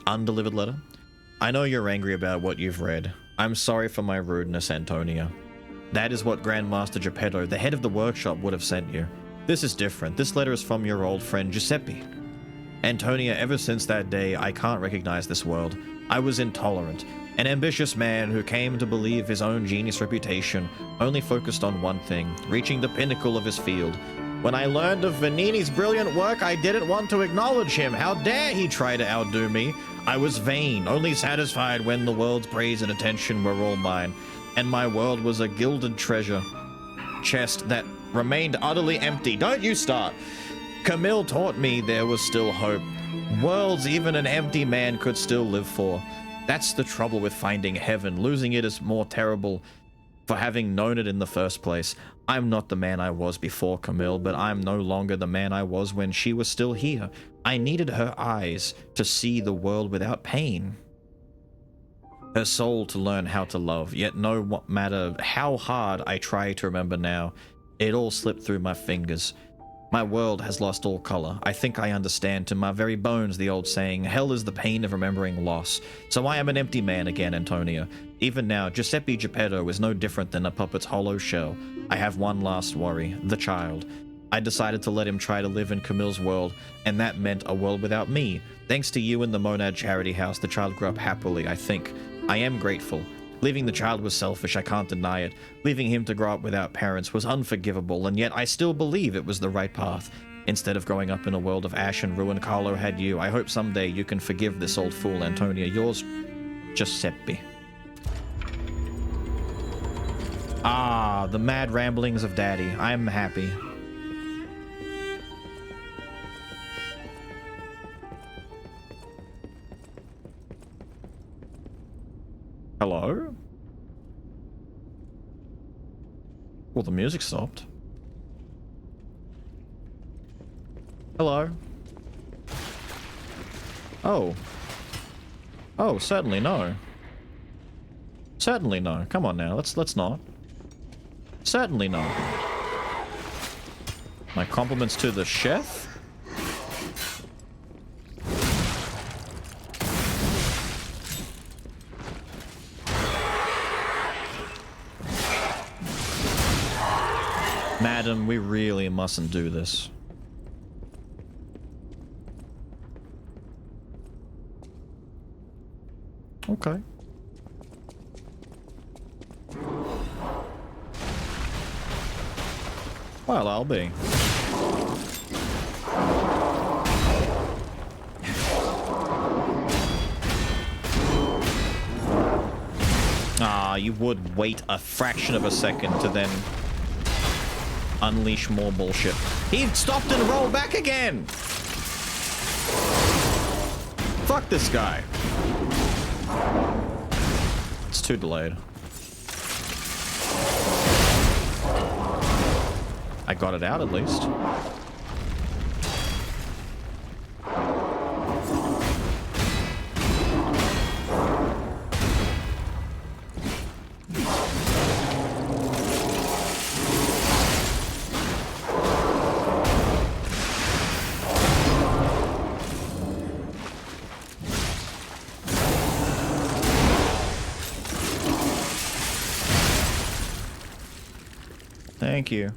Undelivered letter. I know you're angry about what you've read. I'm sorry for my rudeness, Antonia. That is what Grandmaster Geppetto, the head of the workshop, would have sent you. This is different. This letter is from your old friend Giuseppe. Antonia, ever since that day, I can't recognize this world. I was intolerant. An ambitious man who came to believe his own genius reputation, only focused on one thing, reaching the pinnacle of his field. When I learned of Vanini's brilliant work, I didn't want to acknowledge him. How dare he try to outdo me? I was vain, only satisfied when the world's praise and attention were all mine, and my world was a gilded treasure chest that remained utterly empty. Don't you start! Camille taught me there was still hope. Worlds even an empty man could still live for. That's the trouble with finding heaven. Losing it is more terrible for having known it in the first place. I'm not the man I was before Camille, but I'm no longer the man I was when she was still here. I needed her eyes to see the world without pain. Her soul to learn how to love, yet no matter how hard I try to remember now, it all slipped through my fingers. My world has lost all color. I think I understand to my very bones the old saying, hell is the pain of remembering loss. So I am an empty man again, Antonia. Even now, Giuseppe Geppetto is no different than a puppet's hollow shell. I have one last worry, the child. I decided to let him try to live in Camille's world, and that meant a world without me. Thanks to you and the Monad Charity House, the child grew up happily, I think. I am grateful. Leaving the child was selfish, I can't deny it. Leaving him to grow up without parents was unforgivable, and yet I still believe it was the right path. Instead of growing up in a world of ash and ruin, Carlo had you. I hope someday you can forgive this old fool, Antonia. Yours, Giuseppe. Ah, the mad ramblings of Daddy. I'm happy. Hello? Well, the music stopped. Hello? Oh. Oh, certainly no. Certainly no. Come on now, let's not. Certainly no. My compliments to the chef? Madam, we really mustn't do this. Okay. Well, I'll be. Ah, you would wait a fraction of a second to then unleash more bullshit. He stopped and rolled back again! Fuck this guy. It's too delayed. I got it out at least. Thank you.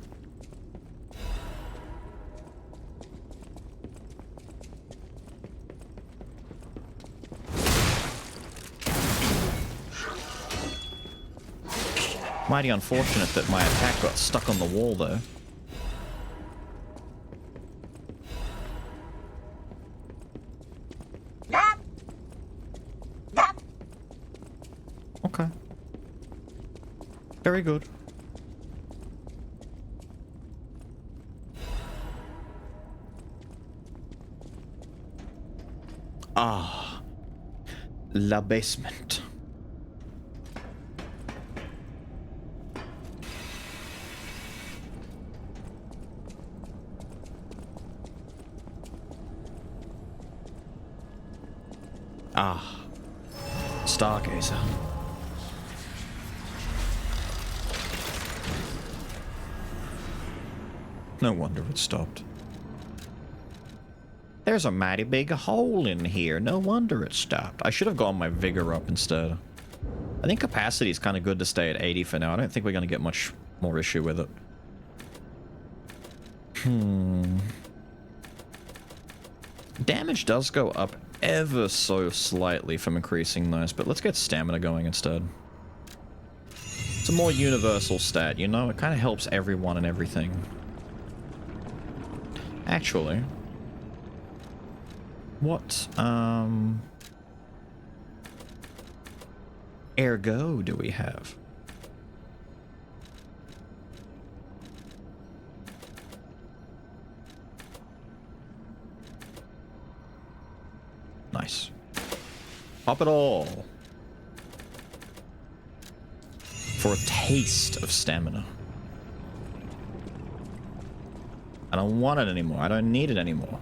Mighty unfortunate that my attack got stuck on the wall, though. Okay. Very good. Ah, la basement. Ah, Stargazer. No wonder it stopped. There's a mighty big hole in here. No wonder it stopped. I should have gone my vigor up instead. I think capacity is kind of good to stay at 80 for now. I don't think we're going to get much more issue with it. Damage does go up ever so slightly from increasing those, but let's get stamina going instead. It's a more universal stat, you know? It kind of helps everyone and everything. Actually, what, ergo do we have? Nice. Pop it all. For a taste of stamina. I don't want it anymore. I don't need it anymore.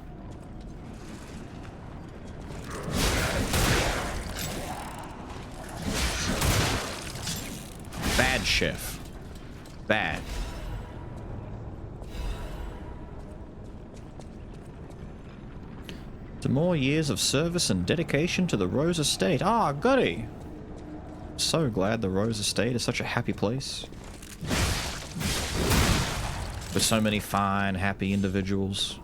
Bad, chef. Bad. To more years of service and dedication to the Rose Estate. Ah, goody! So glad the Rose Estate is such a happy place. With so many fine, happy individuals.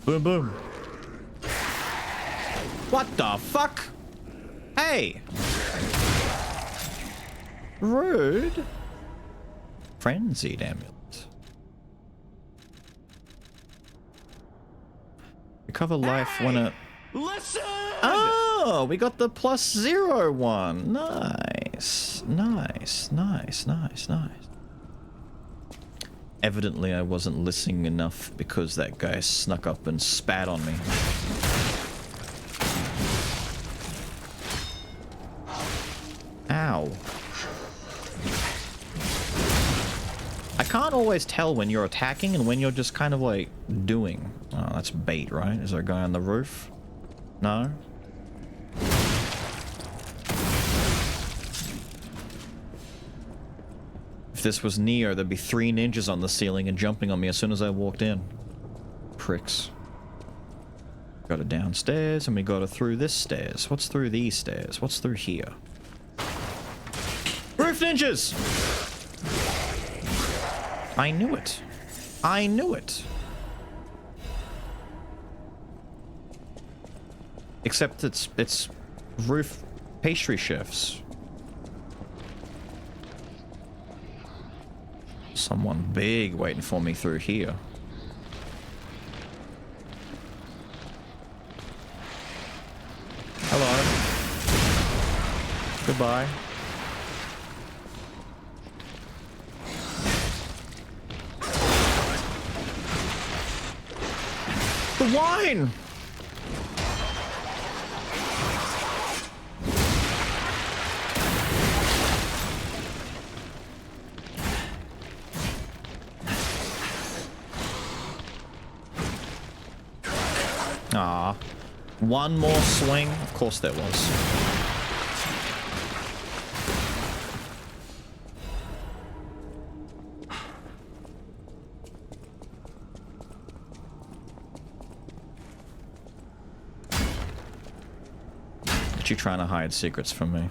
Boom, boom. What the fuck? Hey! Rude. Frenzied amulet. Recover life when a... Listen! Oh, we got the +0 one. Nice. Nice, nice, nice, nice. Evidently I wasn't listening enough because that guy snuck up and spat on me. Ow. I can't always tell when you're attacking and when you're just kind of like doing. Oh, that's bait, right? Is there a guy on the roof? No? If this was Neo, there'd be 3 ninjas on the ceiling and jumping on me as soon as I walked in. Pricks. Got it downstairs and we got it through this stairs. What's through these stairs? What's through here? Roof ninjas! I knew it. I knew it. Except it's roof pastry chefs. Someone big waiting for me through here. Hello. Goodbye. The wine! Ah, one more swing. Of course there was. But you trying to hide secrets from me?